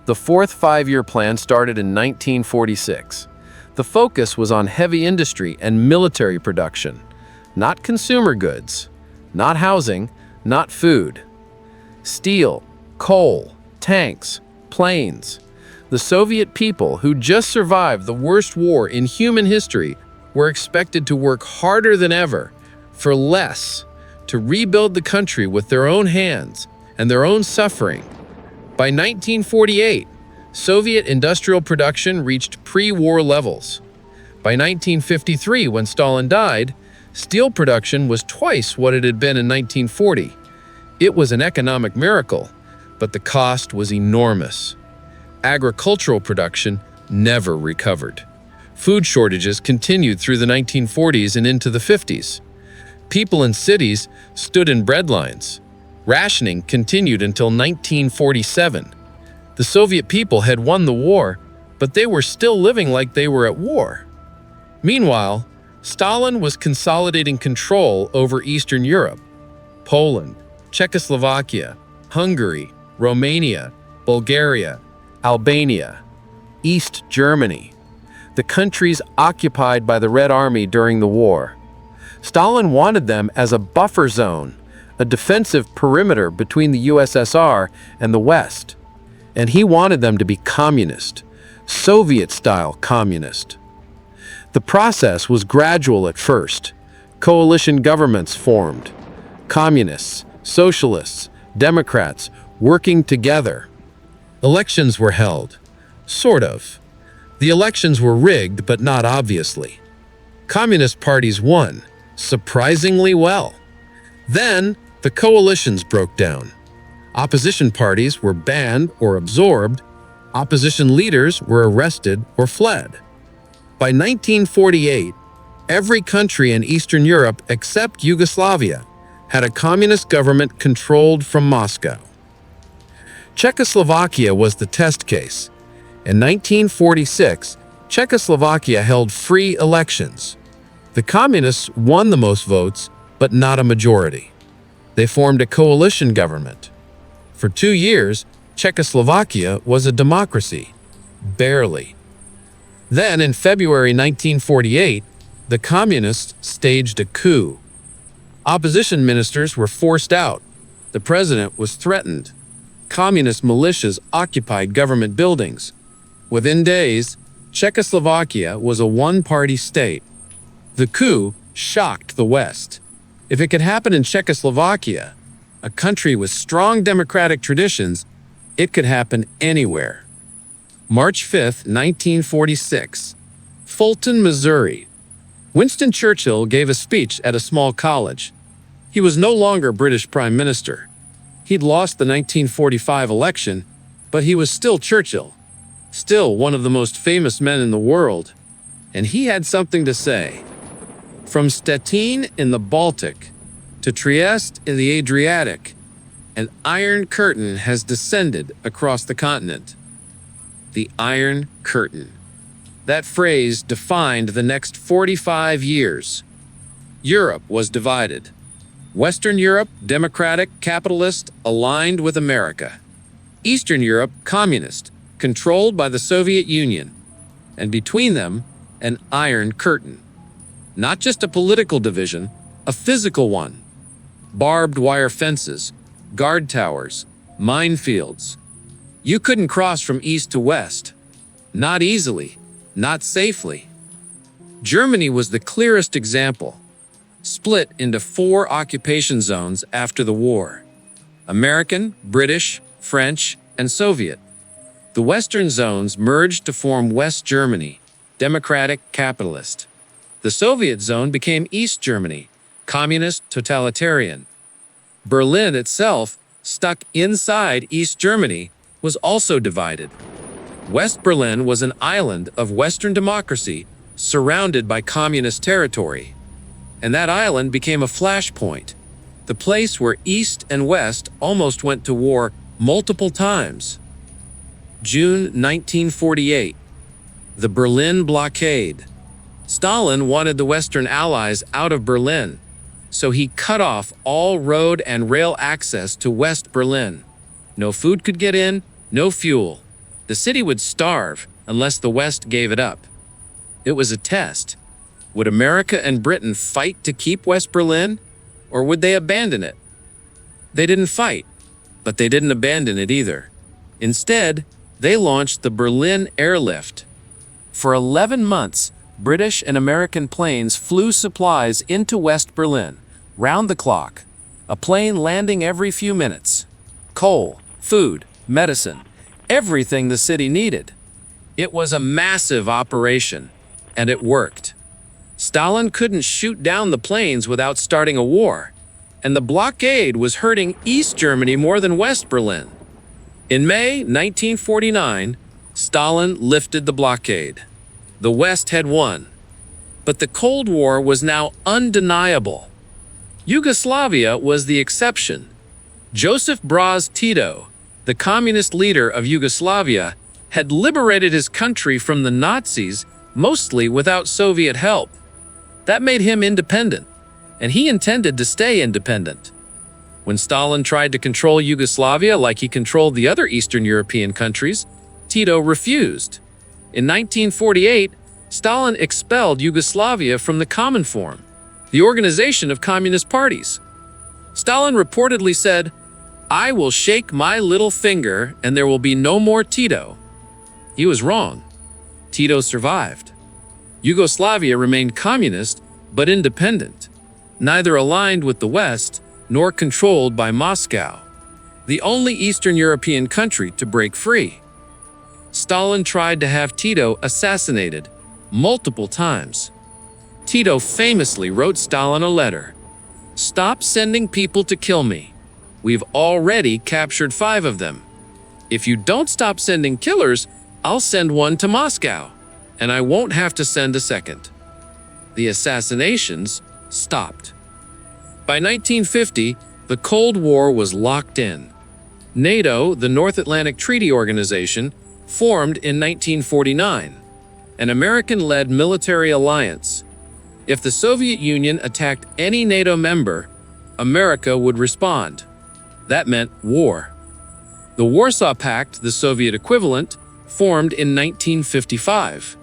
Speaker 2: The fourth five-year plan started in 1946. The focus was on heavy industry and military production, not consumer goods, not housing, not food. Steel, coal, tanks, planes. The Soviet people, who just survived the worst war in human history, were expected to work harder than ever, for less, to rebuild the country with their own hands and their own suffering. By 1948, Soviet industrial production reached pre-war levels. By 1953, when Stalin died, steel production was twice what it had been in 1940. It was an economic miracle, but the cost was enormous. Agricultural production never recovered. Food shortages continued through the 1940s and into the 50s. People in cities stood in bread lines. Rationing continued until 1947. The Soviet people had won the war, but they were still living like they were at war. Meanwhile, Stalin was consolidating control over Eastern Europe. Poland, Czechoslovakia, Hungary, Romania, Bulgaria, Albania, East Germany, the countries occupied by the Red Army during the war. Stalin wanted them as a buffer zone, a defensive perimeter between the USSR and the West. And he wanted them to be communist, Soviet-style communist. The process was gradual at first. Coalition governments formed. Communists, socialists, Democrats working together. Elections were held. Sort of. The elections were rigged, but not obviously. Communist parties won, surprisingly well. Then, the coalitions broke down. Opposition parties were banned or absorbed. Opposition leaders were arrested or fled. By 1948, every country in Eastern Europe except Yugoslavia had a communist government controlled from Moscow. Czechoslovakia was the test case. In 1946, Czechoslovakia held free elections. The communists won the most votes, but not a majority. They formed a coalition government. For 2 years, Czechoslovakia was a democracy. Barely. Then, in February 1948, the communists staged a coup. Opposition ministers were forced out. The president was threatened. Communist militias occupied government buildings. Within days, Czechoslovakia was a one-party state. The coup shocked the West. If it could happen in Czechoslovakia, a country with strong democratic traditions, it could happen anywhere. March 5, 1946. Fulton, Missouri. Winston Churchill gave a speech at a small college. He was no longer British Prime Minister. He'd lost the 1945 election, but he was still Churchill, still one of the most famous men in the world, and he had something to say. From Stettin in the Baltic to Trieste in the Adriatic, an iron curtain has descended across the continent. The Iron Curtain. That phrase defined the next 45 years. Europe was divided. Western Europe, democratic, capitalist, aligned with America. Eastern Europe, communist, controlled by the Soviet Union. And between them, an Iron Curtain. Not just a political division, a physical one. Barbed wire fences, guard towers, minefields. You couldn't cross from east to west. Not easily, not safely. Germany was the clearest example. Split into 4 occupation zones after the war.
Speaker 3: American, British, French, and Soviet. The Western zones merged to form West Germany, democratic, capitalist. The Soviet zone became East Germany, communist, totalitarian. Berlin itself, stuck inside East Germany, was also divided. West Berlin was an island of Western democracy surrounded by communist territory. And that island became a flashpoint, the place where East and West almost went to war multiple times. June 1948. The Berlin blockade. Stalin wanted the Western Allies out of Berlin, so he cut off all road and rail access to West Berlin. No food could get in, no fuel. The city would starve unless the West gave it up. It was a test. Would America and Britain fight to keep West Berlin, or would they abandon it? They didn't fight, but they didn't abandon it either. Instead, they launched the Berlin Airlift. For 11 months, British and American planes flew supplies into West Berlin, round the clock, a plane landing every few minutes. Coal, food, medicine, everything the city needed. It was a massive operation, and it worked. Stalin couldn't shoot down the planes without starting a war, and the blockade was hurting East Germany more than West Berlin. In May 1949, Stalin lifted the blockade. The West had won, but the Cold War was now undeniable. Yugoslavia was the exception. Joseph Broz Tito, the communist leader of Yugoslavia, had liberated his country from the Nazis mostly without Soviet help. That made him independent, and he intended to stay independent. When Stalin tried to control Yugoslavia like he controlled the other Eastern European countries, Tito refused. In 1948, Stalin expelled Yugoslavia from the Cominform, the organization of communist parties. Stalin reportedly said, "I will shake my little finger and there will be no more Tito." He was wrong. Tito survived. Yugoslavia remained communist but independent, neither aligned with the West nor controlled by Moscow, the only Eastern European country to break free. Stalin tried to have Tito assassinated multiple times. Tito famously wrote Stalin a letter. "Stop sending people to kill me. We've already captured 5 of them. If you don't stop sending killers, I'll send one to Moscow, and I won't have to send a second." The assassinations stopped. By 1950, the Cold War was locked in. NATO, the North Atlantic Treaty Organization, formed in 1949, an American-led military alliance. If the Soviet Union attacked any NATO member, America would respond. That meant war. The Warsaw Pact, the Soviet equivalent, formed in 1955.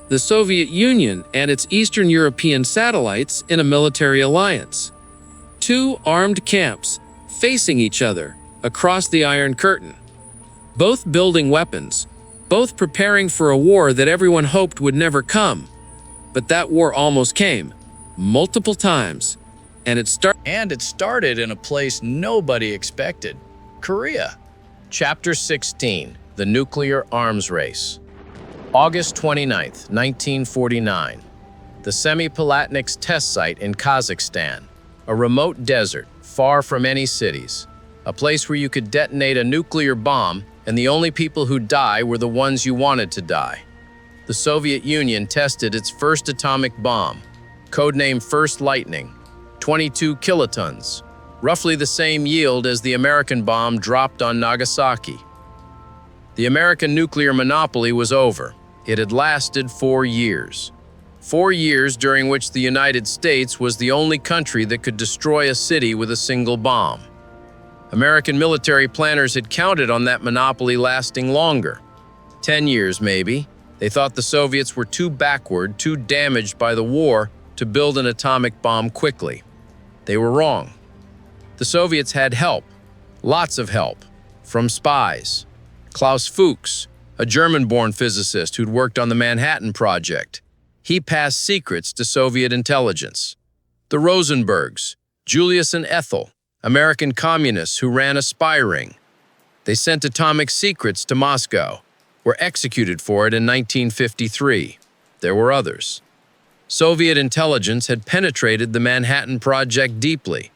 Speaker 3: The Soviet Union and its Eastern European satellites in a military alliance. 2 armed camps facing each other across the Iron Curtain. Both building weapons, both preparing for a war that everyone hoped would never come. But that war almost came, multiple times, and it started
Speaker 1: in a place nobody expected, Korea. Chapter 16, The Nuclear Arms Race. August 29, 1949. The Semipalatinsk test site in Kazakhstan, a remote desert far from any cities, a place where you could detonate a nuclear bomb and the only people who die were the ones you wanted to die. The Soviet Union tested its first atomic bomb, codenamed First Lightning, 22 kilotons, roughly the same yield as the American bomb dropped on Nagasaki. The American nuclear monopoly was over. It had lasted 4 years. 4 years during which the United States was the only country that could destroy a city with a single bomb. American military planners had counted on that monopoly lasting longer. 10 years, maybe. They thought the Soviets were too backward, too damaged by the war to build an atomic bomb quickly. They were wrong. The Soviets had help, lots of help, from spies. Klaus Fuchs, a German-born physicist who'd worked on the Manhattan Project. He passed secrets to Soviet intelligence. The Rosenbergs, Julius and Ethel,
Speaker 3: American communists who ran a spy ring. They sent atomic secrets to Moscow, were executed for it in 1953. There were others. Soviet intelligence had penetrated the Manhattan Project deeply.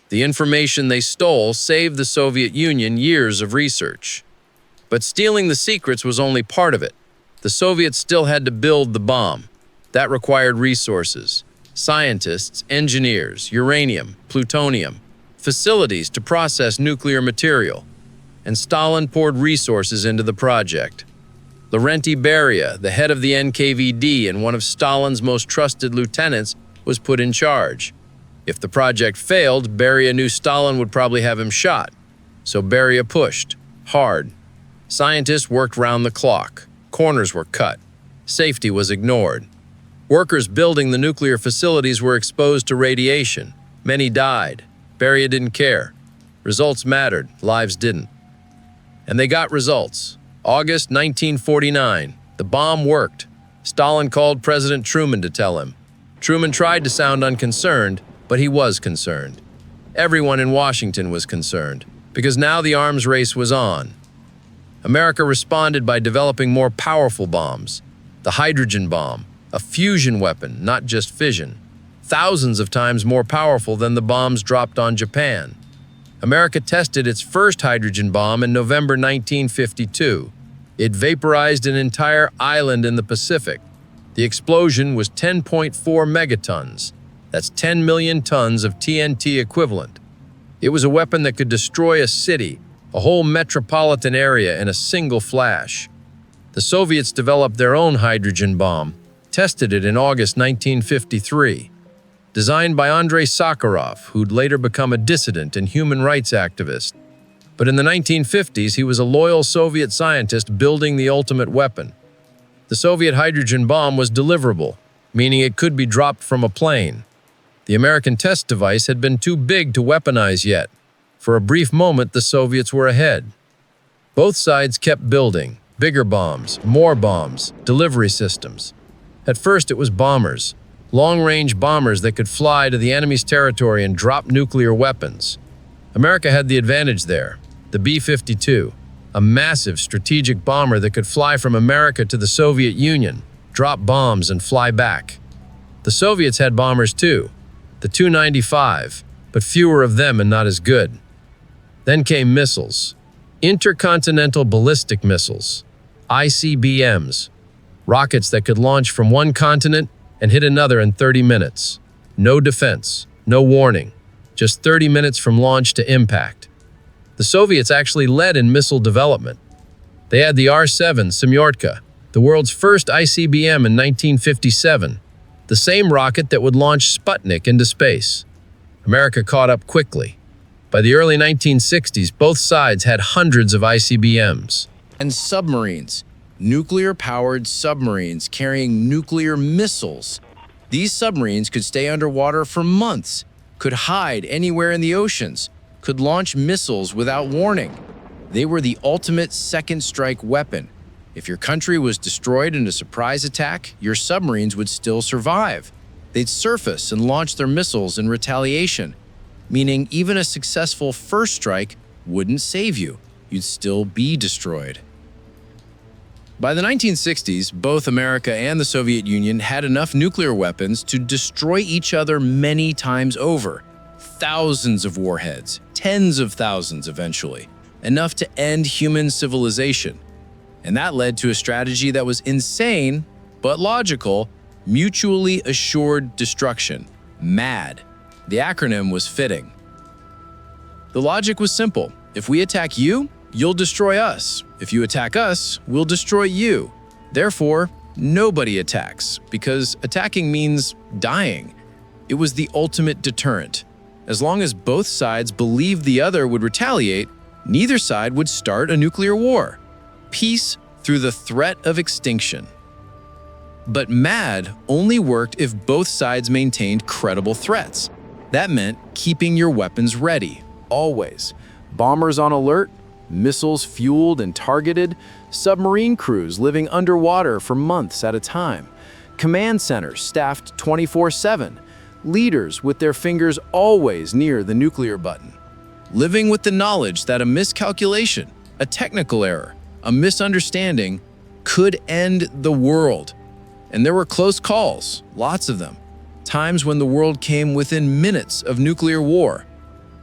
Speaker 3: The information they stole saved the Soviet Union years of research. But stealing the secrets was only part of it. The Soviets still had to build the bomb. That required resources, scientists, engineers, uranium, plutonium, facilities to process nuclear material. And Stalin poured resources into the project. Lavrentiy Beria, the head of the NKVD and one of Stalin's most trusted lieutenants, was put in charge. If the project failed, Beria knew Stalin would probably have him shot. So Beria pushed, hard. Scientists worked round the clock. Corners were cut. Safety was ignored. Workers building the nuclear facilities were exposed to radiation. Many died. Beria didn't care. Results mattered, lives didn't. And they got results. August 1949, the bomb worked. Stalin called President Truman to tell him. Truman tried to sound unconcerned, but he was concerned. Everyone in Washington was concerned, because now the arms race was on. America responded by developing more powerful bombs. The hydrogen bomb, a fusion weapon, not just fission, thousands of times more powerful than the bombs dropped on Japan. America tested its first hydrogen bomb in November 1952. It vaporized an entire island in the Pacific. The explosion was 10.4 megatons. That's 10 million tons of TNT equivalent. It was a weapon that could destroy a city, a whole metropolitan area in a single flash. The Soviets developed their own hydrogen bomb, tested it in August 1953. Designed by Andrei Sakharov, who'd later become a dissident and human rights activist. But in the 1950s, he was a loyal Soviet scientist building the ultimate weapon. The Soviet hydrogen bomb was deliverable, meaning it could be dropped from a plane. The American test device had been too big to weaponize yet. For a brief moment, the Soviets were ahead. Both sides kept building, bigger bombs, more bombs, delivery systems. At first, it was bombers. Long-range bombers that could fly to the enemy's territory and drop nuclear weapons. America had the advantage there. The B-52, a massive strategic bomber that could fly from America to the Soviet Union, drop bombs and fly back. The Soviets had bombers too, the Tu-95, but fewer of them and not as good. Then came missiles. Intercontinental ballistic missiles, ICBMs, rockets that could launch from one continent and hit another in 30 minutes. No defense, no warning, just 30 minutes from launch to impact. The Soviets actually led in missile development. They had the R-7 Semyorka, the world's first ICBM in 1957, the same rocket that would launch Sputnik into space. America caught up quickly. By the early 1960s, both sides had hundreds of ICBMs.
Speaker 4: And submarines. Nuclear-powered submarines carrying nuclear missiles. These submarines could stay underwater for months, could hide anywhere in the oceans, could launch missiles without warning. They were the ultimate second-strike weapon. If your country was destroyed in a surprise attack, your submarines would still survive. They'd surface and launch their missiles in retaliation, meaning even a successful first strike wouldn't save you. You'd still be destroyed. By the 1960s, both America and the Soviet Union had enough nuclear weapons to destroy each other many times over. Thousands of warheads, tens of thousands eventually, enough to end human civilization. And that led to a strategy that was insane, but logical: mutually assured destruction, MAD. The acronym was fitting. The logic was simple. If we attack you, you'll destroy us. If you attack us, we'll destroy you. Therefore, nobody attacks, because attacking means dying. It was the ultimate deterrent. As long as both sides believed the other would retaliate, neither side would start a nuclear war. Peace through the threat of extinction. But MAD only worked if both sides maintained credible threats. That meant keeping your weapons ready, always. Bombers on alert, missiles fueled and targeted, submarine crews living underwater for months at a time, command centers staffed 24/7, leaders with their fingers always near the nuclear button.
Speaker 3: living with the knowledge that a miscalculation, a technical error, a misunderstanding could end the world. And there were close calls, lots of them, times when the world came within minutes of nuclear war.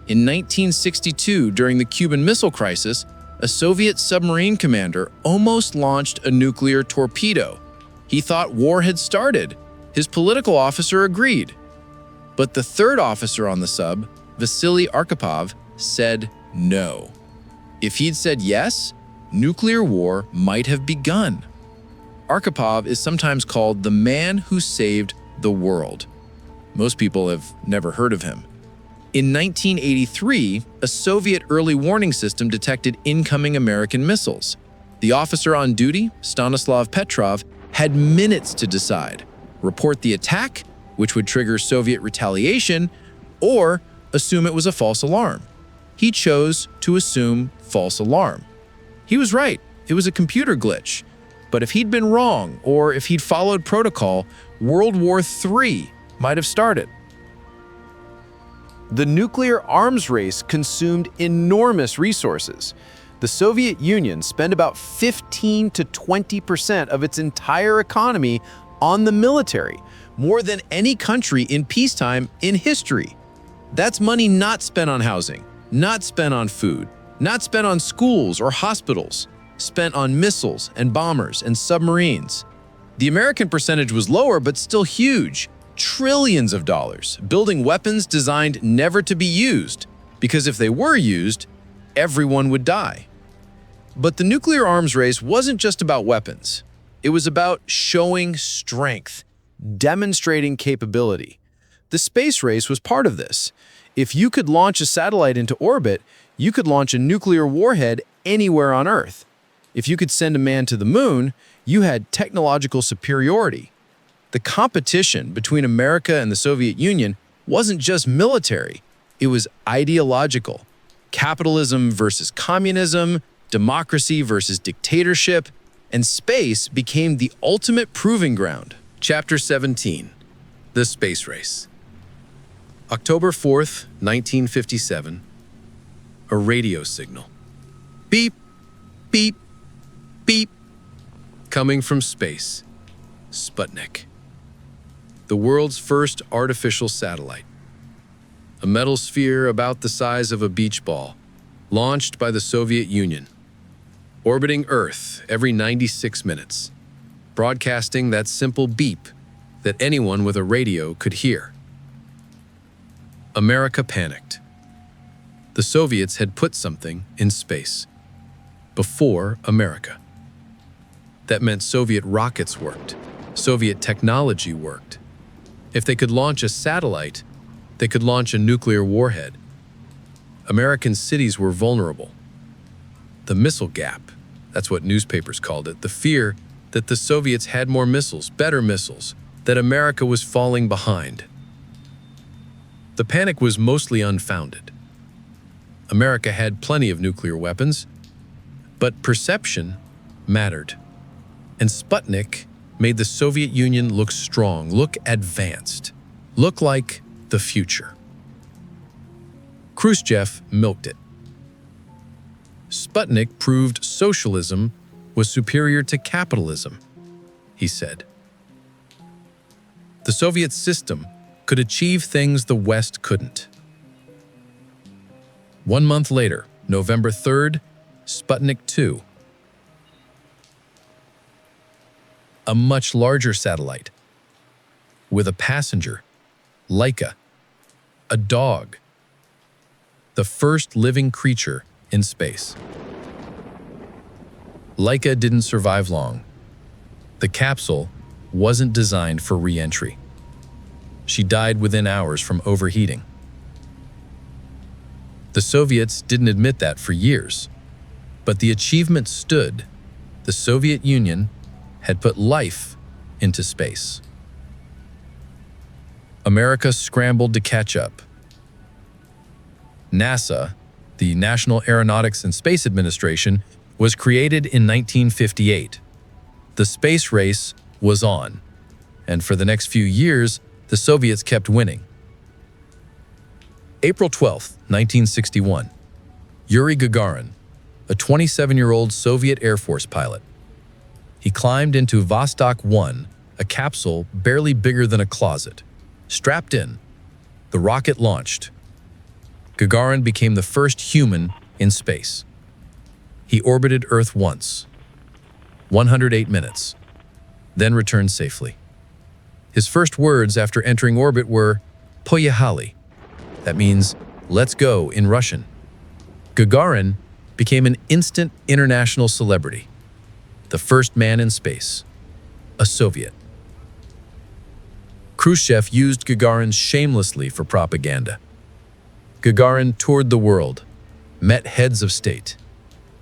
Speaker 3: In 1962, during the Cuban Missile Crisis, a Soviet submarine commander almost launched a nuclear torpedo. He thought war had started. His political officer agreed. But the third officer on the sub, Vasily Arkhipov, said no. If he'd said yes, nuclear war might have begun. Arkhipov is sometimes called the man who saved the world. Most people have never heard of him. In 1983, a Soviet early warning system detected incoming American missiles. The officer on duty, Stanislav Petrov, had minutes to decide: report the attack, which would trigger Soviet retaliation, or assume it was a false alarm. He chose to assume false alarm. He was right, it was a computer glitch. But if he'd been wrong, or if he'd followed protocol, World War III might have started.
Speaker 4: The nuclear arms race consumed enormous resources. The Soviet Union spent about 15 to 20% of its entire economy on the military,
Speaker 3: More than any country in peacetime in history. That's money not spent on housing, not spent on food, not spent on schools or hospitals, spent on missiles and bombers and submarines. The American percentage was lower, but still huge. Trillions of dollars, building weapons designed never to be used, because if they were used, everyone would die. But the nuclear arms race wasn't just about weapons. It was about showing strength, demonstrating capability. The space race was part of this. If you could launch a satellite into orbit, you could launch a nuclear warhead anywhere on Earth. If you could send a man to the moon, you had technological superiority. The competition between America and the Soviet Union wasn't just military, it was ideological. Capitalism versus communism, democracy versus dictatorship, and space became the ultimate proving ground.
Speaker 2: Chapter 17. The Space Race. October 4th, 1957. A radio signal. Beep, beep, beep. Coming from space. Sputnik. The world's first artificial satellite. A metal sphere about the size of a beach ball, launched by the Soviet Union. Orbiting Earth every 96 minutes. Broadcasting that simple beep that anyone with a radio could hear. America panicked. The Soviets had put something in space. Before America. That meant Soviet rockets worked. Soviet technology worked. If they could launch a satellite, they could launch a nuclear warhead. American cities were vulnerable. The missile gap, that's what newspapers called it, the fear that the Soviets had more missiles, better missiles, that America was falling behind. The panic was mostly unfounded. America had plenty of nuclear weapons, but perception mattered. And Sputnik made the Soviet Union look strong, look advanced, look like the future. Khrushchev milked it. Sputnik proved socialism was superior to capitalism, he said. The Soviet system could achieve things the West couldn't. 1 month later, November 3rd, Sputnik 2. A much larger satellite, with a passenger, Laika, a dog, the first living creature in space. Laika didn't survive long. The capsule wasn't designed for re-entry. She died within hours from overheating. The Soviets didn't admit that for years, but the achievement stood. The Soviet Union had put life into space. America scrambled to catch up. NASA, the National Aeronautics and Space Administration, was created in 1958. The space race was on, and for the next few years, the Soviets kept winning. April 12, 1961,
Speaker 3: Yuri Gagarin, a 27-year-old Soviet Air Force pilot. He climbed into Vostok 1, a capsule barely bigger than a closet. Strapped in, the rocket launched. Gagarin became the first human in space. He orbited Earth once, 108 minutes, then returned safely. His first words after entering orbit were, "Poyehali." That means, "Let's go" in Russian. Gagarin became an instant international celebrity. The first man in space, a Soviet. Khrushchev used Gagarin shamelessly for propaganda. Gagarin toured the world, met heads of state,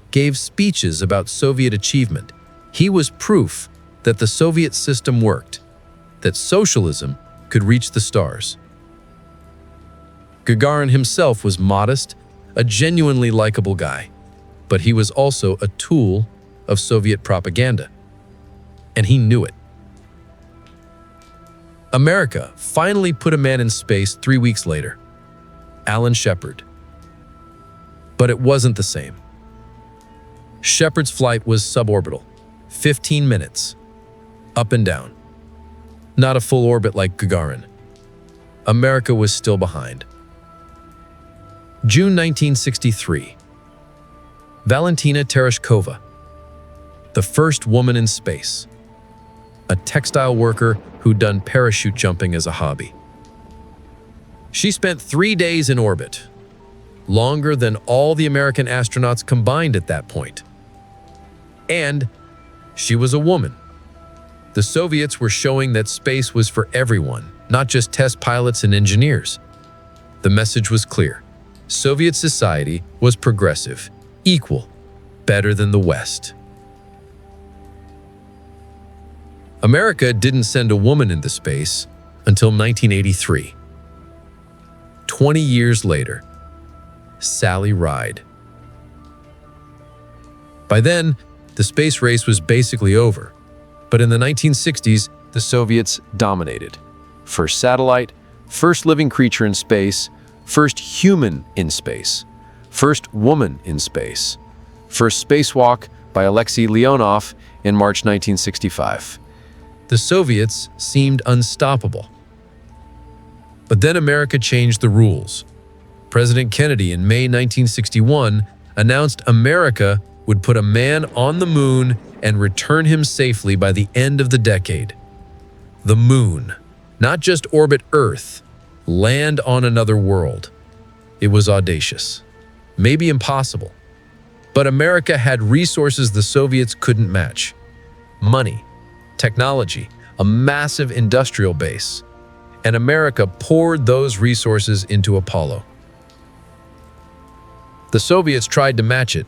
Speaker 3: gave speeches about Soviet achievement. He was proof that the Soviet system worked, that socialism could reach the stars. Gagarin himself was modest, a genuinely likable guy, but he was also a tool of Soviet propaganda, and he knew it. America finally put a man in space 3 weeks later, Alan Shepard. But it wasn't the same. Shepard's flight was suborbital, 15 minutes, up and down. Not a full orbit like Gagarin. America was still behind. June 1963. Valentina Tereshkova, the first woman in space. A textile worker who'd done parachute jumping as a hobby. She spent 3 days in orbit, longer than all the American astronauts combined at that point. And she was a woman. The Soviets were showing that space was for everyone, not just test pilots and engineers. The message was clear. Soviet society was progressive, equal, better than the West. America didn't send a woman into space until 1983. 20 years later, Sally Ride. By then, the space race was basically over. But in the 1960s, the Soviets dominated. First satellite, first living creature in space, first human in space, first woman in space, first spacewalk by Alexei Leonov in March 1965. The Soviets seemed unstoppable. But then America changed the rules. President Kennedy in May 1961 announced America would put a man on the moon and return him safely by the end of the decade. The moon, not just orbit Earth, land on another world. It was audacious, maybe impossible. But America had resources the Soviets couldn't match. Money, technology, a massive industrial base. And America poured those resources into Apollo. The Soviets tried to match it.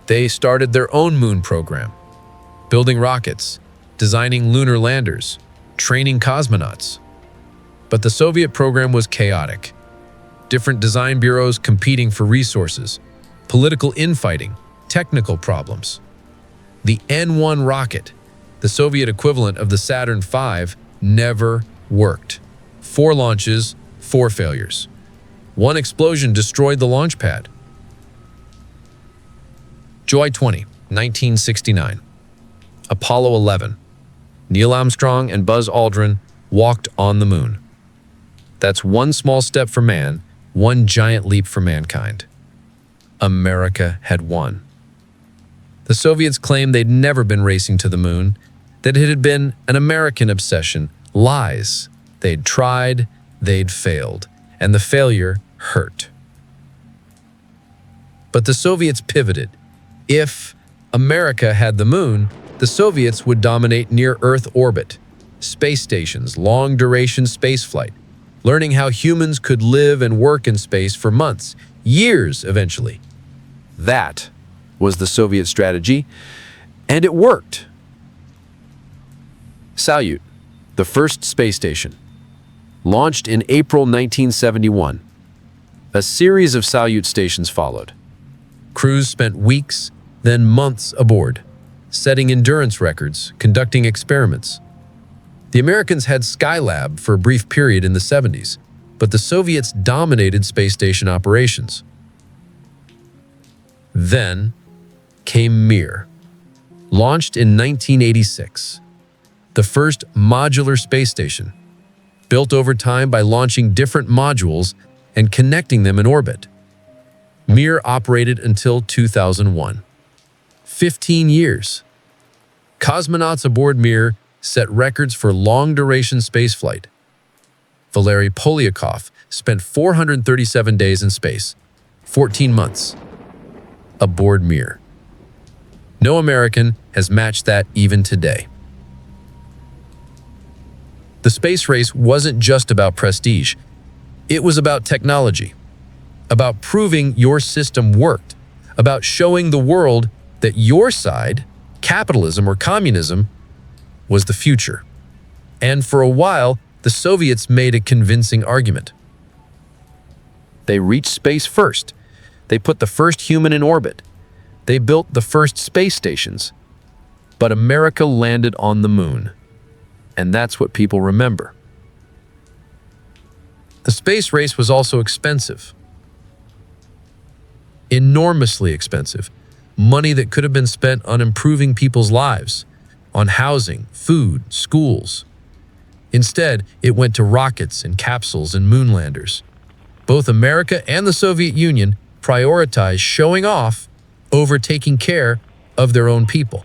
Speaker 3: They started their own moon program, building rockets, designing lunar landers, training cosmonauts. But the Soviet program was chaotic. Different design bureaus competing for resources, political infighting, technical problems. The N-1 rocket, the Soviet equivalent of the Saturn V, never worked. 4 launches, 4 failures. One explosion destroyed the launch pad. July 20, 1969. Apollo 11. Neil Armstrong and Buzz Aldrin walked on the moon. That's one small step for man, one giant leap for mankind. America had won. The Soviets claimed they'd never been racing to the moon, that it had been an American obsession. Lies. They'd tried, they'd failed, and the failure hurt. But the Soviets pivoted. If America had the moon, the Soviets would dominate near-Earth orbit, space stations, long-duration spaceflight, learning how humans could live and work in space for months, years eventually. That was the Soviet strategy, and it worked. Salyut, the first space station, launched in April 1971. A series of Salyut stations followed. Crews spent weeks, then months aboard, setting endurance records, conducting experiments. The Americans had Skylab for a brief period in the 70s, but the Soviets dominated space station operations. Then came Mir, launched in 1986, the first modular space station, built over time by launching different modules and connecting them in orbit. Mir operated until 2001. 15 years. Cosmonauts aboard Mir set records for long-duration spaceflight. Valery Polyakov spent 437 days in space, 14 months, aboard Mir. No American has matched that even today. The space race wasn't just about prestige. It was about technology, about proving your system worked, about showing the world that your side, capitalism or communism, was the future. And for a while, the Soviets made a convincing argument. They reached space first. They put the first human in orbit. They built the first space stations. But America landed on the moon. And that's what people remember. The space race was also expensive. Enormously expensive. Money that could have been spent on improving people's lives, on housing, food, schools. Instead, it went to rockets and capsules and moonlanders. Both America and the Soviet Union prioritized showing off over taking care of their own people.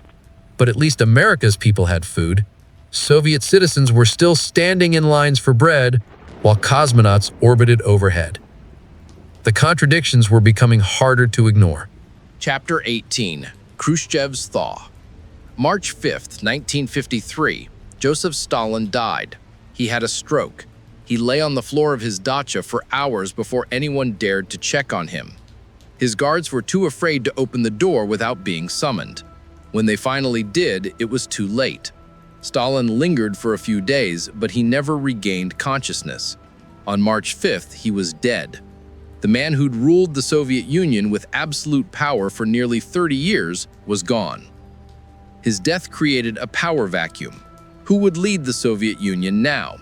Speaker 3: But at least America's people had food. Soviet citizens were still standing in lines for bread while cosmonauts orbited overhead. The contradictions were becoming harder to ignore.
Speaker 4: Chapter 18. Khrushchev's Thaw. March 5th, 1953, Joseph Stalin died. He had a stroke. He lay on the floor of his dacha for hours before anyone dared to check on him. His guards were too afraid to open the door without being summoned. When they finally did, it was too late. Stalin lingered for a few days, but he never regained consciousness. On March 5th, he was dead. The man who'd ruled the Soviet Union with absolute power for nearly 30 years was gone. His death created a power vacuum. Who would lead the Soviet Union now?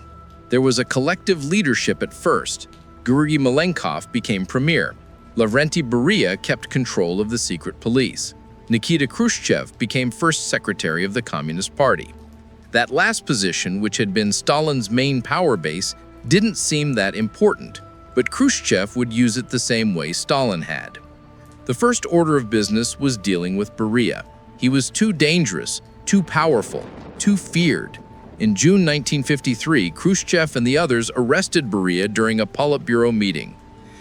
Speaker 4: There was a collective leadership at first. Georgy Malenkov became premier. Lavrentiy Beria kept control of the secret police. Nikita Khrushchev became first secretary of the Communist Party. That last position, which had been Stalin's main power base, didn't seem that important, but Khrushchev would use it the same way Stalin had. The first order of business was dealing with Beria. He was too dangerous, too powerful, too feared. In June 1953, Khrushchev and the others arrested Beria during a Politburo meeting.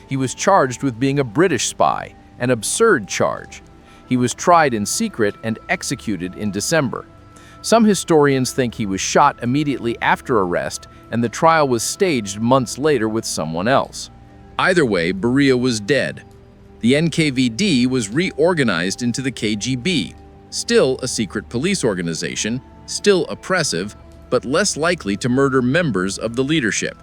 Speaker 4: He was charged with being a British spy, an absurd charge. He was tried in secret and executed in December. Some historians think he was shot immediately after arrest, and the trial was staged months later with someone else. Either way, Beria was dead. The NKVD was reorganized into the KGB, still a secret police organization, still oppressive, but less likely to murder members of the leadership.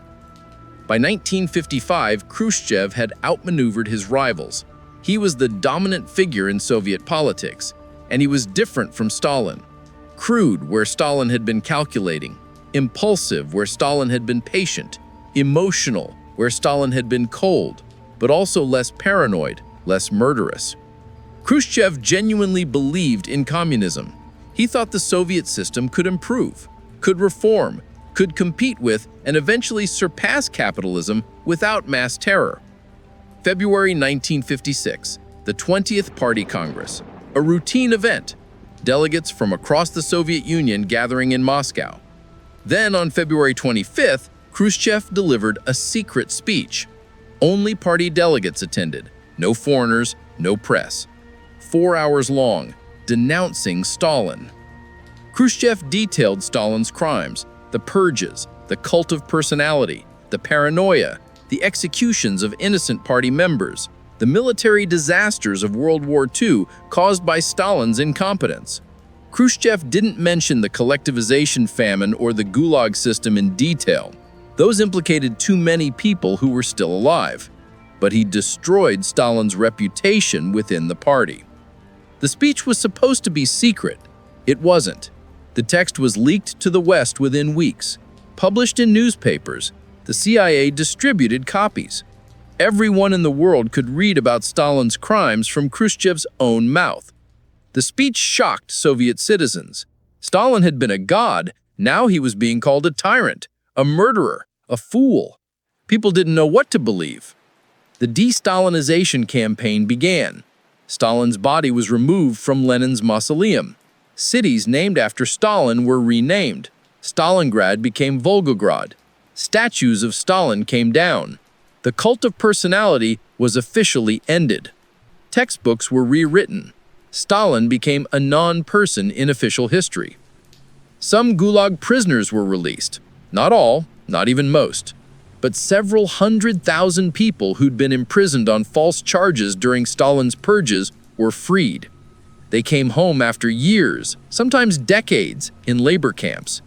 Speaker 4: By 1955, Khrushchev had outmaneuvered his rivals. He was the dominant figure in Soviet politics, and he was different from Stalin. Crude, where Stalin had been calculating; impulsive, where Stalin had been patient; emotional, where Stalin had been cold, but also less paranoid, less murderous. Khrushchev genuinely believed in communism. He thought the Soviet system could improve, could reform, could compete with, and eventually surpass capitalism without mass terror. February 1956, the 20th Party Congress, a routine event. Delegates from across the Soviet Union gathering in Moscow. Then on February 25th, Khrushchev delivered a secret speech. Only party delegates attended, no foreigners, no press. 4 hours long, denouncing Stalin. Khrushchev detailed Stalin's crimes, the purges, the cult of personality, the paranoia, the executions of innocent party members, the military disasters of World War II caused by Stalin's incompetence. Khrushchev didn't mention the collectivization famine or the Gulag system in detail. Those implicated too many people who were still alive. But he destroyed Stalin's reputation within the party. The speech was supposed to be secret. It wasn't. The text was leaked to the West within weeks. Published in newspapers, the CIA distributed copies.
Speaker 3: Everyone in the world could read about Stalin's crimes from Khrushchev's own mouth. The speech shocked Soviet citizens. Stalin had been a god, now he was being called a tyrant, a murderer, a fool. People didn't know what to believe. The de-Stalinization campaign began. Stalin's body was removed from Lenin's mausoleum. Cities named after Stalin were renamed. Stalingrad became Volgograd. Statues of Stalin came down. The cult of personality was officially ended. Textbooks were rewritten. Stalin became a non-person in official history. Some Gulag prisoners were released. Not all, not even most. But several 100,000 people who'd been imprisoned on false charges during Stalin's purges were freed. They came home after years, sometimes decades, in labor camps.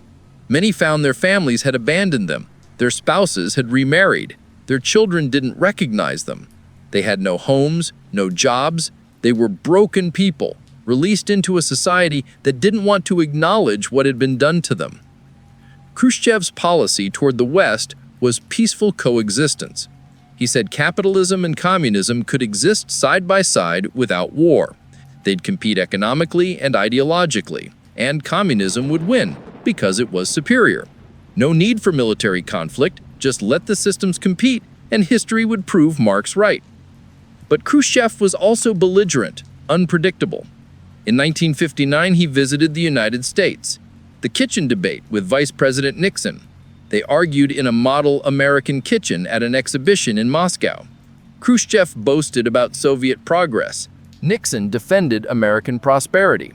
Speaker 3: Many found their families had abandoned them. Their spouses had remarried. Their children didn't recognize them. They had no homes, no jobs. They were broken people, released into a society that didn't want to acknowledge what had been done to them. Khrushchev's policy toward the West was peaceful coexistence. He said capitalism and communism could exist side by side without war. They'd compete economically and ideologically, and communism would win because it was superior. No need for military conflict, just let the systems compete and history would prove Marx right. But Khrushchev was also belligerent, unpredictable. In 1959, he visited the United States. The kitchen debate with Vice President Nixon. They argued in a model American kitchen at an exhibition in Moscow. Khrushchev boasted about Soviet progress. Nixon defended American prosperity.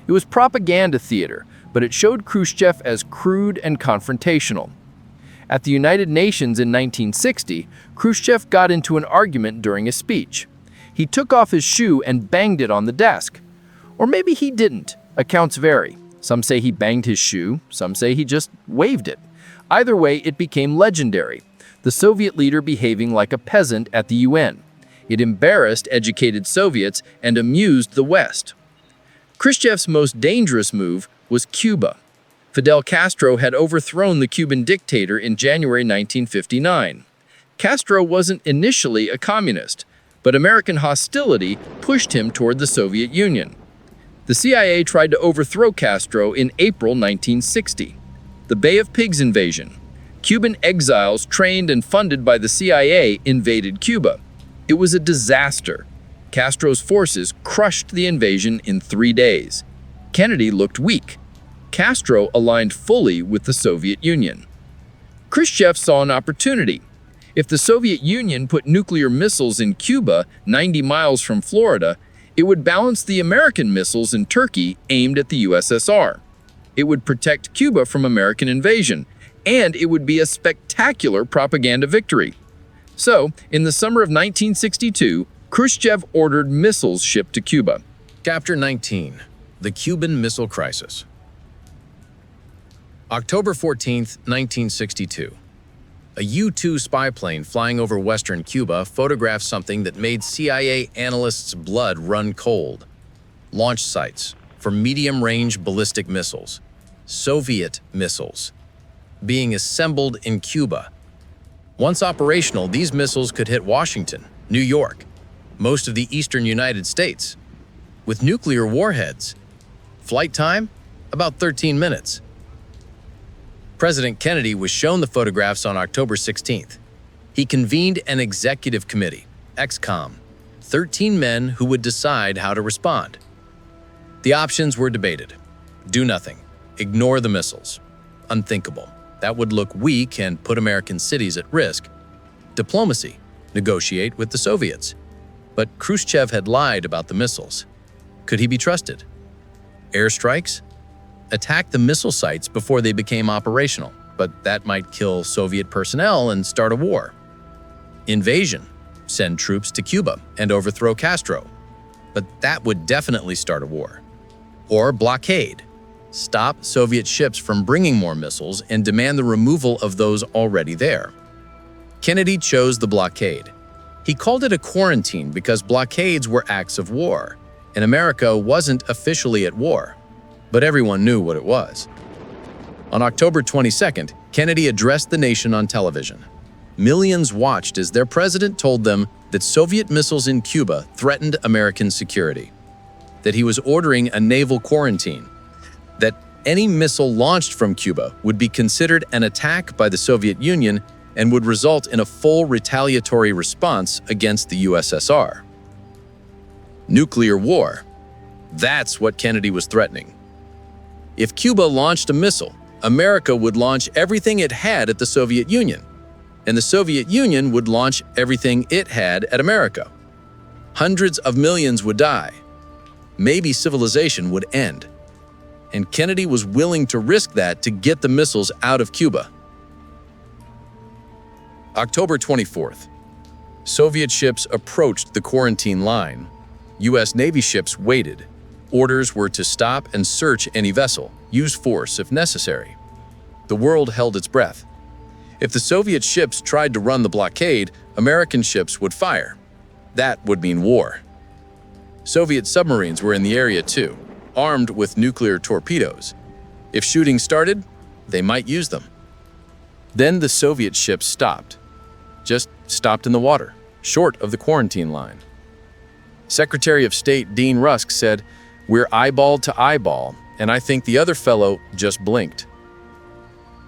Speaker 3: It was propaganda theater, but it showed Khrushchev as crude and confrontational. At the United Nations in 1960, Khrushchev got into an argument during a speech. He took off his shoe and banged it on the desk. Or maybe he didn't. Accounts vary. Some say he banged his shoe, some say he just waved it. Either way, it became legendary, the Soviet leader behaving like a peasant at the UN. It embarrassed educated Soviets and amused the West. Khrushchev's most dangerous move was Cuba. Fidel Castro had overthrown the Cuban dictator in January 1959. Castro wasn't initially a communist, but American hostility pushed him toward the Soviet Union. The CIA tried to overthrow Castro in April 1960. The Bay of Pigs invasion. Cuban exiles trained and funded by the CIA invaded Cuba. It was a disaster. Castro's forces crushed the invasion in 3 days. Kennedy looked weak. Castro aligned fully with the Soviet Union. Khrushchev saw an opportunity. If the Soviet Union put nuclear missiles in Cuba, 90 miles from Florida, it would balance the American missiles in Turkey aimed at the USSR. It would protect Cuba from American invasion, and it would be a spectacular propaganda victory. So, in the summer of 1962, Khrushchev ordered missiles shipped to Cuba.
Speaker 4: Chapter 19. The Cuban Missile Crisis. October 14, 1962. A U-2 spy plane flying over western Cuba photographed something that made CIA analysts' blood run cold. Launch sites for medium-range ballistic missiles, Soviet missiles, being assembled in Cuba. Once operational, these missiles could hit Washington, New York, most of the eastern United States, with nuclear warheads. Flight time? About 13 minutes. President Kennedy was shown the photographs on October 16th. He convened an executive committee, ExComm, 13 men who would decide how to respond. The options were debated. Do nothing. Ignore the missiles. Unthinkable. That would look weak and put American cities at risk. Diplomacy. Negotiate with the Soviets. But Khrushchev had lied about the missiles. Could he be trusted? Airstrikes? Attack the missile sites before they became operational, but that might kill Soviet personnel and start a war. Invasion. Send troops to Cuba and overthrow Castro, but that would definitely start a war. Or blockade. Stop Soviet ships from bringing more missiles and demand the removal of those already there. Kennedy chose the blockade. He called it a quarantine because blockades were acts of war, and America wasn't officially at war, but everyone knew what it was. On October 22nd, Kennedy addressed the nation on television.
Speaker 3: millions watched as their president told them that Soviet missiles in Cuba threatened American security, that he was ordering a naval quarantine, that any missile launched from Cuba would be considered an attack by the Soviet Union and would result in a full retaliatory response against the USSR. Nuclear war. That's what Kennedy was threatening. If Cuba launched a missile, America would launch everything it had at the Soviet Union, and the Soviet Union would launch everything it had at America. Hundreds of millions would die. Maybe civilization would end. And Kennedy was willing to risk that to get the missiles out of Cuba. October 24th. Soviet ships approached the quarantine line. U.S. Navy ships waited. Orders were to stop and search any vessel, use force if necessary. The world held its breath. If the Soviet ships tried to run the blockade, American ships would fire. That would mean war. Soviet submarines were in the area too, armed with nuclear torpedoes. If shooting started, they might use them. Then the Soviet ships stopped. Just stopped in the water, short of the quarantine line. Secretary of State Dean Rusk said, "We're eyeball to eyeball, and I think the other fellow just blinked."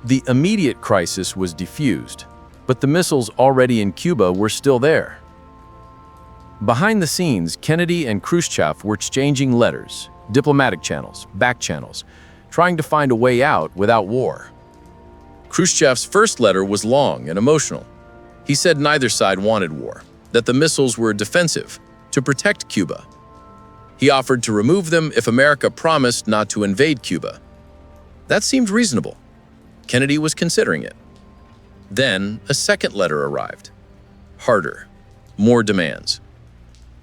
Speaker 3: The immediate crisis was diffused, but the missiles already in Cuba were still there. Behind the scenes, Kennedy and Khrushchev were exchanging letters, diplomatic channels, back channels, trying to find a way out without war. Khrushchev's first letter was long and emotional. He said neither side wanted war, that the missiles were defensive, to protect Cuba. He offered to remove them if America promised not to invade Cuba. That seemed reasonable. Kennedy was considering it. Then a second letter arrived. Harder, more demands.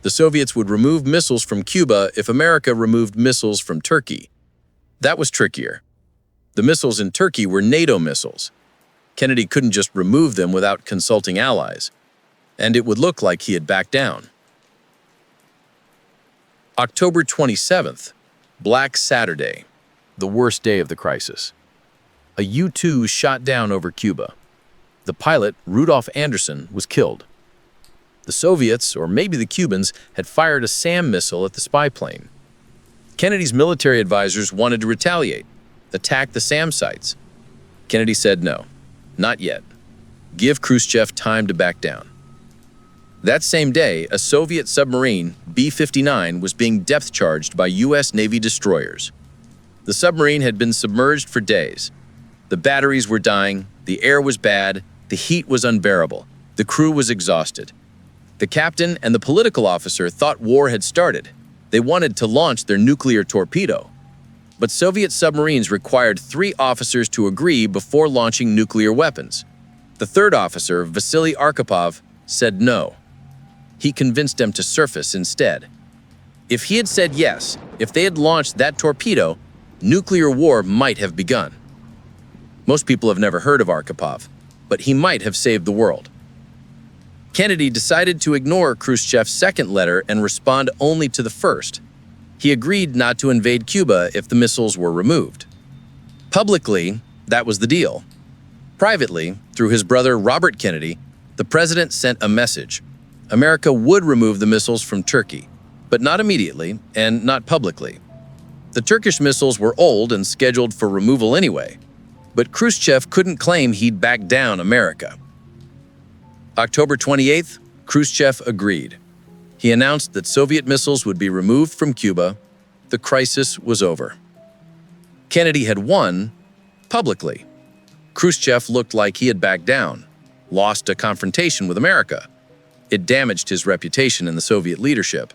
Speaker 3: The Soviets would remove missiles from Cuba if America removed missiles from Turkey. That was trickier. The missiles in Turkey were NATO missiles. Kennedy couldn't just remove them without consulting allies, and it would look like he had backed down. October 27th, Black Saturday, the worst day of the crisis. A U-2 shot down over Cuba. The pilot, Rudolf Anderson, was killed. The Soviets, or maybe the Cubans, had fired a SAM missile at the spy plane. Kennedy's military advisors wanted to retaliate, attack the SAM sites. Kennedy said no, not yet. Give Khrushchev time to back down. That same day, a Soviet submarine, B-59, was being depth-charged by U.S. Navy destroyers. The submarine had been submerged for days. The batteries were dying, the air was bad, the heat was unbearable, the crew was exhausted. The captain and the political officer thought war had started. They wanted to launch their nuclear torpedo. But Soviet submarines required 3 officers to agree before launching nuclear weapons. The third officer, Vasily Arkhipov, said no. He convinced them to surface instead. If he had said yes, if they had launched that torpedo, nuclear war might have begun. Most people have never heard of Arkhipov, but he might have saved the world. Kennedy decided to ignore Khrushchev's second letter and respond only to the first. He agreed not to invade Cuba if the missiles were removed. Publicly, that was the deal. Privately, through his brother Robert Kennedy, the president sent a message. America would remove the missiles from Turkey, but not immediately and not publicly. The Turkish missiles were old and scheduled for removal anyway, but Khrushchev couldn't claim he'd back down America. October 28th, Khrushchev agreed. He announced that Soviet missiles would be removed from Cuba. The crisis was over. Kennedy had won publicly. Khrushchev looked like he had backed down, lost a confrontation with America. It damaged his reputation in the Soviet leadership.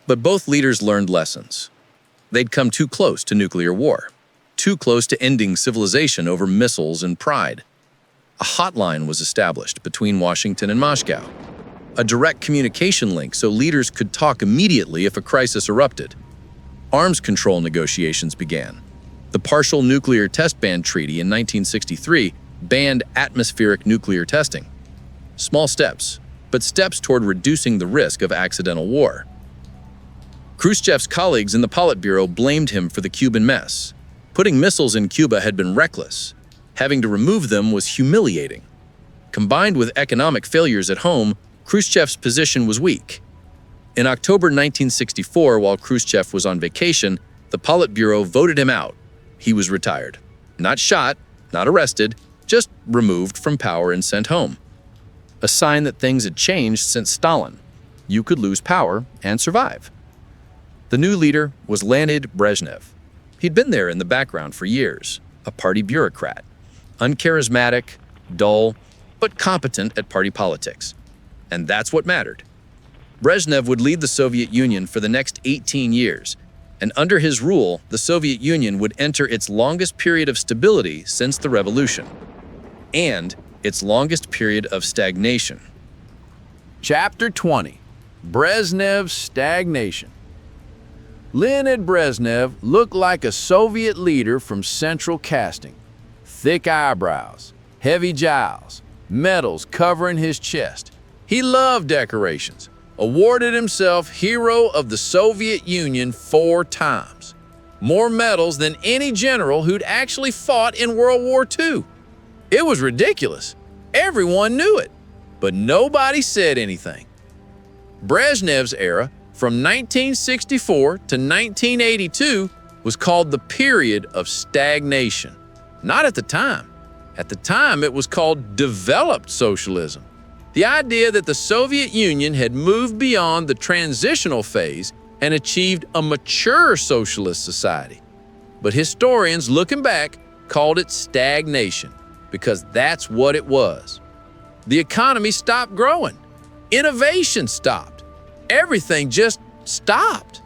Speaker 3: But both leaders learned lessons. They'd come too close to nuclear war, too close to ending civilization over missiles and pride. A hotline was established between Washington and Moscow, a direct communication link so leaders could talk immediately if a crisis erupted. Arms control negotiations began. The Partial Nuclear Test Ban Treaty in 1963 banned atmospheric nuclear testing. Small steps, but steps toward reducing the risk of accidental war. Khrushchev's colleagues in the Politburo blamed him for the Cuban mess. Putting missiles in Cuba had been reckless. Having to remove them was humiliating. Combined with economic failures at home, Khrushchev's position was weak. In October 1964, while Khrushchev was on vacation, the Politburo voted him out. He was retired. Not shot, not arrested, just removed from power and sent home. A sign that things had changed since Stalin. You could lose power and survive. The new leader was Lenin Brezhnev. He'd been there in the background for years, a party bureaucrat. Uncharismatic, dull, but competent at party politics. And that's what mattered. Brezhnev would lead the Soviet Union for the next 18 years, and under his rule, the Soviet Union would enter its longest period of stability since the revolution, and its longest period of stagnation.
Speaker 4: Chapter 20. Brezhnev's Stagnation. Leonid Brezhnev looked like a Soviet leader from central casting. Thick eyebrows, heavy jowls, medals covering his chest. He loved decorations, awarded himself Hero of the Soviet Union 4 times. More medals than any general who'd actually fought in World War II. It was ridiculous. Everyone knew it, but nobody said anything. Brezhnev's era, from 1964 to 1982, was called the period of stagnation. Not at the time. At the time, it was called developed socialism. The idea that the Soviet Union had moved beyond the transitional phase and achieved a mature socialist society. But historians, looking back, called it stagnation because that's what it was. The economy stopped growing. Innovation stopped. Everything just stopped.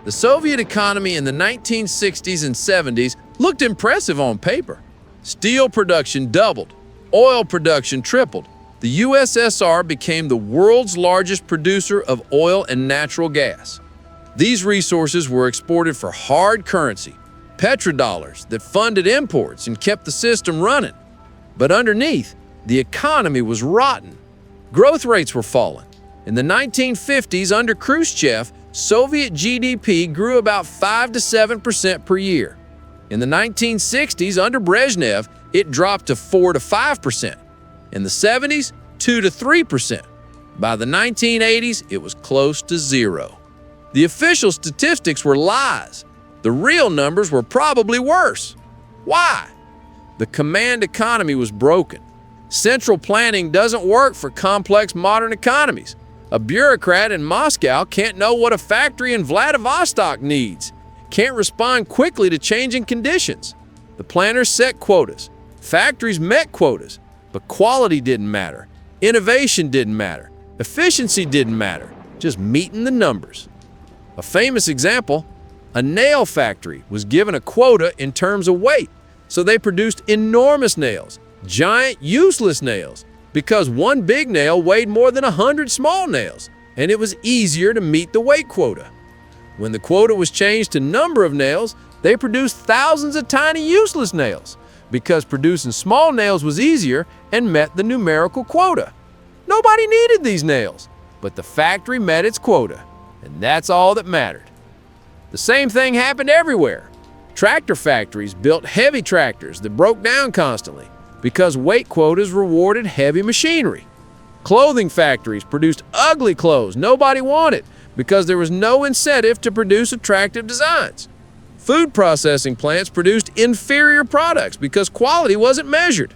Speaker 4: The Soviet economy in the 1960s and 70s looked impressive on paper. Steel production doubled. Oil production tripled. The USSR became the world's largest producer of oil and natural gas. These resources were exported for hard currency, petrodollars that funded imports and kept the system running. But underneath, the economy was rotten. Growth rates were falling. In the 1950s, under Khrushchev, Soviet GDP grew about 5 to 7% per year. In the 1960s, under Brezhnev, it dropped to 4 to 5%. In the 70s, 2 to 3%. By the 1980s, it was close to zero. The official statistics were lies. The real numbers were probably worse. Why? The command economy was broken. Central planning doesn't work for complex modern economies. A bureaucrat in Moscow can't know what a factory in Vladivostok needs, can't respond quickly to changing conditions. The planners set quotas. Factories met quotas. But quality didn't matter. Innovation didn't matter. Efficiency didn't matter. Just meeting the numbers. A famous example, a nail factory was given a quota in terms of weight, so they produced enormous nails, giant useless nails, because one big nail weighed more than 100 small nails, and it was easier to meet the weight quota. When the quota was changed to number of nails, they produced thousands of tiny useless nails, because producing small nails was easier and met the numerical quota. Nobody needed these nails, but the factory met its quota, and that's all that mattered. The same thing happened everywhere. Tractor factories built heavy tractors that broke down constantly because weight quotas rewarded heavy machinery. Clothing factories produced ugly clothes nobody wanted because there was no incentive to produce attractive designs. Food processing plants produced inferior products because quality wasn't measured.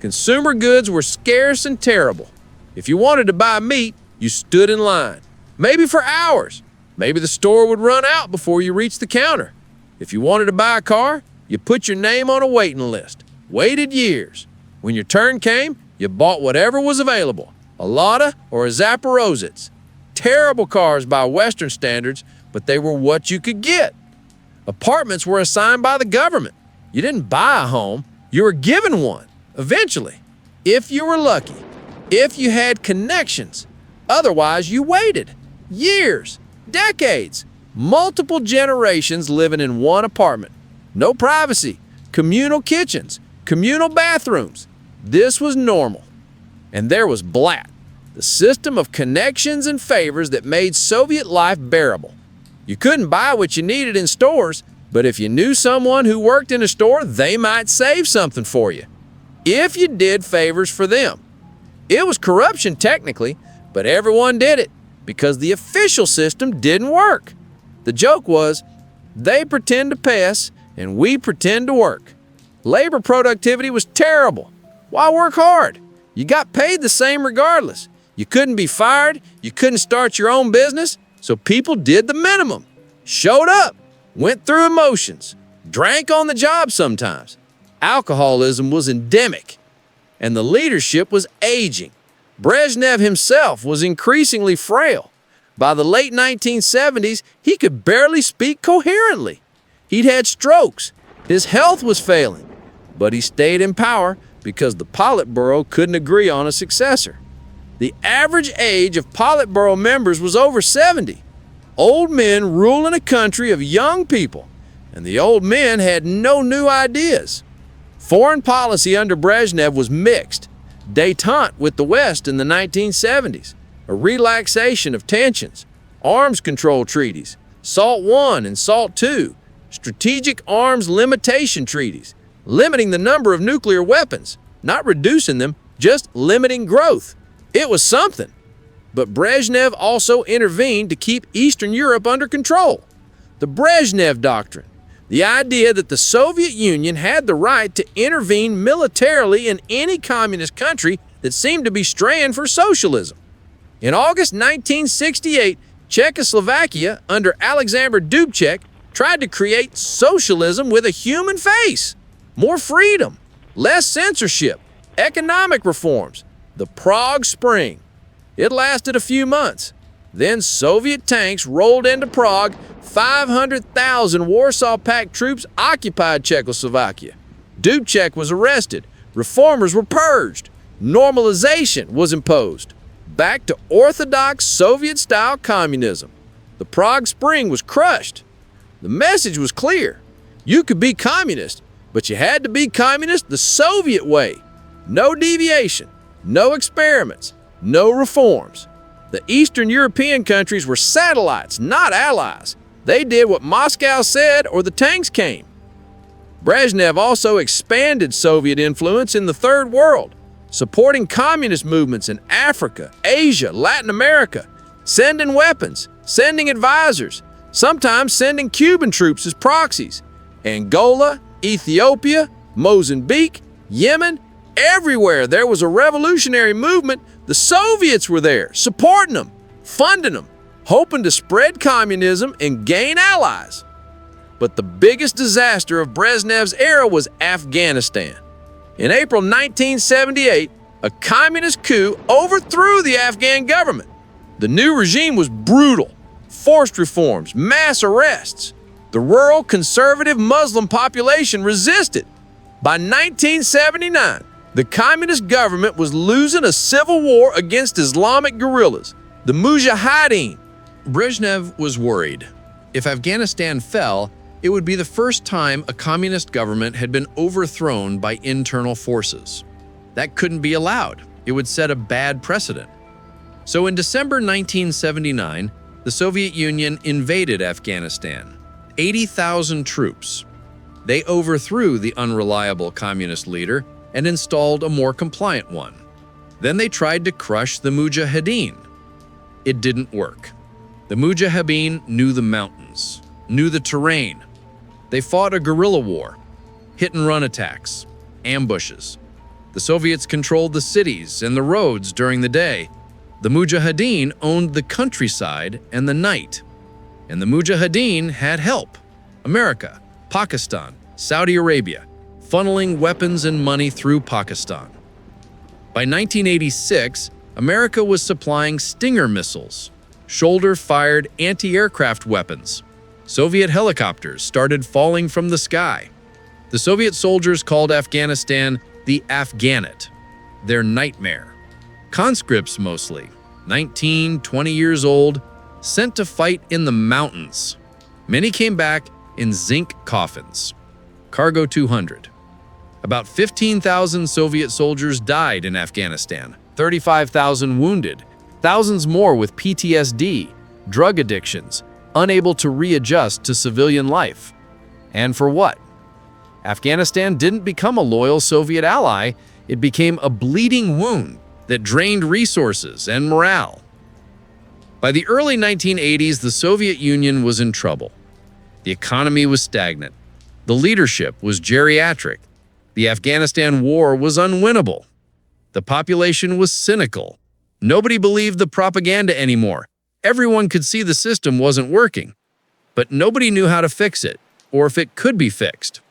Speaker 4: Consumer goods were scarce and terrible. If you wanted to buy meat, you stood in line, maybe for hours. Maybe the store would run out before you reached the counter. If you wanted to buy a car, you put your name on a waiting list, waited years. When your turn came, you bought whatever was available, a Lada or a Zaporozhets. Terrible cars by Western standards, but they were what you could get. Apartments were assigned by the government. You didn't buy a home, you were given one, eventually. If you were lucky, if you had connections. Otherwise, you waited. Years, decades, multiple generations living in one apartment. No privacy, communal kitchens, communal bathrooms. This was normal. And there was BLAT, the system of connections and favors that made Soviet life bearable. You couldn't buy what you needed in stores, but if you knew someone who worked in a store, they might save something for you. If you did favors for them,
Speaker 3: It was corruption technically, but everyone did it because the official system didn't work. The joke was, they pretend to pay us and we pretend to work. Labor productivity was terrible. Why work hard? You got paid the same regardless. You couldn't be fired, you couldn't start your own business, so people did the minimum. Showed up, went through emotions, drank on the job sometimes. Alcoholism was endemic, and the leadership was aging. Brezhnev himself was increasingly frail. By the late 1970s, he could barely speak coherently. He'd had strokes. His health was failing. But he stayed in power because the Politburo couldn't agree on a successor. The average age of Politburo members was over 70. Old men ruling a country of young people, and the old men had no new ideas. Foreign policy under Brezhnev was mixed. Détente with the West in the 1970s, a relaxation of tensions, arms control treaties, SALT I and SALT II, strategic arms limitation treaties, limiting the number of nuclear weapons, not reducing them, just limiting growth. It was something. But Brezhnev also intervened to keep Eastern Europe under control. The Brezhnev Doctrine, the idea that the Soviet Union had the right to intervene militarily in any communist country that seemed to be straying for socialism. In August 1968, Czechoslovakia, under Alexander Dubček, tried to create socialism with a human face. More freedom, less censorship, economic reforms, the Prague Spring. It lasted a few months. Then Soviet tanks rolled into Prague. 500,000 Warsaw Pact troops occupied Czechoslovakia. Dubček was arrested. Reformers were purged. Normalization was imposed. Back to orthodox Soviet-style communism. The Prague Spring was crushed. The message was clear. You could be communist, but you had to be communist the Soviet way. No deviation, no experiments, no reforms. The Eastern European countries were satellites, not allies. They did what Moscow said or the tanks came. Brezhnev also expanded Soviet influence in the Third World, supporting communist movements in Africa, Asia, Latin America, sending weapons, sending advisors, sometimes sending Cuban troops as proxies. Angola, Ethiopia, Mozambique, Yemen, everywhere there was a revolutionary movement, the Soviets were there, supporting them, funding them, hoping to spread communism and gain allies. But the biggest disaster of Brezhnev's era was Afghanistan. In April 1978, a communist coup overthrew the Afghan government. The new regime was brutal. Forced reforms, mass arrests. The rural conservative Muslim population resisted. By 1979, the communist government was losing a civil war against Islamic guerrillas, the Mujahideen.
Speaker 2: Brezhnev was worried. If Afghanistan fell, it would be the first time a communist government had been overthrown by internal forces. That couldn't be allowed. It would set a bad precedent. So in December 1979, the Soviet Union invaded Afghanistan. 80,000 troops. They overthrew the unreliable communist leader and installed a more compliant one. Then they tried to crush the Mujahideen. It didn't work. The Mujahideen knew the mountains, knew the terrain. They fought a guerrilla war, hit-and-run attacks, ambushes. The Soviets controlled the cities and the roads during the day. The Mujahideen owned the countryside and the night. And the Mujahideen had help. America, Pakistan, Saudi Arabia, funneling weapons and money through Pakistan. By 1986, America was supplying Stinger missiles, shoulder-fired anti-aircraft weapons. Soviet helicopters started falling from the sky. The Soviet soldiers called Afghanistan the Afghanate, their nightmare. Conscripts mostly, 19, 20 years old, sent to fight in the mountains. Many came back in zinc coffins. Cargo 200. About 15,000 Soviet soldiers died in Afghanistan, 35,000 wounded, thousands more with PTSD, drug addictions, unable to readjust to civilian life. And for what? Afghanistan didn't become a loyal Soviet ally, it became a bleeding wound
Speaker 3: that drained resources and morale. By the early 1980s, the Soviet Union was in trouble. The economy was stagnant. The leadership was geriatric. The Afghanistan war was unwinnable. The population was cynical. Nobody believed the propaganda anymore. Everyone could see the system wasn't working, but nobody knew how to fix it, or if it could be fixed.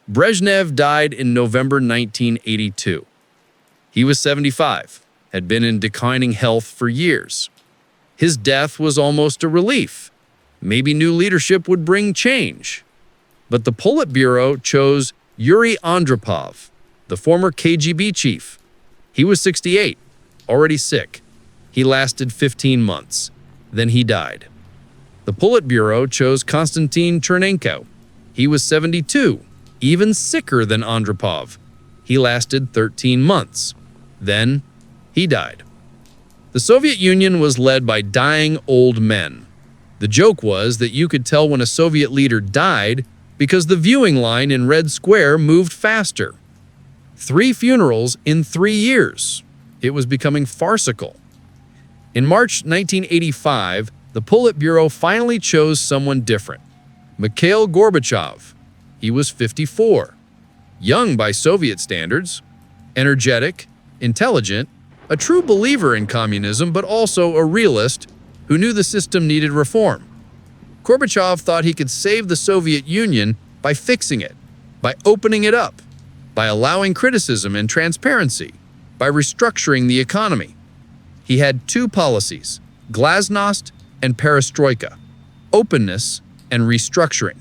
Speaker 3: Brezhnev died in November 1982. He was 75, had been in declining health for years. His death was almost a relief. Maybe new leadership would bring change. But the Politburo chose Yuri Andropov, the former KGB chief. He was 68, already sick. He lasted 15 months. Then he died. The Politburo chose Konstantin Chernenko. He was 72, even sicker than Andropov. He lasted 13 months. Then he died. The Soviet Union was led by dying old men. The joke was that you could tell when a Soviet leader died because the viewing line in Red Square moved faster. 3 funerals in 3 years. It was becoming farcical. In March 1985, the Politburo finally chose someone different. Mikhail Gorbachev. He was 54. Young by Soviet standards. Energetic, intelligent, a true believer in communism, but also a realist who knew the system needed reform. Gorbachev thought he could save the Soviet Union by fixing it, by opening it up, by allowing criticism and transparency, by restructuring the economy. He had 2 policies, glasnost and perestroika, openness and restructuring.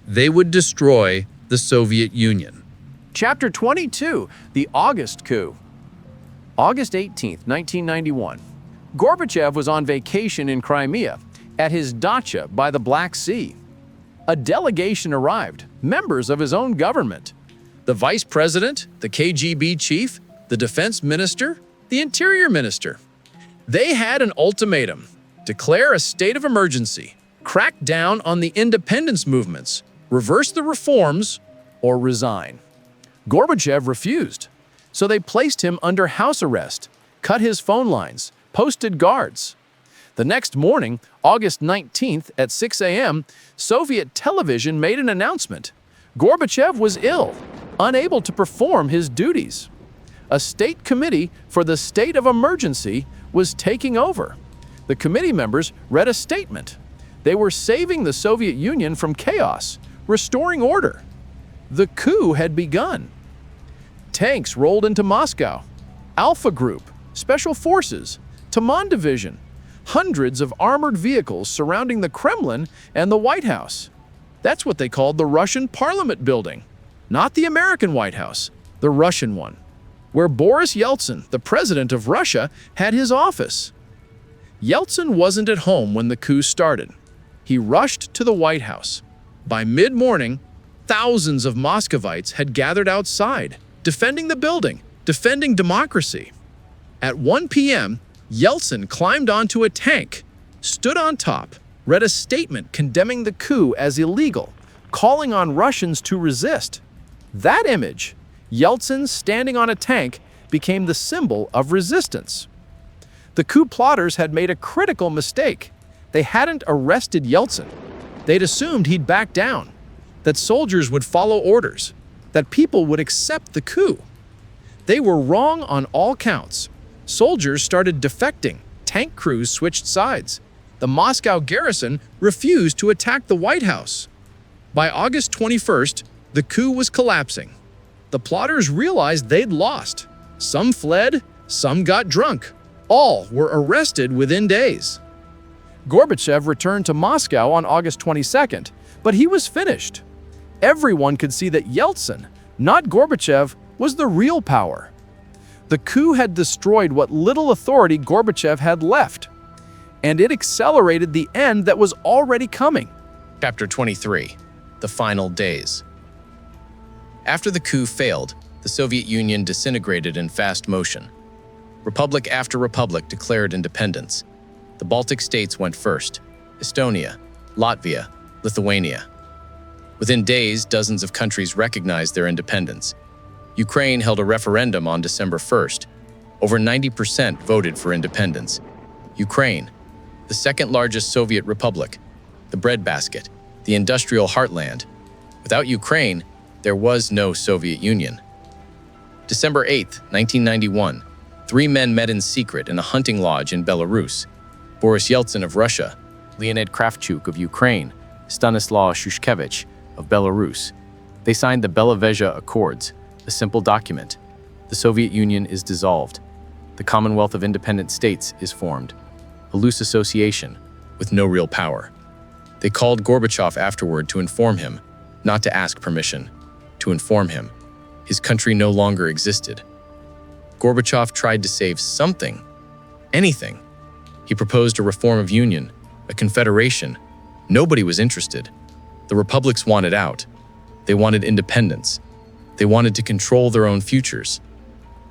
Speaker 3: They would destroy the Soviet Union.
Speaker 4: Chapter 22, The August Coup. August 18, 1991. Gorbachev was on vacation in Crimea at his dacha by the Black Sea. A delegation arrived, members of his own government. The vice president, the KGB chief, the defense minister, the interior minister. They had an ultimatum: declare a state of emergency, crack down on the independence movements, reverse the reforms, or resign. Gorbachev refused, so they placed him under house arrest, cut his phone lines, posted guards. The next morning, August 19th at 6 a.m., Soviet television made an announcement. Gorbachev was ill, unable to perform his duties. A state committee for the state of emergency was taking over. The committee members read a statement. They were saving the Soviet Union from chaos, restoring order. The coup had begun. Tanks rolled into Moscow. Alpha Group, Special Forces, Taman Division, hundreds of armored vehicles surrounding the Kremlin and the White House. That's what they called the Russian Parliament building. Not the American White House, the Russian one, where Boris Yeltsin, the president of Russia, had his office. Yeltsin wasn't at home when the coup started. He rushed to the White House. By mid-morning, thousands of Muscovites had gathered outside, defending the building, defending democracy. At 1 p.m., Yeltsin climbed onto a tank, stood on top, read a statement condemning the coup as illegal, calling on Russians to resist. That image, Yeltsin standing on a tank, became the symbol of resistance. The coup plotters had made a critical mistake. They hadn't arrested Yeltsin. They'd assumed he'd back down, that soldiers would follow orders, that people would accept the coup. They were wrong on all counts. Soldiers started defecting. Tank crews switched sides. The Moscow garrison refused to attack the White House. By August 21st, the coup was collapsing. The plotters realized they'd lost. Some fled, some got drunk. All were arrested within days. Gorbachev returned to Moscow on August 22nd, but he was finished. Everyone could see that Yeltsin, not Gorbachev, was the real power. The coup had destroyed what little authority Gorbachev had left, and it accelerated the end that was already coming.
Speaker 2: Chapter 23, The Final Days. After the coup failed, the Soviet Union disintegrated in fast motion. Republic after republic declared independence. The Baltic states went first: Estonia, Latvia, Lithuania. Within days, dozens of countries recognized their independence. Ukraine held a referendum on December 1st.
Speaker 4: Over 90% voted for independence. Ukraine, the second largest Soviet republic, the breadbasket, the industrial heartland. Without Ukraine, there was no Soviet Union. December 8, 1991, 3 men met in secret in a hunting lodge in Belarus. Boris Yeltsin of Russia, Leonid Kravchuk of Ukraine, Stanislaw Shushkevich of Belarus. They signed the Belavezha Accords, a simple document. The Soviet Union is dissolved. The Commonwealth of Independent States is formed. A loose association with no real power. They called Gorbachev afterward to inform him, not to ask permission, to inform him. His country no longer existed. Gorbachev tried to save something, anything. He proposed a reform of union, a confederation. Nobody was interested. The republics wanted out. They wanted independence. They wanted to control their own futures.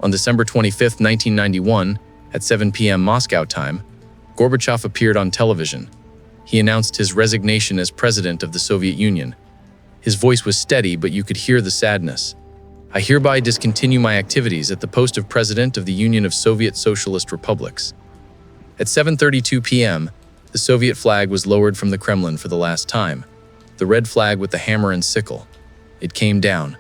Speaker 4: On December 25, 1991, at 7 p.m. Moscow time, Gorbachev appeared on television. He announced his resignation as president of the Soviet Union. His voice was steady, but you could hear the sadness. I hereby discontinue my activities at the post of President of the Union of Soviet Socialist Republics. At 7:32 p.m., the Soviet flag was lowered from the Kremlin for the last time, the red flag with the hammer and sickle. It came down.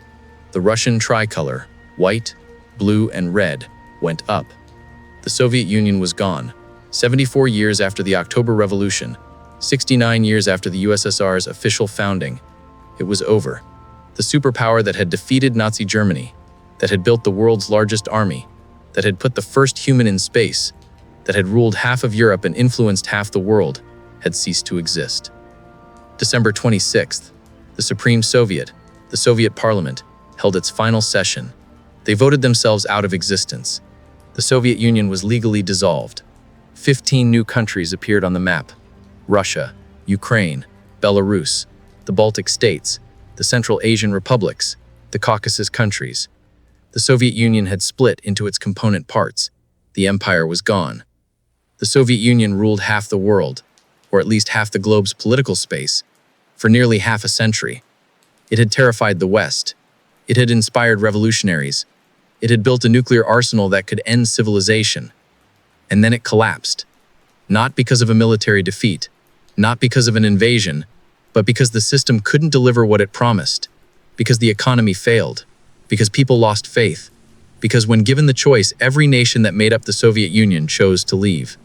Speaker 4: The Russian tricolor, white, blue, and red, went up. The Soviet Union was gone. 74 years after the October Revolution, 69 years after the USSR's official founding, it was over. The superpower that had defeated Nazi Germany, that had built the world's largest army, that had put the first human in space, that had ruled half of Europe and influenced half the world, had ceased to exist. December 26th, the Supreme Soviet, the Soviet Parliament, held its final session. They voted themselves out of existence. The Soviet Union was legally dissolved. 15 new countries appeared on the map: Russia, Ukraine, Belarus, the Baltic states, the Central Asian republics, the Caucasus countries. The Soviet Union had split into its component parts. The empire was gone. The Soviet Union ruled half the world, or at least half the globe's political space, for nearly half a century. It had terrified the West. It had inspired revolutionaries. It had built a nuclear arsenal that could end civilization. And then it collapsed. Not because of a military defeat, not because of an invasion, but because the system couldn't deliver what it promised, because the economy failed, because people lost faith, because when given the choice, every nation that made up the Soviet Union chose to leave.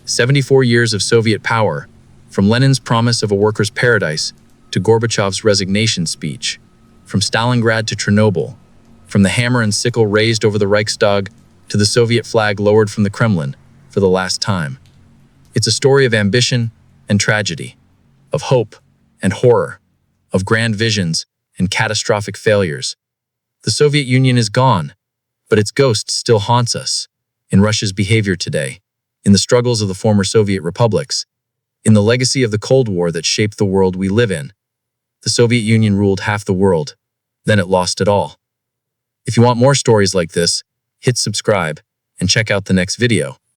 Speaker 4: 74 years of Soviet power, from Lenin's promise of a worker's paradise to Gorbachev's resignation speech, from Stalingrad to Chernobyl, from the hammer and sickle raised over the Reichstag to the Soviet flag lowered from the Kremlin for the last time. It's a story of ambition and tragedy, of hope and horror, of grand visions and catastrophic failures. The Soviet Union is gone, but its ghost still haunts us, in Russia's behavior today, in the struggles of the former Soviet republics, in the legacy of the Cold War that shaped the world we live in. The Soviet Union ruled half the world, then it lost it all. If you want more stories like this, hit subscribe and check out the next video.